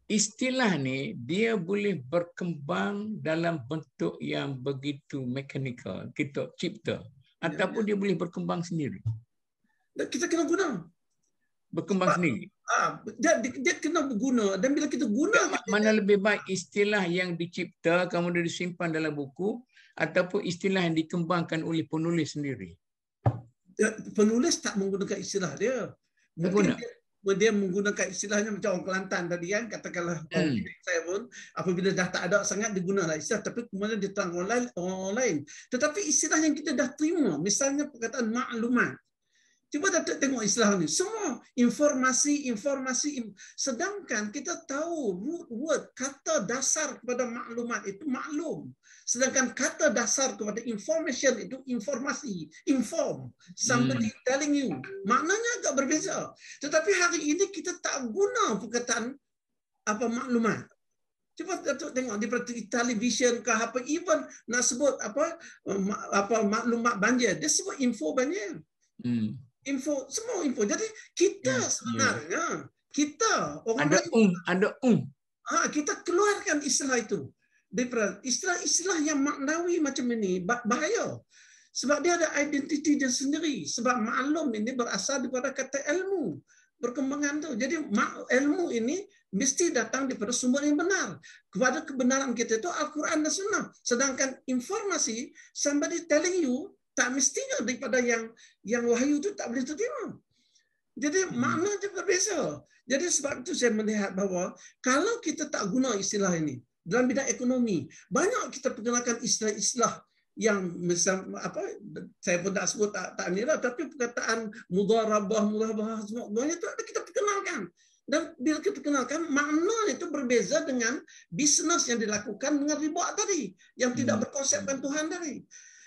Istilah ni dia boleh berkembang dalam bentuk yang begitu mekanikal, kita cipta, ataupun dia boleh berkembang sendiri. Kita kena guna. Berkembang sendiri. Dia kena berguna, dan bila kita guna, mana lebih baik istilah yang dicipta kemudian disimpan dalam buku ataupun istilah yang dikembangkan oleh penulis sendiri? Penulis tak menggunakan istilah dia. Mungkin dia menggunakan istilahnya macam orang Kelantan tadi kan, katakanlah saya pun apabila dah tak ada sangat digunakan istilah, tapi kemudian dia terang orang lain. Tetapi istilah yang kita dah terima, misalnya perkataan maklumat. Cuba Datuk tengok istilah ni. Semua informasi. Sedangkan kita tahu root word, kata dasar kepada maklumat itu maklum. Sedangkan kata dasar kepada information itu informasi, inform, somebody telling you. Maknanya agak berbeza. Tetapi hari ini kita tak guna perkataan maklumat. Cuba Datuk tengok di television ke apa, even nak sebut maklumat banjir, dia sebut info banjir. Info, semua info. Jadi kita sebenarnya kita orang kita keluarkan istilah itu. Istilah-istilah yang maknawi macam ini bahaya. Sebab dia ada identiti dia sendiri. Sebab maklum ini berasal daripada kata ilmu. Perkembangan tu. Jadi ilmu ini mesti datang daripada sumber yang benar. Kepada kebenaran kita itu Al-Quran dan Sunnah. Sedangkan informasi, somebody telling you, tak mestinya daripada yang wahyu itu tak boleh terima. Jadi makna dia berbeza. Jadi sebab itu saya melihat bahawa kalau kita tak guna istilah ini dalam bidang ekonomi, banyak kita perkenalkan istilah-istilah yang misal saya pun tak sebut tak nira, tapi perkataan mudharabah semuanya itu kita perkenalkan. Dan bila kita kenalkan, makna itu berbeza dengan bisnes yang dilakukan dengan riba tadi, yang tidak berkonsepkan Tuhan tadi.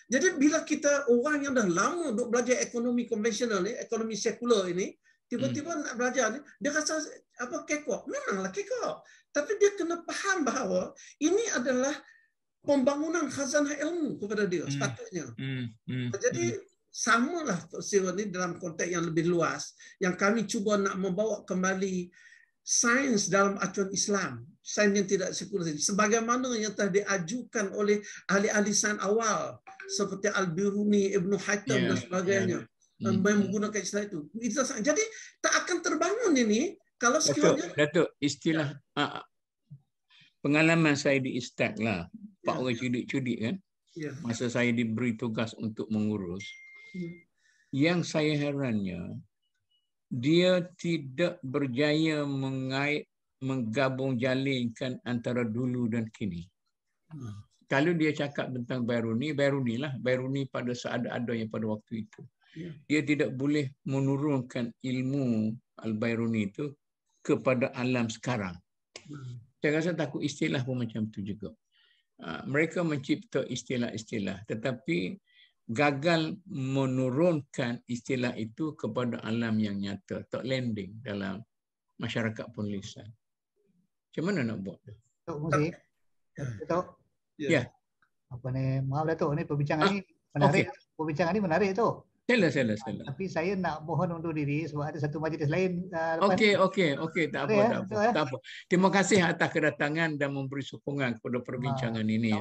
Jadi bila kita orang yang dah lama duk belajar ekonomi konvensional ni, ekonomi sekular ini, tiba-tiba nak belajar ni, dia rasa kekok. Memanglah kekok. Tapi dia kena faham bahawa ini adalah pembangunan khazanah ilmu kepada dia sepatutnya. Jadi samalah peristiwa ni dalam konteks yang lebih luas, yang kami cuba nak membawa kembali sains dalam acuan Islam, sains yang tidak sekular, sebagaimana yang telah diajukan oleh ahli-ahli sains awal seperti Al-Biruni, Ibn Haytham dan sebagainya, menggunakan istilah itu. Jadi tak akan terbangun ini kalau sekiranya Datuk, istilah pengalaman saya di Istak lah, Pak orang cudik-cudik kan, masa saya diberi tugas untuk mengurus, yang saya herannya, dia tidak berjaya menggabung jalinkan antara dulu dan kini. Kalau dia cakap tentang Bairuni pada seada-adanya pada waktu itu. Dia tidak boleh menurunkan ilmu Al-Bairuni itu kepada alam sekarang. Saya rasa takut istilah pun macam tu juga. Mereka mencipta istilah-istilah tetapi gagal menurunkan istilah itu kepada alam yang nyata, tak landing dalam masyarakat penulisan. Macam mana nak buat? Datuk Muzi, Datuk. Ya. Apa ni? Maaf Datuk, ni perbincangan ni menarik. Okay. Perbincangan ni menarik tu. Salah. Tapi saya nak mohon undur diri sebab ada satu majlis lain. Okey. Tak apa. Terima kasih atas kedatangan dan memberi sokongan kepada perbincangan ini.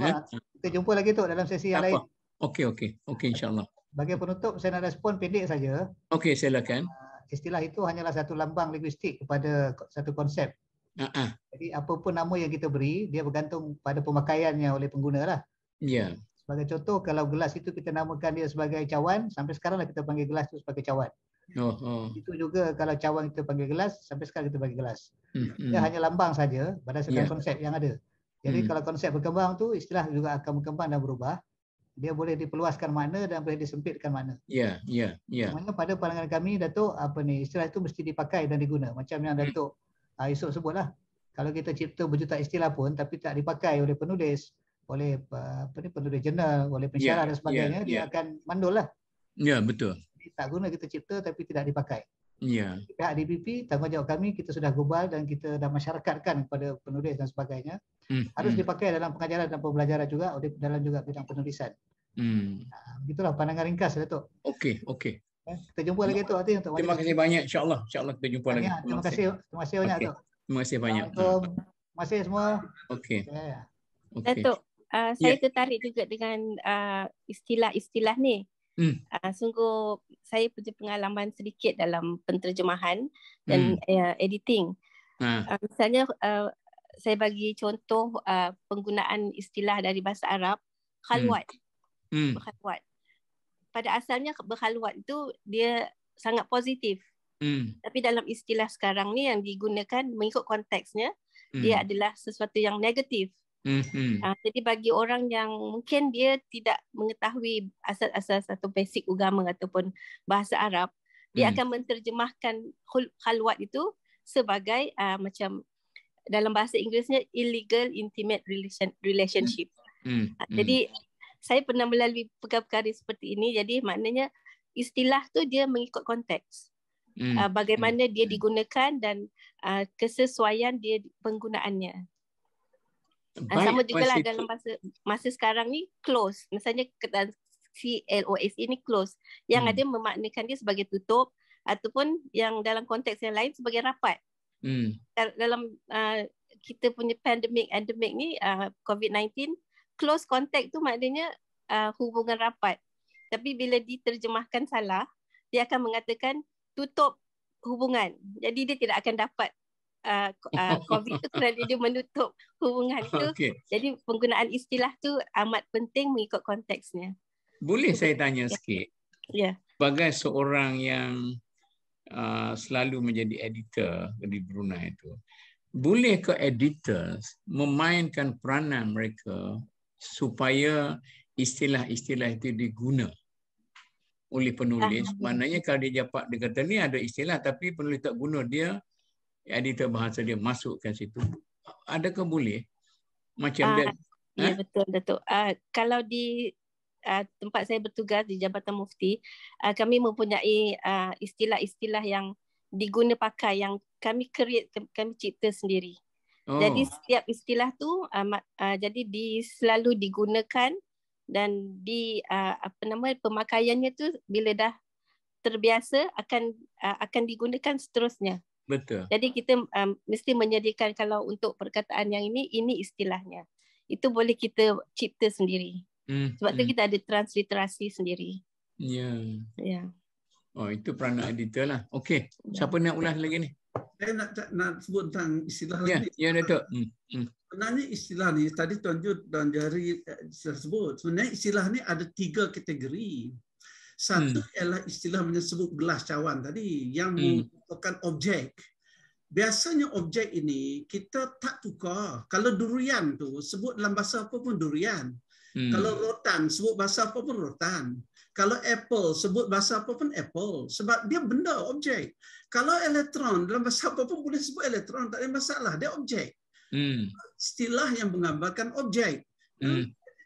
Kita jumpa lagi tu dalam sesi yang lain. Okey, insya-Allah. Bagi penutup, saya nak respon pendek saja. Okey, silakan. Istilah itu hanyalah satu lambang linguistik kepada satu konsep. Jadi apapun nama yang kita beri, dia bergantung pada pemakaiannya oleh pengguna lah. Ya. Sebagai contoh, kalau gelas itu kita namakan dia sebagai cawan, sampai sekarang lah kita panggil gelas itu sebagai cawan. Itu juga kalau cawan kita panggil gelas, sampai sekarang kita panggil gelas. Dia hanya lambang saja berdasarkan konsep yang ada. Jadi kalau konsep berkembang tu, istilah juga akan berkembang dan berubah. Dia boleh diperluaskan makna dan boleh disempitkan makna. Ya. Maknanya pada pandangan kami, Datuk, istilah itu mesti dipakai dan diguna. Macam yang Datuk Yusof sebutlah. Kalau kita cipta berjuta istilah pun tapi tak dipakai oleh penulis, oleh penulis jurnal, oleh pensyarah dan sebagainya, dia akan mandul lah. Ya, betul. Jadi, tak guna kita cipta tapi tidak dipakai. Ya. Pihak DBP, tanggungjawab kami, kita sudah global dan kita dah masyarakatkan kepada penulis dan sebagainya. Harus dipakai dalam pengajaran dan pembelajaran juga, dalam juga bidang penulisan. Begitulah pandangan ringkas, Datuk. Okey. Kita jumpa lagi, Datuk. Terima kasih banyak. InsyaAllah kita jumpa lagi. Terima kasih banyak, Datuk. Terima kasih banyak. Terima kasih semua. Okey. Datuk, saya tertarik juga dengan istilah-istilah ni. Sungguh saya punya pengalaman sedikit dalam penterjemahan dan editing. Misalnya saya bagi contoh penggunaan istilah dari bahasa Arab, khalwat. Berkhalwat. Pada asalnya berkhalwat itu dia sangat positif. Tapi dalam istilah sekarang ni yang digunakan mengikut konteksnya, dia adalah sesuatu yang negatif. Jadi bagi orang yang mungkin dia tidak mengetahui asal-asal satu basic agama ataupun bahasa Arab, dia akan menterjemahkan khalwat itu sebagai macam dalam bahasa Inggerisnya illegal intimate relationship. Jadi saya pernah melalui perkara-perkara seperti ini, jadi maknanya istilah tu dia mengikut konteks. Bagaimana dia digunakan dan kesesuaian dia penggunaannya. Sama juga lah dalam masa sekarang ni close. Misalnya CLOS ini close. Yang ada memaknakan dia sebagai tutup ataupun yang dalam konteks yang lain sebagai rapat. Dalam kita punya endemik ni COVID-19, close contact tu maknanya hubungan rapat. Tapi bila diterjemahkan salah, dia akan mengatakan tutup hubungan. Jadi dia tidak akan dapat COVID tu kerana dia menutup hubungan itu. Jadi penggunaan istilah tu amat penting mengikut konteksnya. Boleh saya tanya sikit? Ya. Sebagai seorang yang selalu menjadi editor di Brunei itu, boleh ke editors memainkan peranan mereka supaya istilah-istilah itu diguna oleh penulis? Maknanya kalau dia dapat, dia kata ni ada istilah tapi penulis tak guna, dia editor bahasa dia masukkan situ. Adakah boleh? Macam dia. Ya, betul. Kalau di tempat saya bertugas di Jabatan Mufti, kami mempunyai istilah-istilah yang diguna pakai, yang kami cipta sendiri. Jadi setiap istilah tu jadi selalu digunakan dan pemakaiannya tu bila dah terbiasa akan digunakan seterusnya. Betul. Jadi kita mesti menyediakan, kalau untuk perkataan yang ini istilahnya. Itu boleh kita cipta sendiri. Sebab tu kita ada transliterasi sendiri. Ya. Oh, itu peranan editor lah. Okey. Siapa nak ulas lagi ni? Saya nak sebut tentang istilah lagi. Ya, Datuk. Sebenarnya istilah ni tadi Tuan Johari sebut. Sebenarnya istilah ni ada 3 kategori. Satu ialah istilah menyebut gelas cawan tadi yang merupakan objek. Biasanya objek ini kita tak tukar. Kalau durian tu sebut dalam bahasa apa pun durian. Kalau rotan sebut bahasa apa pun rotan. Kalau apple sebut bahasa apa pun apple. Sebab dia benda objek. Kalau elektron dalam bahasa apa pun boleh sebut elektron. Tak ada masalah. Dia objek. Istilah yang menggambarkan objek.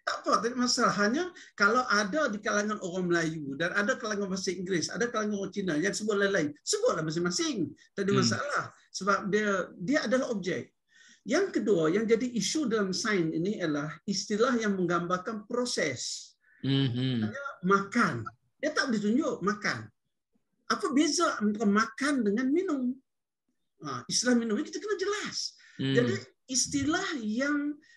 Tak apa, tak ada masalah. Hanya kalau ada di kalangan orang Melayu dan ada kalangan bahasa Inggeris, ada kalangan orang Cina yang sebut lain-lain, sebutlah masing-masing. Tak ada masalah. Sebab dia adalah objek. Yang kedua, yang jadi isu dalam sains ini adalah istilah yang menggambarkan proses. Makan. Dia tak boleh tunjuk makan. Apa beza antara makan dengan minum? Istilah minum ini kita kena jelas. Jadi istilah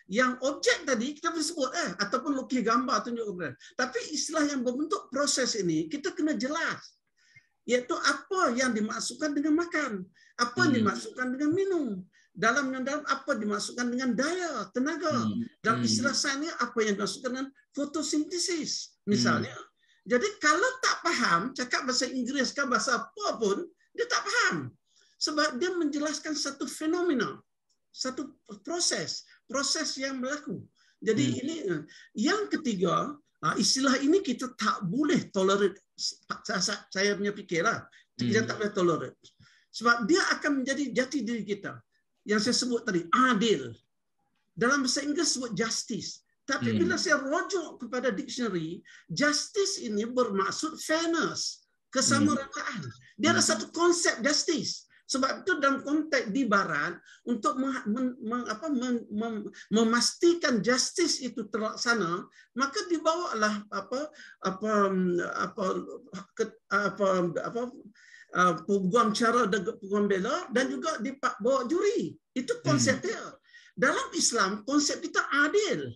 yang objek tadi kita boleh sebut ataupun lukis gambar tunjuk kepada. Tapi istilah yang berbentuk proses ini kita kena jelas. Iaitu apa yang dimaksudkan dengan makan, apa yang dimaksudkan dengan minum. Dalam apa dimaksudkan dengan daya, tenaga. Dalam istilah sains apa yang dimaksudkan dengan fotosintesis misalnya. Jadi kalau tak faham cakap bahasa Inggeris ke bahasa apa pun, dia tak faham. Sebab dia menjelaskan satu fenomena, satu proses yang berlaku. Jadi ini yang ketiga, istilah ini kita tak boleh tolerate. Saya punya fikirlah, kita tak boleh tolerate. Sebab dia akan menjadi jati diri kita. Yang saya sebut tadi, adil. Dalam bahasa Inggeris sebut justice. Tapi bila saya rujuk kepada dictionary, justice ini bermaksud fairness, kesamarataan. Dia ada satu konsep justice. Sebab itu dalam konteks di Barat, untuk memastikan justice itu terlaksana, maka dibawalah peguam cara dan peguam bela dan juga dibawa juri. Itu konsep dia. Dalam Islam, konsep kita adil.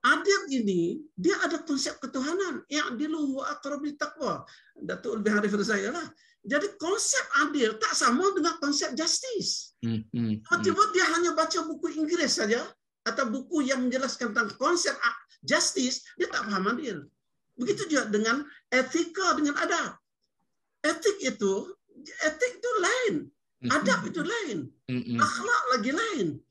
Adil ini, dia ada konsep ketuhanan. Ya'dilu wa aqrabu taqwa. Datuk lebih arif dari saya lah. Jadi konsep adil tak sama dengan konsep justice. Tiba-tiba dia hanya baca buku Inggeris saja atau buku yang menjelaskan tentang konsep justice, dia tak faham adil. Begitu juga dengan etika dengan adab. Etik itu lain, adab itu lain, akhlak lagi lain,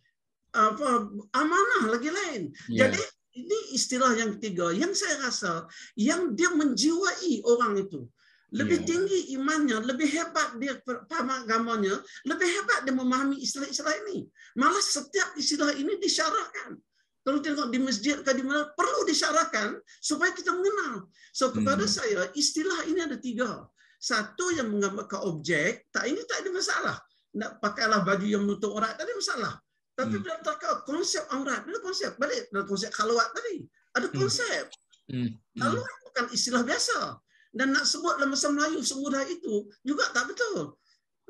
amanah lagi lain. Jadi ini istilah yang ketiga yang saya rasa yang dia menjiwai orang itu. Lebih tinggi imannya, lebih hebat dia paham agamanya, lebih hebat dia memahami istilah-istilah ini. Malah setiap istilah ini disyarahkan. Kalau tengok di masjid ke di mana perlu disyarahkan supaya kita mengenal. So kepada saya istilah ini ada 3. Satu yang menggambarkan objek, ini tak ada masalah. Nak pakailah baju yang menutup aurat tak ada masalah. Tapi bila tak konsep aurat, ada konsep balik dalam konsep khalwat tadi. Ada konsep. Khalwat bukan istilah biasa. Dan nak sebut dalam bahasa Melayu semudah itu juga tak betul.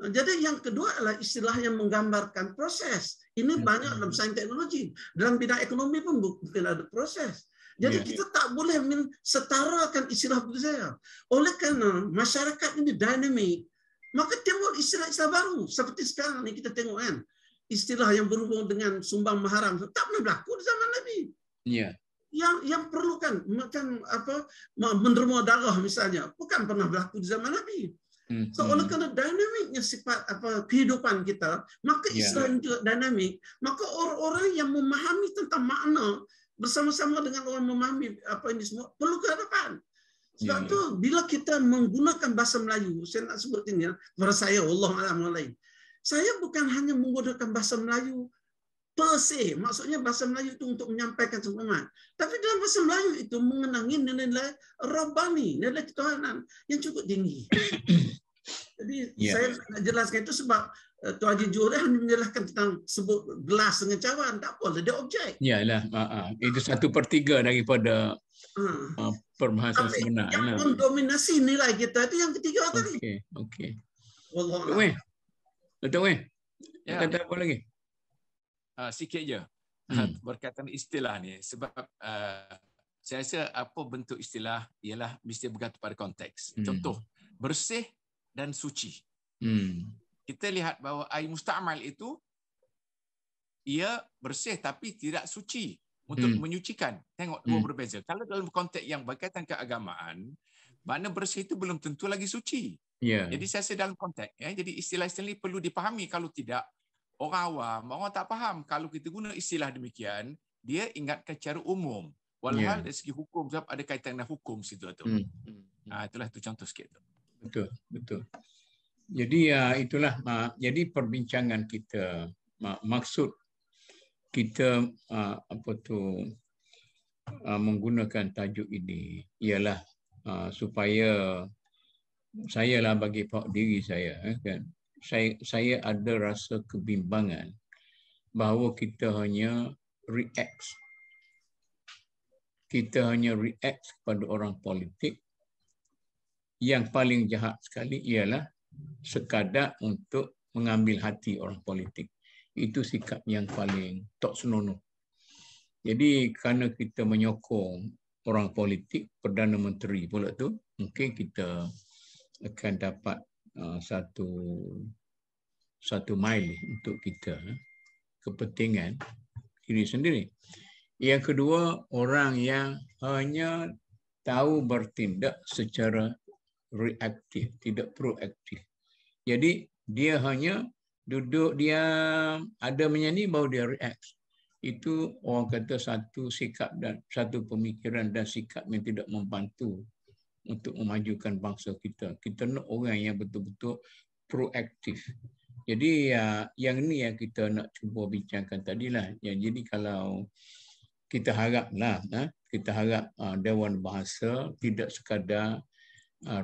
Jadi yang kedua adalah istilah yang menggambarkan proses. Ini banyak dalam sains teknologi. Dalam bidang ekonomi pun mungkin ada proses. Jadi kita tak boleh setarakan istilah budaya. Oleh kerana masyarakat ini dinamik, maka timbul istilah-istilah baru. Seperti sekarang ni kita tengok kan, istilah yang berhubung dengan sumbang maharam tak pernah berlaku di zaman Nabi. Yang perlukan macam menderma darah misalnya bukan pernah berlaku di zaman Nabi. So oleh kerana dinamiknya sifat kehidupan kita, maka Islam juga dinamik. Maka orang-orang yang memahami tentang makna bersama-sama dengan orang memahami ini semua perlu ke hadapan. Sebab tu bila kita menggunakan bahasa Melayu, saya nak sebut ini kepada saya, Allah Alam lain. Saya bukan hanya menggunakan bahasa Melayu per se, maksudnya bahasa Melayu itu untuk menyampaikan semangat. Tapi dalam bahasa Melayu itu mengenangi nilai Rabbani, nilai ketuhanan yang cukup tinggi. Jadi saya nak jelaskan itu sebab Tuan Haji Johari hanya menjelaskan tentang sebut gelas dengan cawan, tak apa, dia objek. Yalah, itu 1/3 daripada perbahasan sebenar. Yang mendominasi nilai kita itu yang ketiga tadi. Okey. Wallah. Betul. Kata apa lagi? Sikit je berkaitan istilah ni sebab saya rasa apa bentuk istilah ialah mesti bergantung pada konteks. Contoh, bersih dan suci. kita lihat bahawa air musta'mal itu ia bersih tapi tidak suci untuk menyucikan. Tengok dua berbeza. Kalau dalam konteks yang berkaitan keagamaan, makna bersih itu belum tentu lagi suci. Jadi saya rasa dalam konteks, jadi istilah-istilah ini perlu dipahami. Kalau tidak, orang awam, orang tak faham. Kalau kita guna istilah demikian, dia ingatkan secara umum. Walhal dari segi hukum, sebab ada kaitan dengan hukum situ tu. Itulah itu contoh sikit tu. Betul. Jadi itulah jadi perbincangan kita, maksud kita menggunakan tajuk ini ialah supaya saya lah bagi diri saya kan, saya ada rasa kebimbangan bahawa kita hanya react kepada orang politik. Yang paling jahat sekali ialah sekadar untuk mengambil hati orang politik. Itu sikap yang paling tak senonoh. Jadi kerana kita menyokong orang politik, Perdana Menteri pula tu, mungkin kita akan dapat satu mile untuk kita, kepentingan diri sendiri. Yang kedua, orang yang hanya tahu bertindak secara reaktif, tidak proaktif. Jadi dia hanya duduk diam, ada menyanyi baru dia react. Itu orang kata satu sikap dan satu pemikiran dan sikap yang tidak membantu untuk memajukan bangsa kita. Kita nak orang yang betul-betul proaktif. Jadi yang ni yang kita nak cuba bincangkan tadilah. Jadi kalau kita haraplah, kita harap Dewan Bahasa tidak sekadar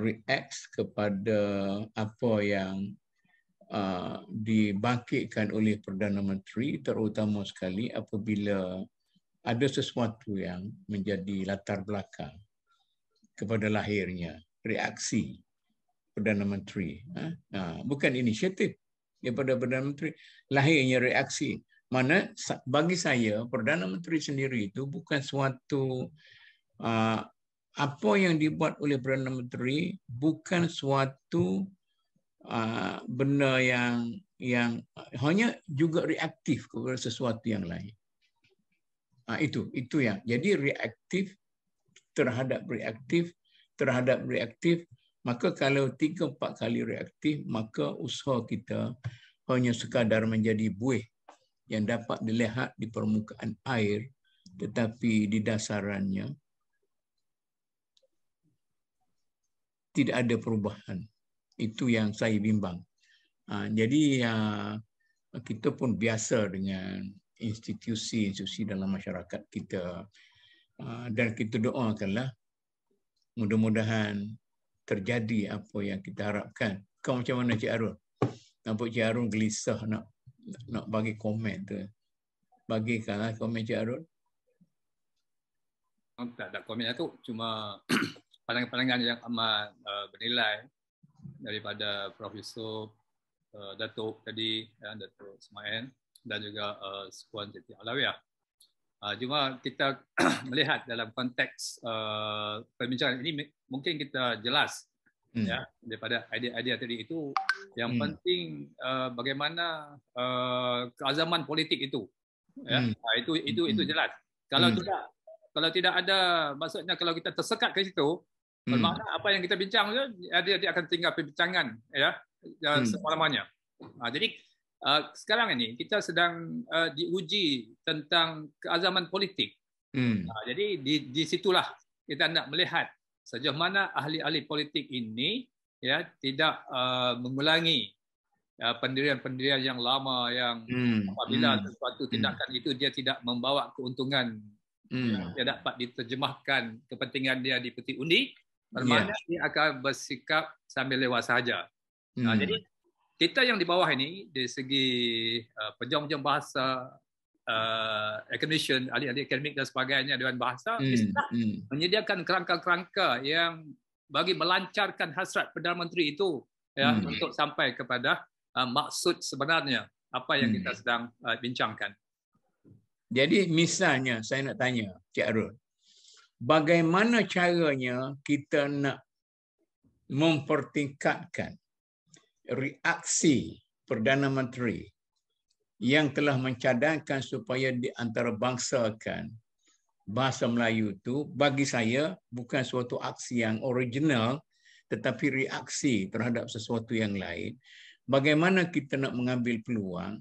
react kepada apa yang dibangkitkan oleh Perdana Menteri, terutama sekali apabila ada sesuatu yang menjadi latar belakang kepada lahirnya reaksi Perdana Menteri. Bukan inisiatif daripada Perdana Menteri, lahirnya reaksi. Mana bagi saya Perdana Menteri sendiri itu bukan suatu apa yang dibuat oleh Perdana Menteri bukan suatu benda yang hanya juga reaktif kepada sesuatu yang lain. Itu yang. Jadi reaktif terhadap reaktif, maka kalau 3-4 kali reaktif, maka usaha kita hanya sekadar menjadi buih yang dapat dilihat di permukaan air, tetapi di dasarannya tidak ada perubahan. Itu yang saya bimbang. Jadi kita pun biasa dengan institusi dalam masyarakat kita. Dan kita doakanlah mudah-mudahan terjadi apa yang kita harapkan. Kau macam mana Cik Arun? Nampak Cik Arun gelisah nak bagi komen tu. Bagikanlah komen Cik Arun. Tak ada komen tu, cuma pandangan-pandangan yang amat bernilai daripada Profesor Datuk tadi, Datuk Ismail dan juga Puan Siti Alawiyah. Cuma kita melihat dalam konteks perbincangan ini mungkin kita jelas ya daripada idea-idea tadi itu yang penting bagaimana keazaman politik itu ya itu jelas. Kalau tidak ada, maksudnya kalau kita tersekat ke situ, bermakna apa yang kita bincang dia akan tinggal perbincangan ya selama-lamanya. Jadi sekarang ini kita sedang diuji tentang keazaman politik. Jadi di situlah kita nak melihat sejauh mana ahli-ahli politik ini ya tidak mengulangi pendirian-pendirian yang lama yang apabila sesuatu tindakan itu dia tidak membawa keuntungan, dia dapat diterjemahkan kepentingan dia di peti undi, bermakna dia akan bersikap sambil lewat sahaja. Jadi kita yang di bawah ini dari segi pejuang-pejuang bahasa, academician, ahli-ahli akademik dan sebagainya, Dewan Bahasa, menyediakan kerangka-kerangka yang bagi melancarkan hasrat Perdana Menteri itu ya untuk sampai kepada maksud sebenarnya apa yang kita sedang bincangkan. Jadi misalnya saya nak tanya Cik Arun, bagaimana caranya kita nak mempertingkatkan reaksi Perdana Menteri yang telah mencadangkan supaya di antara bangsakan bahasa Melayu itu, bagi saya bukan suatu aksi yang original, tetapi reaksi terhadap sesuatu yang lain. Bagaimana kita nak mengambil peluang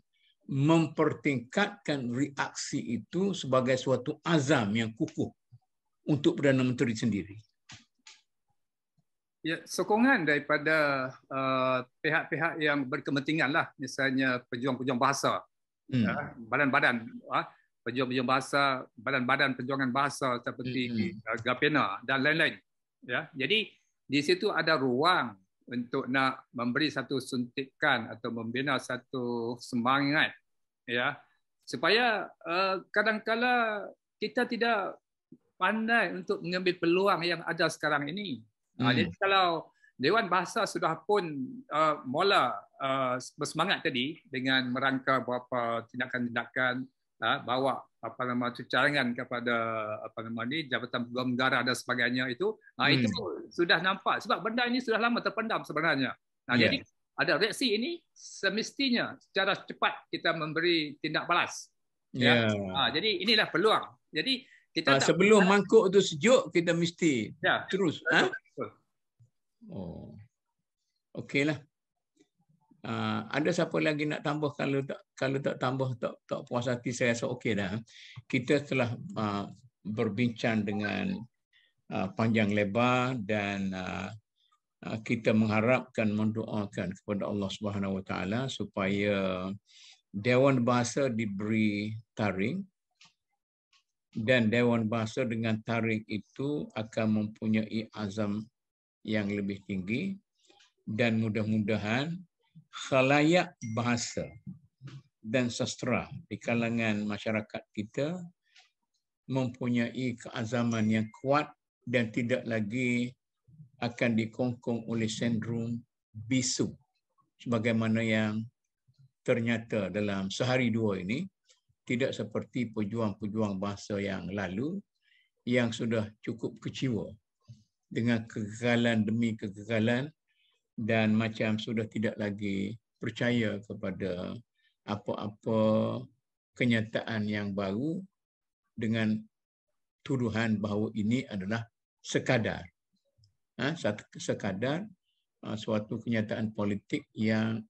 mempertingkatkan reaksi itu sebagai suatu azam yang kukuh untuk Perdana Menteri sendiri. Ya, sokongan daripada pihak-pihak yang berkepentingan lah, misalnya pejuang-pejuang bahasa, badan-badan pejuang-pejuang bahasa, badan-badan perjuangan bahasa seperti Gapena dan lain-lain. Ya, jadi di situ ada ruang untuk nak memberi satu suntikan atau membina satu semangat, ya, supaya kadang-kala kita tidak pandai untuk mengambil peluang yang ada sekarang ini. Jadi kalau Dewan Bahasa sudah pun mula bersemangat tadi dengan merangka beberapa tindakan-tindakan, bawa carangan kepada Jabatan Peguam Negara dan sebagainya itu sudah nampak, sebab benda ini sudah lama terpendam sebenarnya. Jadi ada reaksi ini, semestinya secara cepat kita memberi tindak balas. Jadi inilah peluang. Jadi kita sebelum mangkuk itu sejuk, kita mesti terus. Okeylah. Ada siapa lagi nak tambah? Kalau tak tambah, tak puas hati, saya rasa okey dah. Kita telah berbincang dengan panjang lebar dan kita mengharapkan, mendoakan kepada Allah Subhanahu Wa Taala supaya Dewan Bahasa diberi taring, dan Dewan Bahasa dengan taring itu akan mempunyai azam yang lebih tinggi, dan mudah-mudahan khalayak bahasa dan sastra di kalangan masyarakat kita mempunyai keazaman yang kuat dan tidak lagi akan dikongkong oleh sindrom bisu sebagaimana yang ternyata dalam sehari dua ini, tidak seperti pejuang-pejuang bahasa yang lalu yang sudah cukup kecewa dengan kegagalan demi kegagalan dan macam sudah tidak lagi percaya kepada apa-apa kenyataan yang baru dengan tuduhan bahawa ini adalah sekadar suatu kenyataan politik yang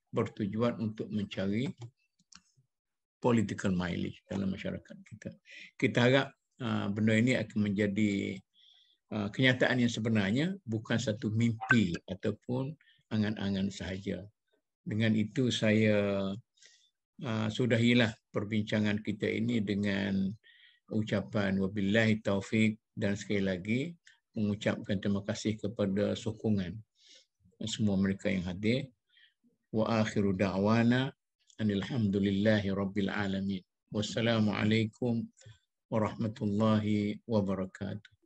bertujuan untuk mencari political mileage dalam masyarakat kita. Kita harap benda ini akan menjadi kenyataan yang sebenarnya, bukan satu mimpi ataupun angan-angan sahaja. Dengan itu saya sudahilah perbincangan kita ini dengan ucapan wabillahi taufik, dan sekali lagi mengucapkan terima kasih kepada sokongan semua mereka yang hadir. Wa akhiru da'wana alhamdulillahi rabbil alamin. Wassalamualaikum warahmatullahi wabarakatuh.